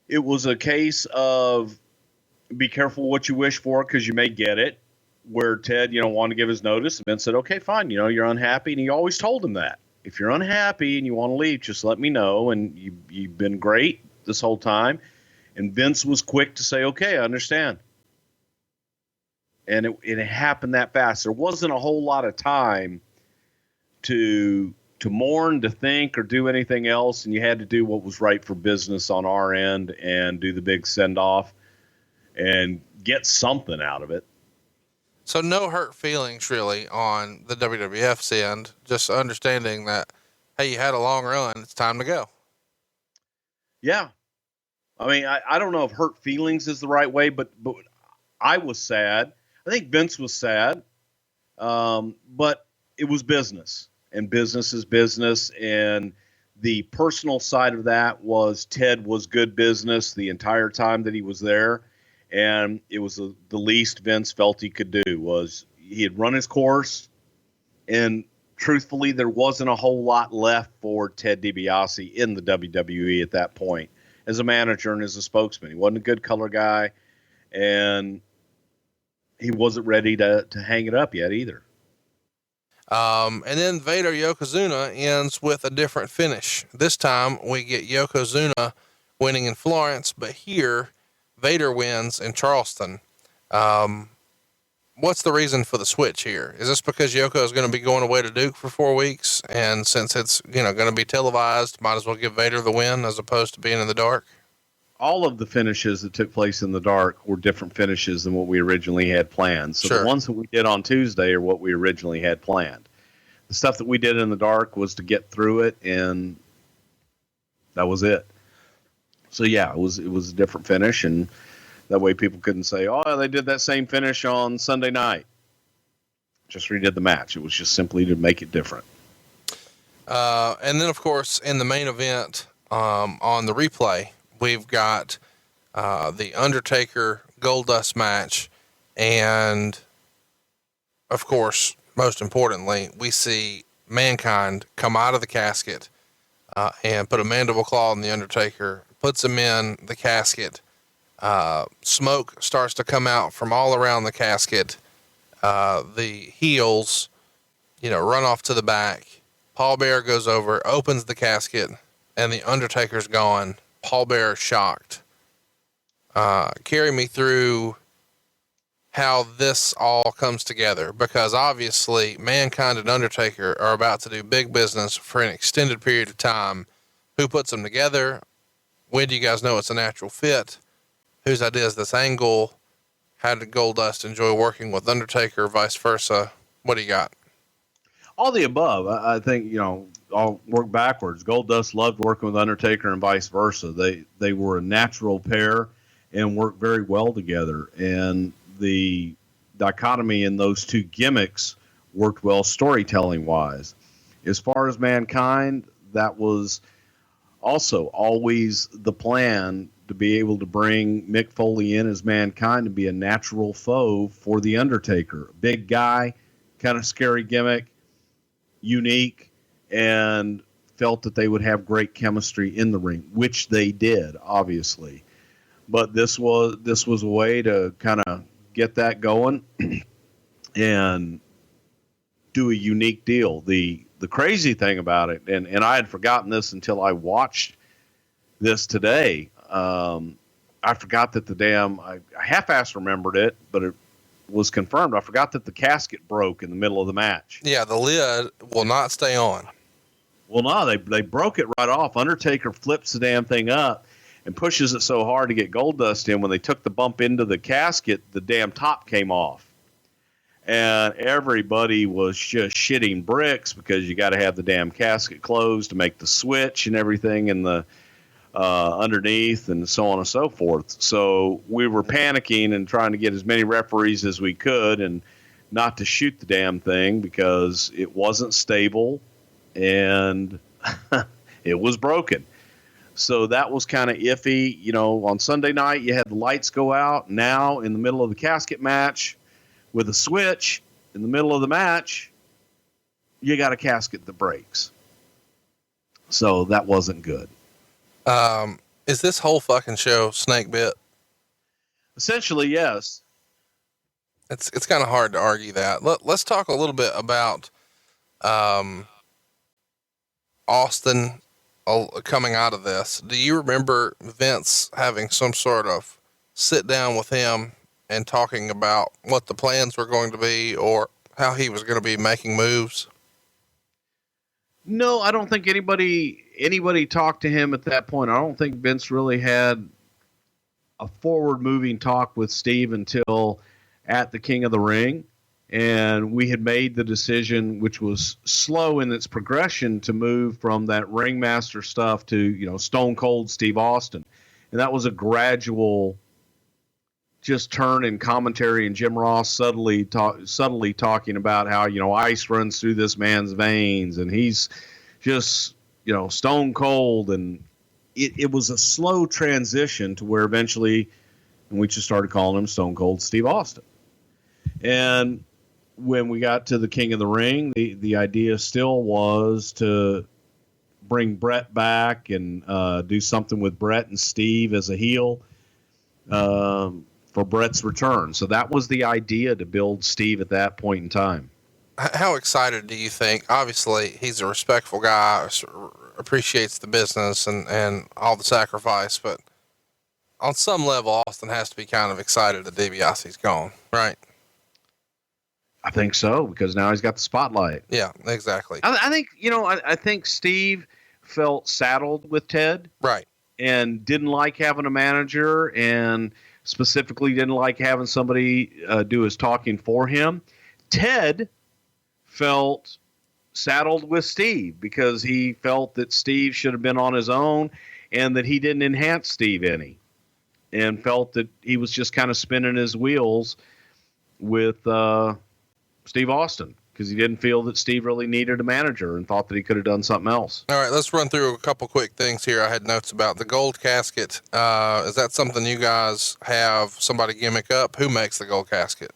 Speaker 7: it was a case of be careful what you wish for, because you may get it. Where Ted, wanted to give his notice, and Vince said, okay, fine. You're unhappy. And he always told him that. if you're unhappy and you want to leave, just let me know. And you've been great this whole time. And Vince was quick to say, okay, I understand. And it happened that fast. There wasn't a whole lot of time to mourn, to think, or do anything else. And you had to do what was right for business on our end and do the big send-off and get something out of it.
Speaker 6: So no hurt feelings really on the WWF's end, just understanding that, hey, you had a long run. It's time to go.
Speaker 7: Yeah. I mean, I don't know if hurt feelings is the right way, but I was sad. I think Vince was sad. But it was business, and business is business. And the personal side of that was Ted was good business the entire time that he was there. And it was the least Vince felt he could do. Was he had run his course, and truthfully, there wasn't a whole lot left for Ted DiBiase in the WWE at that point as a manager and as a spokesman. He wasn't a good color guy, and he wasn't ready to hang it up yet either.
Speaker 6: And then Vader Yokozuna ends with a different finish. This time we get Yokozuna winning in Florence, but here Vader wins in Charleston. What's the reason for the switch here? Is this because Yoko is going to be going away to Duke for 4 weeks? And since it's, going to be televised, might as well give Vader the win as opposed to being in the dark.
Speaker 7: All of the finishes that took place in the dark were different finishes than what we originally had planned. So The ones that we did on Tuesday are what we originally had planned. The stuff that we did in the dark was to get through it, and that was it. So yeah, it was a different finish, and that way people couldn't say, oh, they did that same finish on Sunday night. Just redid the match. It was just simply to make it different.
Speaker 6: And then of course, in the main event, on the replay, we've got, the Undertaker Goldust match. And of course, most importantly, we see Mankind come out of the casket, and put a mandible claw on the Undertaker, puts him in the casket. Smoke starts to come out from all around the casket. The heels, run off to the back. Paul Bearer goes over, opens the casket, and the Undertaker's gone. Paul Bearer shocked. Carry me through how this all comes together, because obviously Mankind and Undertaker are about to do big business for an extended period of time. Who puts them together? When do you guys know it's a natural fit? Whose idea is this angle? How did Goldust enjoy working with Undertaker, vice versa? What do you got?
Speaker 7: All the above. I think, I'll work backwards. Goldust loved working with Undertaker and vice versa. They were a natural pair and worked very well together. And the dichotomy in those two gimmicks worked well storytelling wise. As far as Mankind, that was also always the plan, to be able to bring Mick Foley in as Mankind to be a natural foe for the Undertaker. Big guy, kind of scary gimmick, unique, and felt that they would have great chemistry in the ring, which they did, obviously. But this was a way to kind of get that going and do a unique deal. The crazy thing about it, and I had forgotten this until I watched this today. I forgot that I half-assed remembered it, but it was confirmed. I forgot that the casket broke in the middle of the match.
Speaker 6: Yeah, the lid will not stay on.
Speaker 7: Well, no, they broke it right off. Undertaker flips the damn thing up and pushes it so hard to get Goldust in. When they took the bump into the casket, the damn top came off. And everybody was just shitting bricks, because you got to have the damn casket closed to make the switch and everything in the underneath, and so on and so forth. So we were panicking and trying to get as many referees as we could and not to shoot the damn thing, because it wasn't stable and it was broken. So that was kind of iffy. On Sunday night, you had the lights go out. Now, in the middle of the casket match, with a switch in the middle of the match, you got a casket that breaks. So that wasn't good.
Speaker 6: Is this whole fucking show snake bit?
Speaker 7: Essentially, yes.
Speaker 6: It's kind of hard to argue that. Let's talk a little bit about, Austin coming out of this, do you remember Vince having some sort of sit down with him and talking about what the plans were going to be or how he was going to be making moves?
Speaker 7: No, I don't think anybody talked to him at that point. I don't think Vince really had a forward moving talk with Steve until at the King of the Ring. And we had made the decision, which was slow in its progression, to move from that ringmaster stuff to, Stone Cold Steve Austin. And that was a gradual just turn in commentary, and Jim Ross subtly talking about how, ice runs through this man's veins and he's just, stone cold. And it was a slow transition to where eventually, and we just started calling him Stone Cold Steve Austin. And when we got to the King of the Ring, the idea still was to bring Brett back and do something with Brett and Steve as a heel for Brett's return. So that was the idea, to build Steve at that point in time.
Speaker 6: How excited do you think? Obviously, he's a respectful guy, appreciates the business and all the sacrifice, but on some level, Austin has to be kind of excited that DiBiase's gone, right?
Speaker 7: I think so, because now he's got the spotlight.
Speaker 6: Yeah, exactly.
Speaker 7: I think, I think Steve felt saddled with Ted.
Speaker 6: Right.
Speaker 7: And didn't like having a manager, and specifically didn't like having somebody do his talking for him. Ted felt saddled with Steve because he felt that Steve should have been on his own and that he didn't enhance Steve any, and felt that he was just kind of spinning his wheels with Steve Austin because he didn't feel that Steve really needed a manager and thought that he could have done something else.
Speaker 6: All right, let's run through a couple quick things here. I had notes about the gold casket. Is that something you guys have somebody gimmick up? Who makes the gold casket?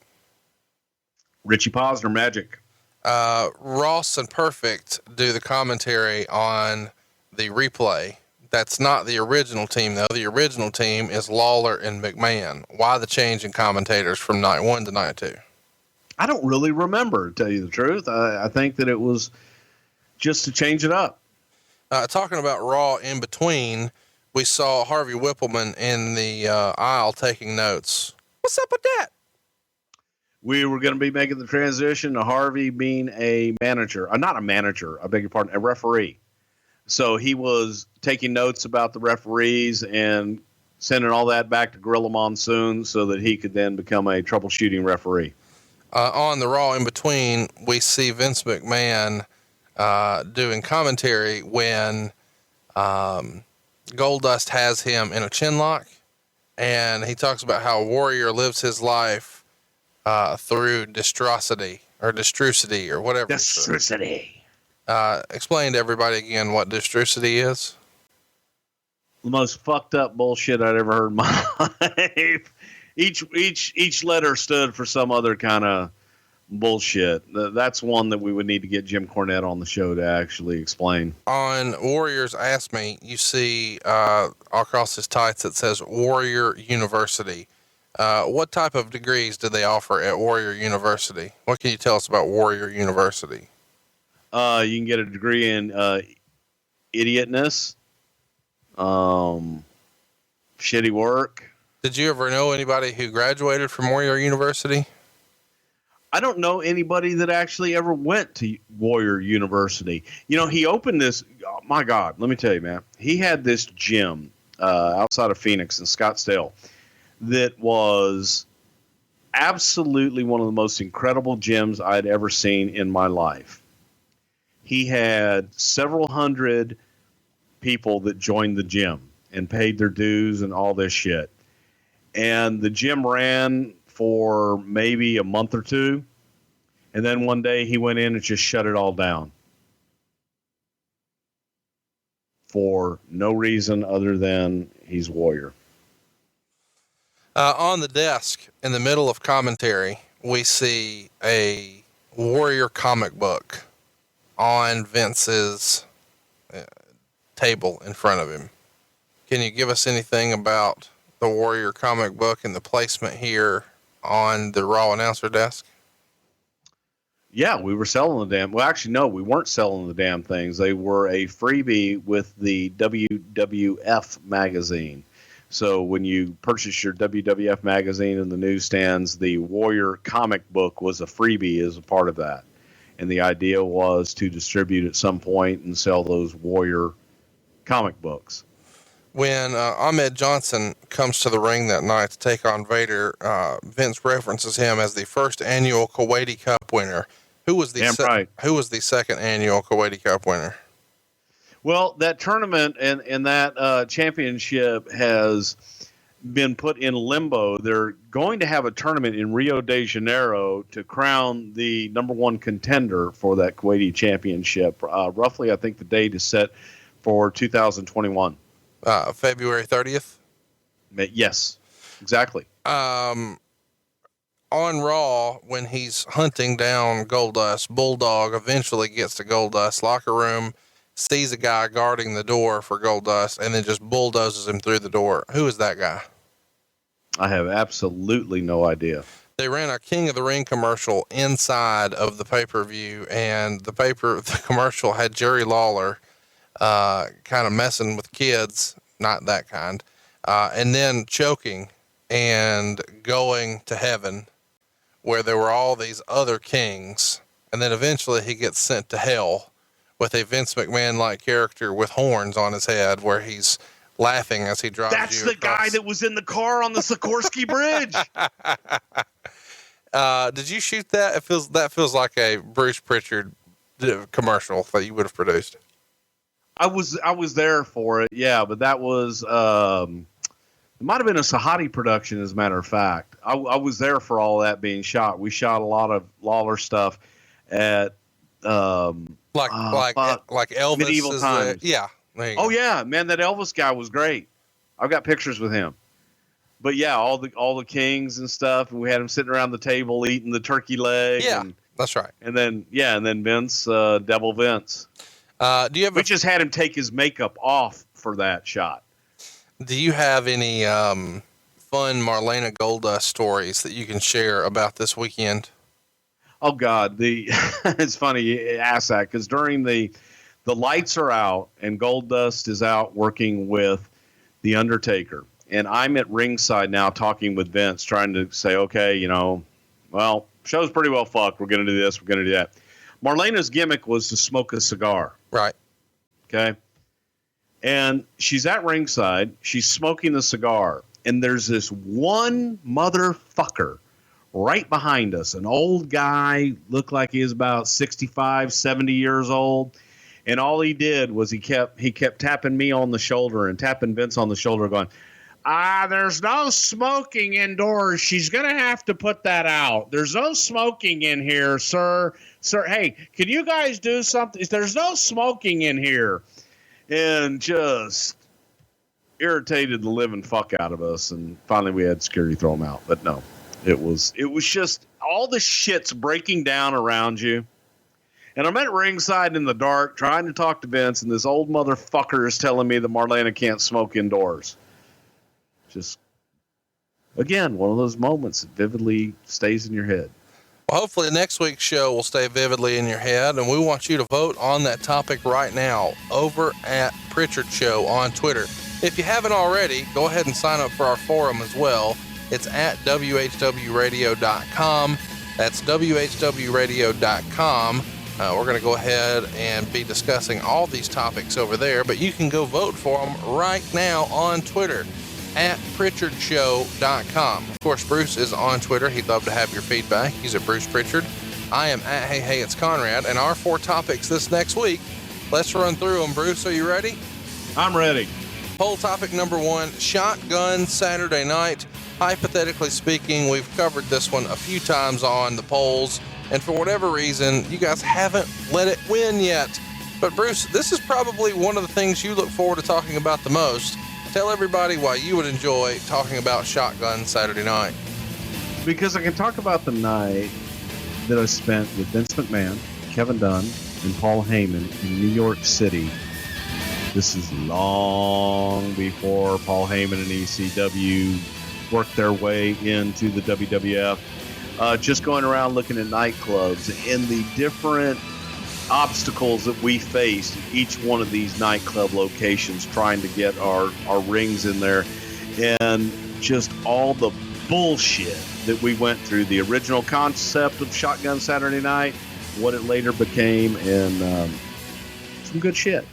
Speaker 7: Richie Posner, Magic.
Speaker 6: Ross and Perfect do the commentary on the replay. That's not the original team, though. The original team is Lawler and McMahon. Why the change in commentators from night 1 to night 2?
Speaker 7: I don't really remember, to tell you the truth. I think that it was just to change it up.
Speaker 6: Talking about Raw in between, we saw Harvey Whippleman in the aisle taking notes. What's up with that?
Speaker 7: We were going to be making the transition to Harvey being a manager. Not a manager, I beg your pardon, a referee. So he was taking notes about the referees and sending all that back to Gorilla Monsoon so that he could then become a troubleshooting referee.
Speaker 6: On the Raw in between, we see Vince McMahon doing commentary when Goldust has him in a chin lock, and he talks about how a warrior lives his life through distrosity or whatever.
Speaker 7: Distrosity.
Speaker 6: Explain to everybody again what distrosity is.
Speaker 7: The most fucked up bullshit I'd ever heard in my life. Each letter stood for some other kind of bullshit. That's one that we would need to get Jim Cornette on the show to actually explain.
Speaker 6: On Warriors Ask Me, you see across his tights it says Warrior University. What type of degrees do they offer at Warrior University? What can you tell us about Warrior University?
Speaker 7: You can get a degree in idiotness, shitty work.
Speaker 6: Did you ever know anybody who graduated from Warrior University?
Speaker 7: I don't know anybody that actually ever went to Warrior University. He opened this, oh my God, let me tell you, man, he had this gym outside of Phoenix in Scottsdale that was absolutely one of the most incredible gyms I'd ever seen in my life. He had several hundred people that joined the gym and paid their dues and all this shit. And the gym ran for maybe a month or two. And then one day he went in and just shut it all down. For no reason other than he's Warrior.
Speaker 6: On the desk in the middle of commentary, we see a Warrior comic book on Vince's table in front of him. Can you give us anything about the Warrior comic book and the placement here on the Raw announcer desk?
Speaker 7: Yeah, we were selling the damn. Well, actually, no, we weren't selling the damn things. They were a freebie with the WWF magazine. So when you purchase your WWF magazine in the newsstands, the Warrior comic book was a freebie as a part of that. And the idea was to distribute at some point and sell those Warrior comic books.
Speaker 6: When Ahmed Johnson comes to the ring that night to take on Vader, Vince references him as the first annual Kuwaiti Cup winner. Who was the second annual Kuwaiti Cup winner?
Speaker 7: Well, that tournament and that championship has been put in limbo. They're going to have a tournament in Rio de Janeiro to crown the number one contender for that Kuwaiti championship. Roughly, I think the date is set for 2021.
Speaker 6: February 30th?
Speaker 7: Yes, exactly.
Speaker 6: On Raw, when he's hunting down Goldust, Bulldog eventually gets to Goldust's locker room, sees a guy guarding the door for Goldust, and then just bulldozes him through the door. Who is that guy?
Speaker 7: I have absolutely no idea.
Speaker 6: They ran a King of the Ring commercial inside of the pay-per-view, and the commercial had Jerry Lawler kind of messing with kids, not that kind, and then choking and going to heaven where there were all these other kings. And then eventually he gets sent to hell with a Vince McMahon-like character with horns on his head where he's laughing as he drives.
Speaker 7: That's the guy that was in the car on the Sikorsky Bridge.
Speaker 6: Did you shoot that? That feels like a Bruce Prichard commercial that you would have produced.
Speaker 7: I was there for it. Yeah. But that was, it might've been a Sahadi production. As a matter of fact, I was there for all that being shot. We shot a lot of Lawler stuff at, like Elvis
Speaker 6: medieval times. Yeah.
Speaker 7: Oh yeah, man. That Elvis guy was great. I've got pictures with him. But yeah, all the kings and stuff. And we had him sitting around the table eating the turkey leg.
Speaker 6: Yeah, that's right.
Speaker 7: And then Vince, Devil Vince.
Speaker 6: We
Speaker 7: just had him take his makeup off for that shot.
Speaker 6: Do you have any fun Marlena Goldust stories that you can share about this weekend?
Speaker 7: Oh God, it's funny you ask that, because during the lights are out and Goldust is out working with the Undertaker, and I'm at ringside now talking with Vince, trying to say, okay, well, show's pretty well fucked. We're going to do this. We're going to do that. Marlena's gimmick was to smoke a cigar.
Speaker 6: Right.
Speaker 7: Okay. And she's at ringside. She's smoking the cigar. And there's this one motherfucker right behind us, an old guy, looked like he was about 65, 70 years old. And all he did was he kept tapping me on the shoulder and tapping Vince on the shoulder, going, there's no smoking indoors. She's going to have to put that out. There's no smoking in here, sir. Sir, hey, can you guys do something? There's no smoking in here. And just irritated the living fuck out of us. And finally we had security throw him out. But no, it was just all the shit's breaking down around you. And I'm at ringside in the dark trying to talk to Vince, and this old motherfucker is telling me that Marlena can't smoke indoors. Just, again, one of those moments that vividly stays in your head.
Speaker 6: Well, hopefully next week's show will stay vividly in your head, and we want you to vote on that topic right now over at Prichard Show on Twitter. If you haven't already, go ahead and sign up for our forum as well. It's at whwradio.com. That's whwradio.com. We're going to go ahead and be discussing all these topics over there, but you can go vote for them right now on Twitter at PrichardShow.com. Of course, Bruce is on Twitter. He'd love to have your feedback. He's at Bruce Prichard. I am at Hey, it's Conrad. And our 4 topics this next week, let's run through them. Bruce, are you ready?
Speaker 7: I'm ready.
Speaker 6: Poll topic number 1, Shotgun Saturday Night. Hypothetically speaking, we've covered this one a few times on the polls, and for whatever reason, you guys haven't let it win yet. But Bruce, this is probably one of the things you look forward to talking about the most. Tell everybody why you would enjoy talking about Shotgun Saturday Night.
Speaker 7: Because I can talk about the night that I spent with Vince McMahon, Kevin Dunn, and Paul Heyman in New York City. This is long before Paul Heyman and ECW worked their way into the WWF. just going around looking at nightclubs and the different obstacles that we faced at each one of these nightclub locations trying to get our rings in there, and just all the bullshit that we went through, the original concept of Shotgun Saturday Night, what it later became, and some good shit.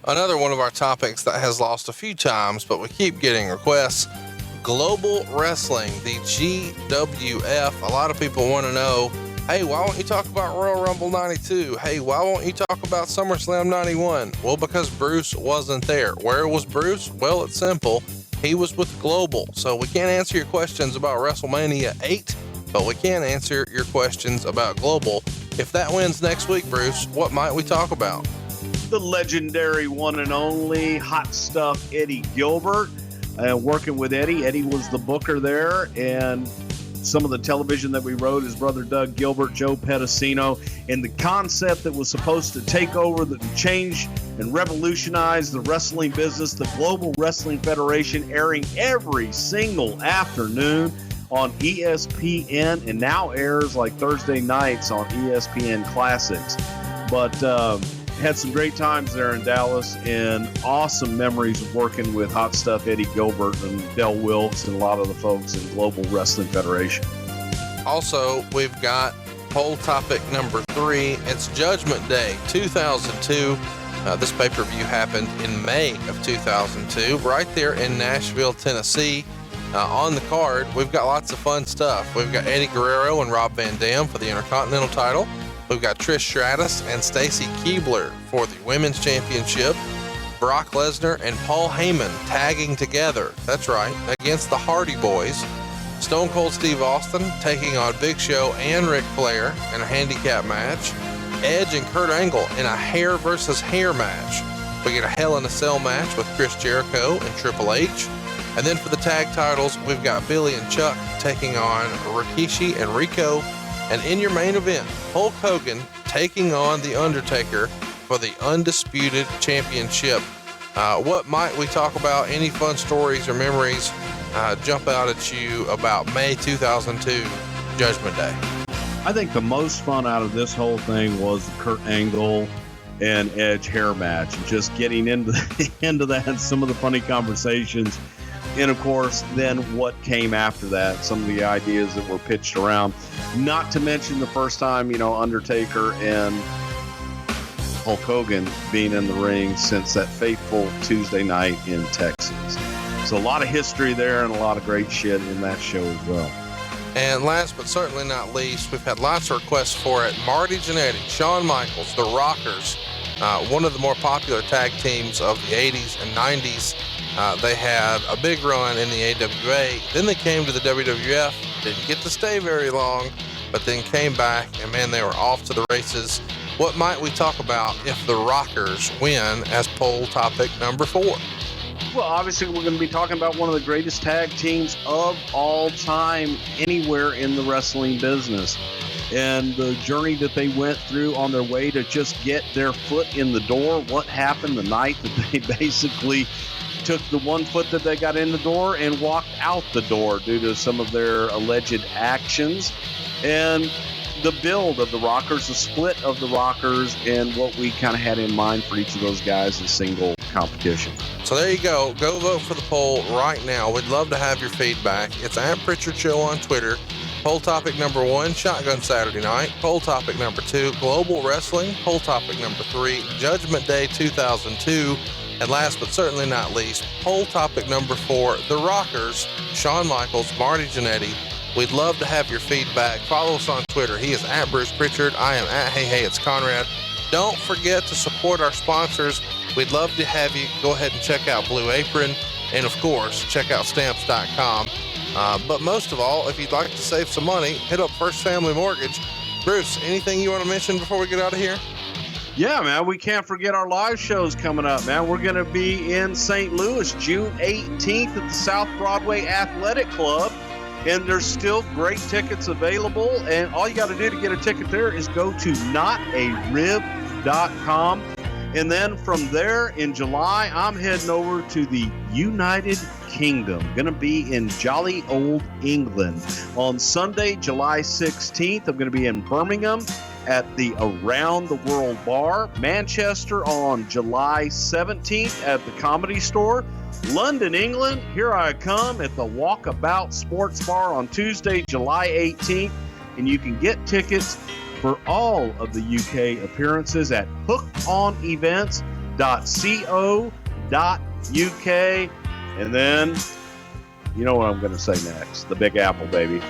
Speaker 6: Another one of our topics that has lost a few times, but we keep getting requests: global wrestling, the GWF. A lot of people want to know, hey, why won't you talk about Royal Rumble 92? Hey, why won't you talk about SummerSlam 91? Well, because Bruce wasn't there. Where was Bruce? Well, it's simple. He was with Global. So we can't answer your questions about WrestleMania 8, but we can answer your questions about Global. If that wins next week, Bruce, what might we talk about?
Speaker 7: The legendary one and only Hot Stuff Eddie Gilbert. Working with Eddie. Eddie was the booker there, and some of the television that we wrote, his brother Doug Gilbert, Joe Pedicino, and the concept that was supposed to take over, that change and revolutionize the wrestling business, the Global Wrestling Federation, airing every single afternoon on ESPN, and now airs like Thursday nights on ESPN Classics. But had some great times there in Dallas, and awesome memories of working with Hot Stuff Eddie Gilbert and Del Wilkes and a lot of the folks in Global Wrestling Federation.
Speaker 6: Also, we've got poll topic number 3. It's Judgment Day 2002. This pay-per-view happened in May of 2002, right there in Nashville, Tennessee. On the card, we've got lots of fun stuff. We've got Eddie Guerrero and Rob Van Dam for the Intercontinental title. We've got Trish Stratus and Stacy Keibler for the Women's Championship. Brock Lesnar and Paul Heyman tagging together, that's right, against the Hardy Boys. Stone Cold Steve Austin taking on Big Show and Ric Flair in a handicap match. Edge and Kurt Angle in a hair versus hair match. We get a Hell in a Cell match with Chris Jericho and Triple H. And then for the tag titles, we've got Billy and Chuck taking on Rikishi and Rico. And in your main event, Hulk Hogan taking on The Undertaker for the Undisputed Championship. What might we talk about? Any fun stories or memories jump out at you about May 2002 Judgment Day?
Speaker 7: I think the most fun out of this whole thing was the Kurt Angle and Edge hair match, and just getting into that, some of the funny conversations. And of course, then what came after that, some of the ideas that were pitched around, not to mention the first time, Undertaker and Hulk Hogan being in the ring since that fateful Tuesday night in Texas. So a lot of history there and a lot of great shit in that show as well.
Speaker 6: And last but certainly not least, we've had lots of requests for it. Marty Jannetty, Shawn Michaels, the Rockers, one of the more popular tag teams of the 80s and 90s. They had a big run in the AWA. Then they came to the WWF. Didn't get to stay very long, but then came back, and man, they were off to the races. What might we talk about if the Rockers win as poll topic number 4?
Speaker 7: Well, obviously, we're going to be talking about one of the greatest tag teams of all time anywhere in the wrestling business, and the journey that they went through on their way to just get their foot in the door. What happened the night that they basically took the one foot that they got in the door and walked out the door due to some of their alleged actions, and the build of the Rockers, the split of the Rockers, and what we kind of had in mind for each of those guys in single competition.
Speaker 6: So there you go. Go vote for the poll right now. We'd love to have your feedback. It's at Prichard Show on Twitter. Poll topic number 1, Shotgun Saturday Night. Poll topic number 2, Global Wrestling. Poll topic number 3, Judgment Day 2002. And last but certainly not least, poll topic number 4, The Rockers, Shawn Michaels, Marty Jannetty. We'd love to have your feedback. Follow us on Twitter. He is at Bruce Prichard. I am at Hey, it's Conrad. Don't forget to support our sponsors. We'd love to have you go ahead and check out Blue Apron. And of course, check out stamps.com. But most of all, if you'd like to save some money, hit up First Family Mortgage. Bruce, anything you want to mention before we get out of here?
Speaker 7: Yeah, man, we can't forget our live shows coming up, man. We're going to be in St. Louis June 18th at the South Broadway Athletic Club, and there's still great tickets available, and all you got to do to get a ticket there is go to notarib.com And then from there in July, I'm heading over to the United Kingdom. Going to be in jolly old England. On Sunday, July 16th, I'm going to be in Birmingham at the Around the World Bar. Manchester on July 17th at the Comedy Store. London, England, here I come at the Walkabout Sports Bar on Tuesday, July 18th. And you can get tickets for all of the UK appearances at hookedonevents.co.uk. And then, you know what I'm going to say next, the Big Apple, baby.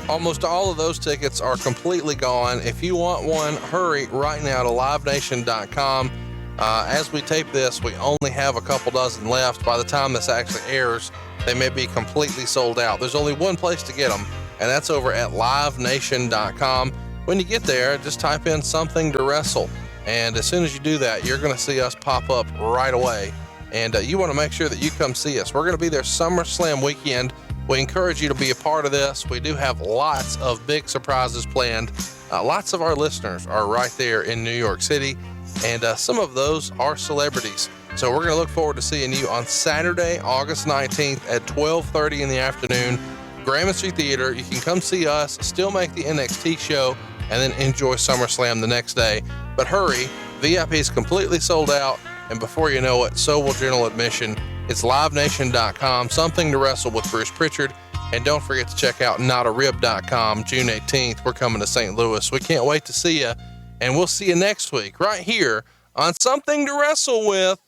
Speaker 6: Almost all of those tickets are completely gone. If you want one, hurry right now to livenation.com. As we tape this, we only have a couple dozen left. By the time this actually airs, they may be completely sold out. There's only one place to get them, and that's over at livenation.com. When you get there, just type in something to wrestle. And as soon as you do that, you're going to see us pop up right away. And you want to make sure that you come see us. We're going to be there SummerSlam weekend. We encourage you to be a part of this. We do have lots of big surprises planned. Lots of our listeners are right there in New York City. And some of those are celebrities. So we're going to look forward to seeing you on Saturday, August 19th at 12:30 in the afternoon. Gramercy Theater. You can come see us, still make the NXT show, and then enjoy SummerSlam the next day. But hurry, VIP is completely sold out, and before you know it, so will general admission. It's livenation.com, something to wrestle with Bruce Prichard. And don't forget to check out notarib.com. June 18th, we're coming to St. Louis. We can't wait to see you, and we'll see you next week right here on Something to Wrestle With.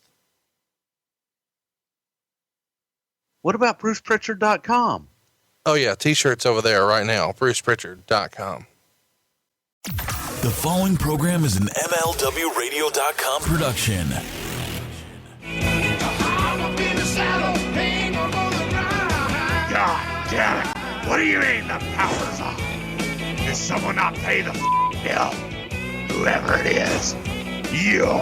Speaker 7: What about BrucePrichard.com?
Speaker 6: Oh yeah, t-shirts over there right now, BrucePrichard.com.
Speaker 1: The following program is an MLWRadio.com production.
Speaker 2: God damn it. What do you mean the power's off? Did someone not pay the bill? Whoever it is, you're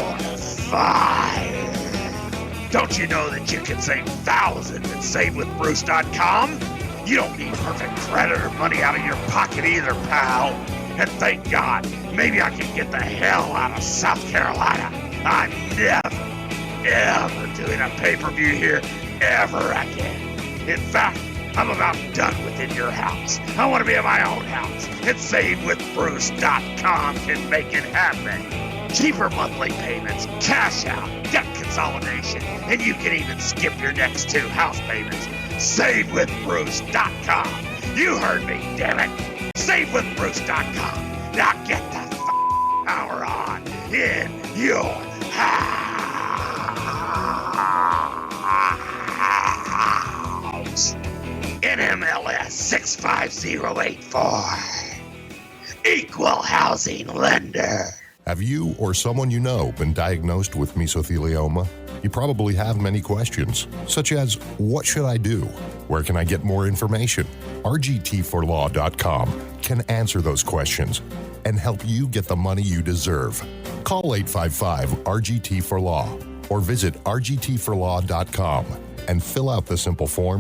Speaker 2: fired. Don't you know that you can save thousands at SaveWithBruce.com? You don't need perfect credit or money out of your pocket either, pal. And thank God, maybe I can get the hell out of South Carolina. I'm ever doing a pay-per-view here ever again. In fact, I'm about done within your house. I want to be in my own house. And SaveWithBruce.com can make it happen. Cheaper monthly payments, cash out, debt consolidation, and you can even skip your next 2 house payments. SaveWithBruce.com. You heard me, damn it. SaveWithBruce.com. Now get the power on in your house. NMLS 65084. Equal housing lender.
Speaker 3: Have you or someone you know been diagnosed with mesothelioma? You probably have many questions, such as, what should I do? Where can I get more information? RGT4Law.com can answer those questions and help you get the money you deserve. Call 855-RGT4Law or visit RGT4Law.com and fill out the simple form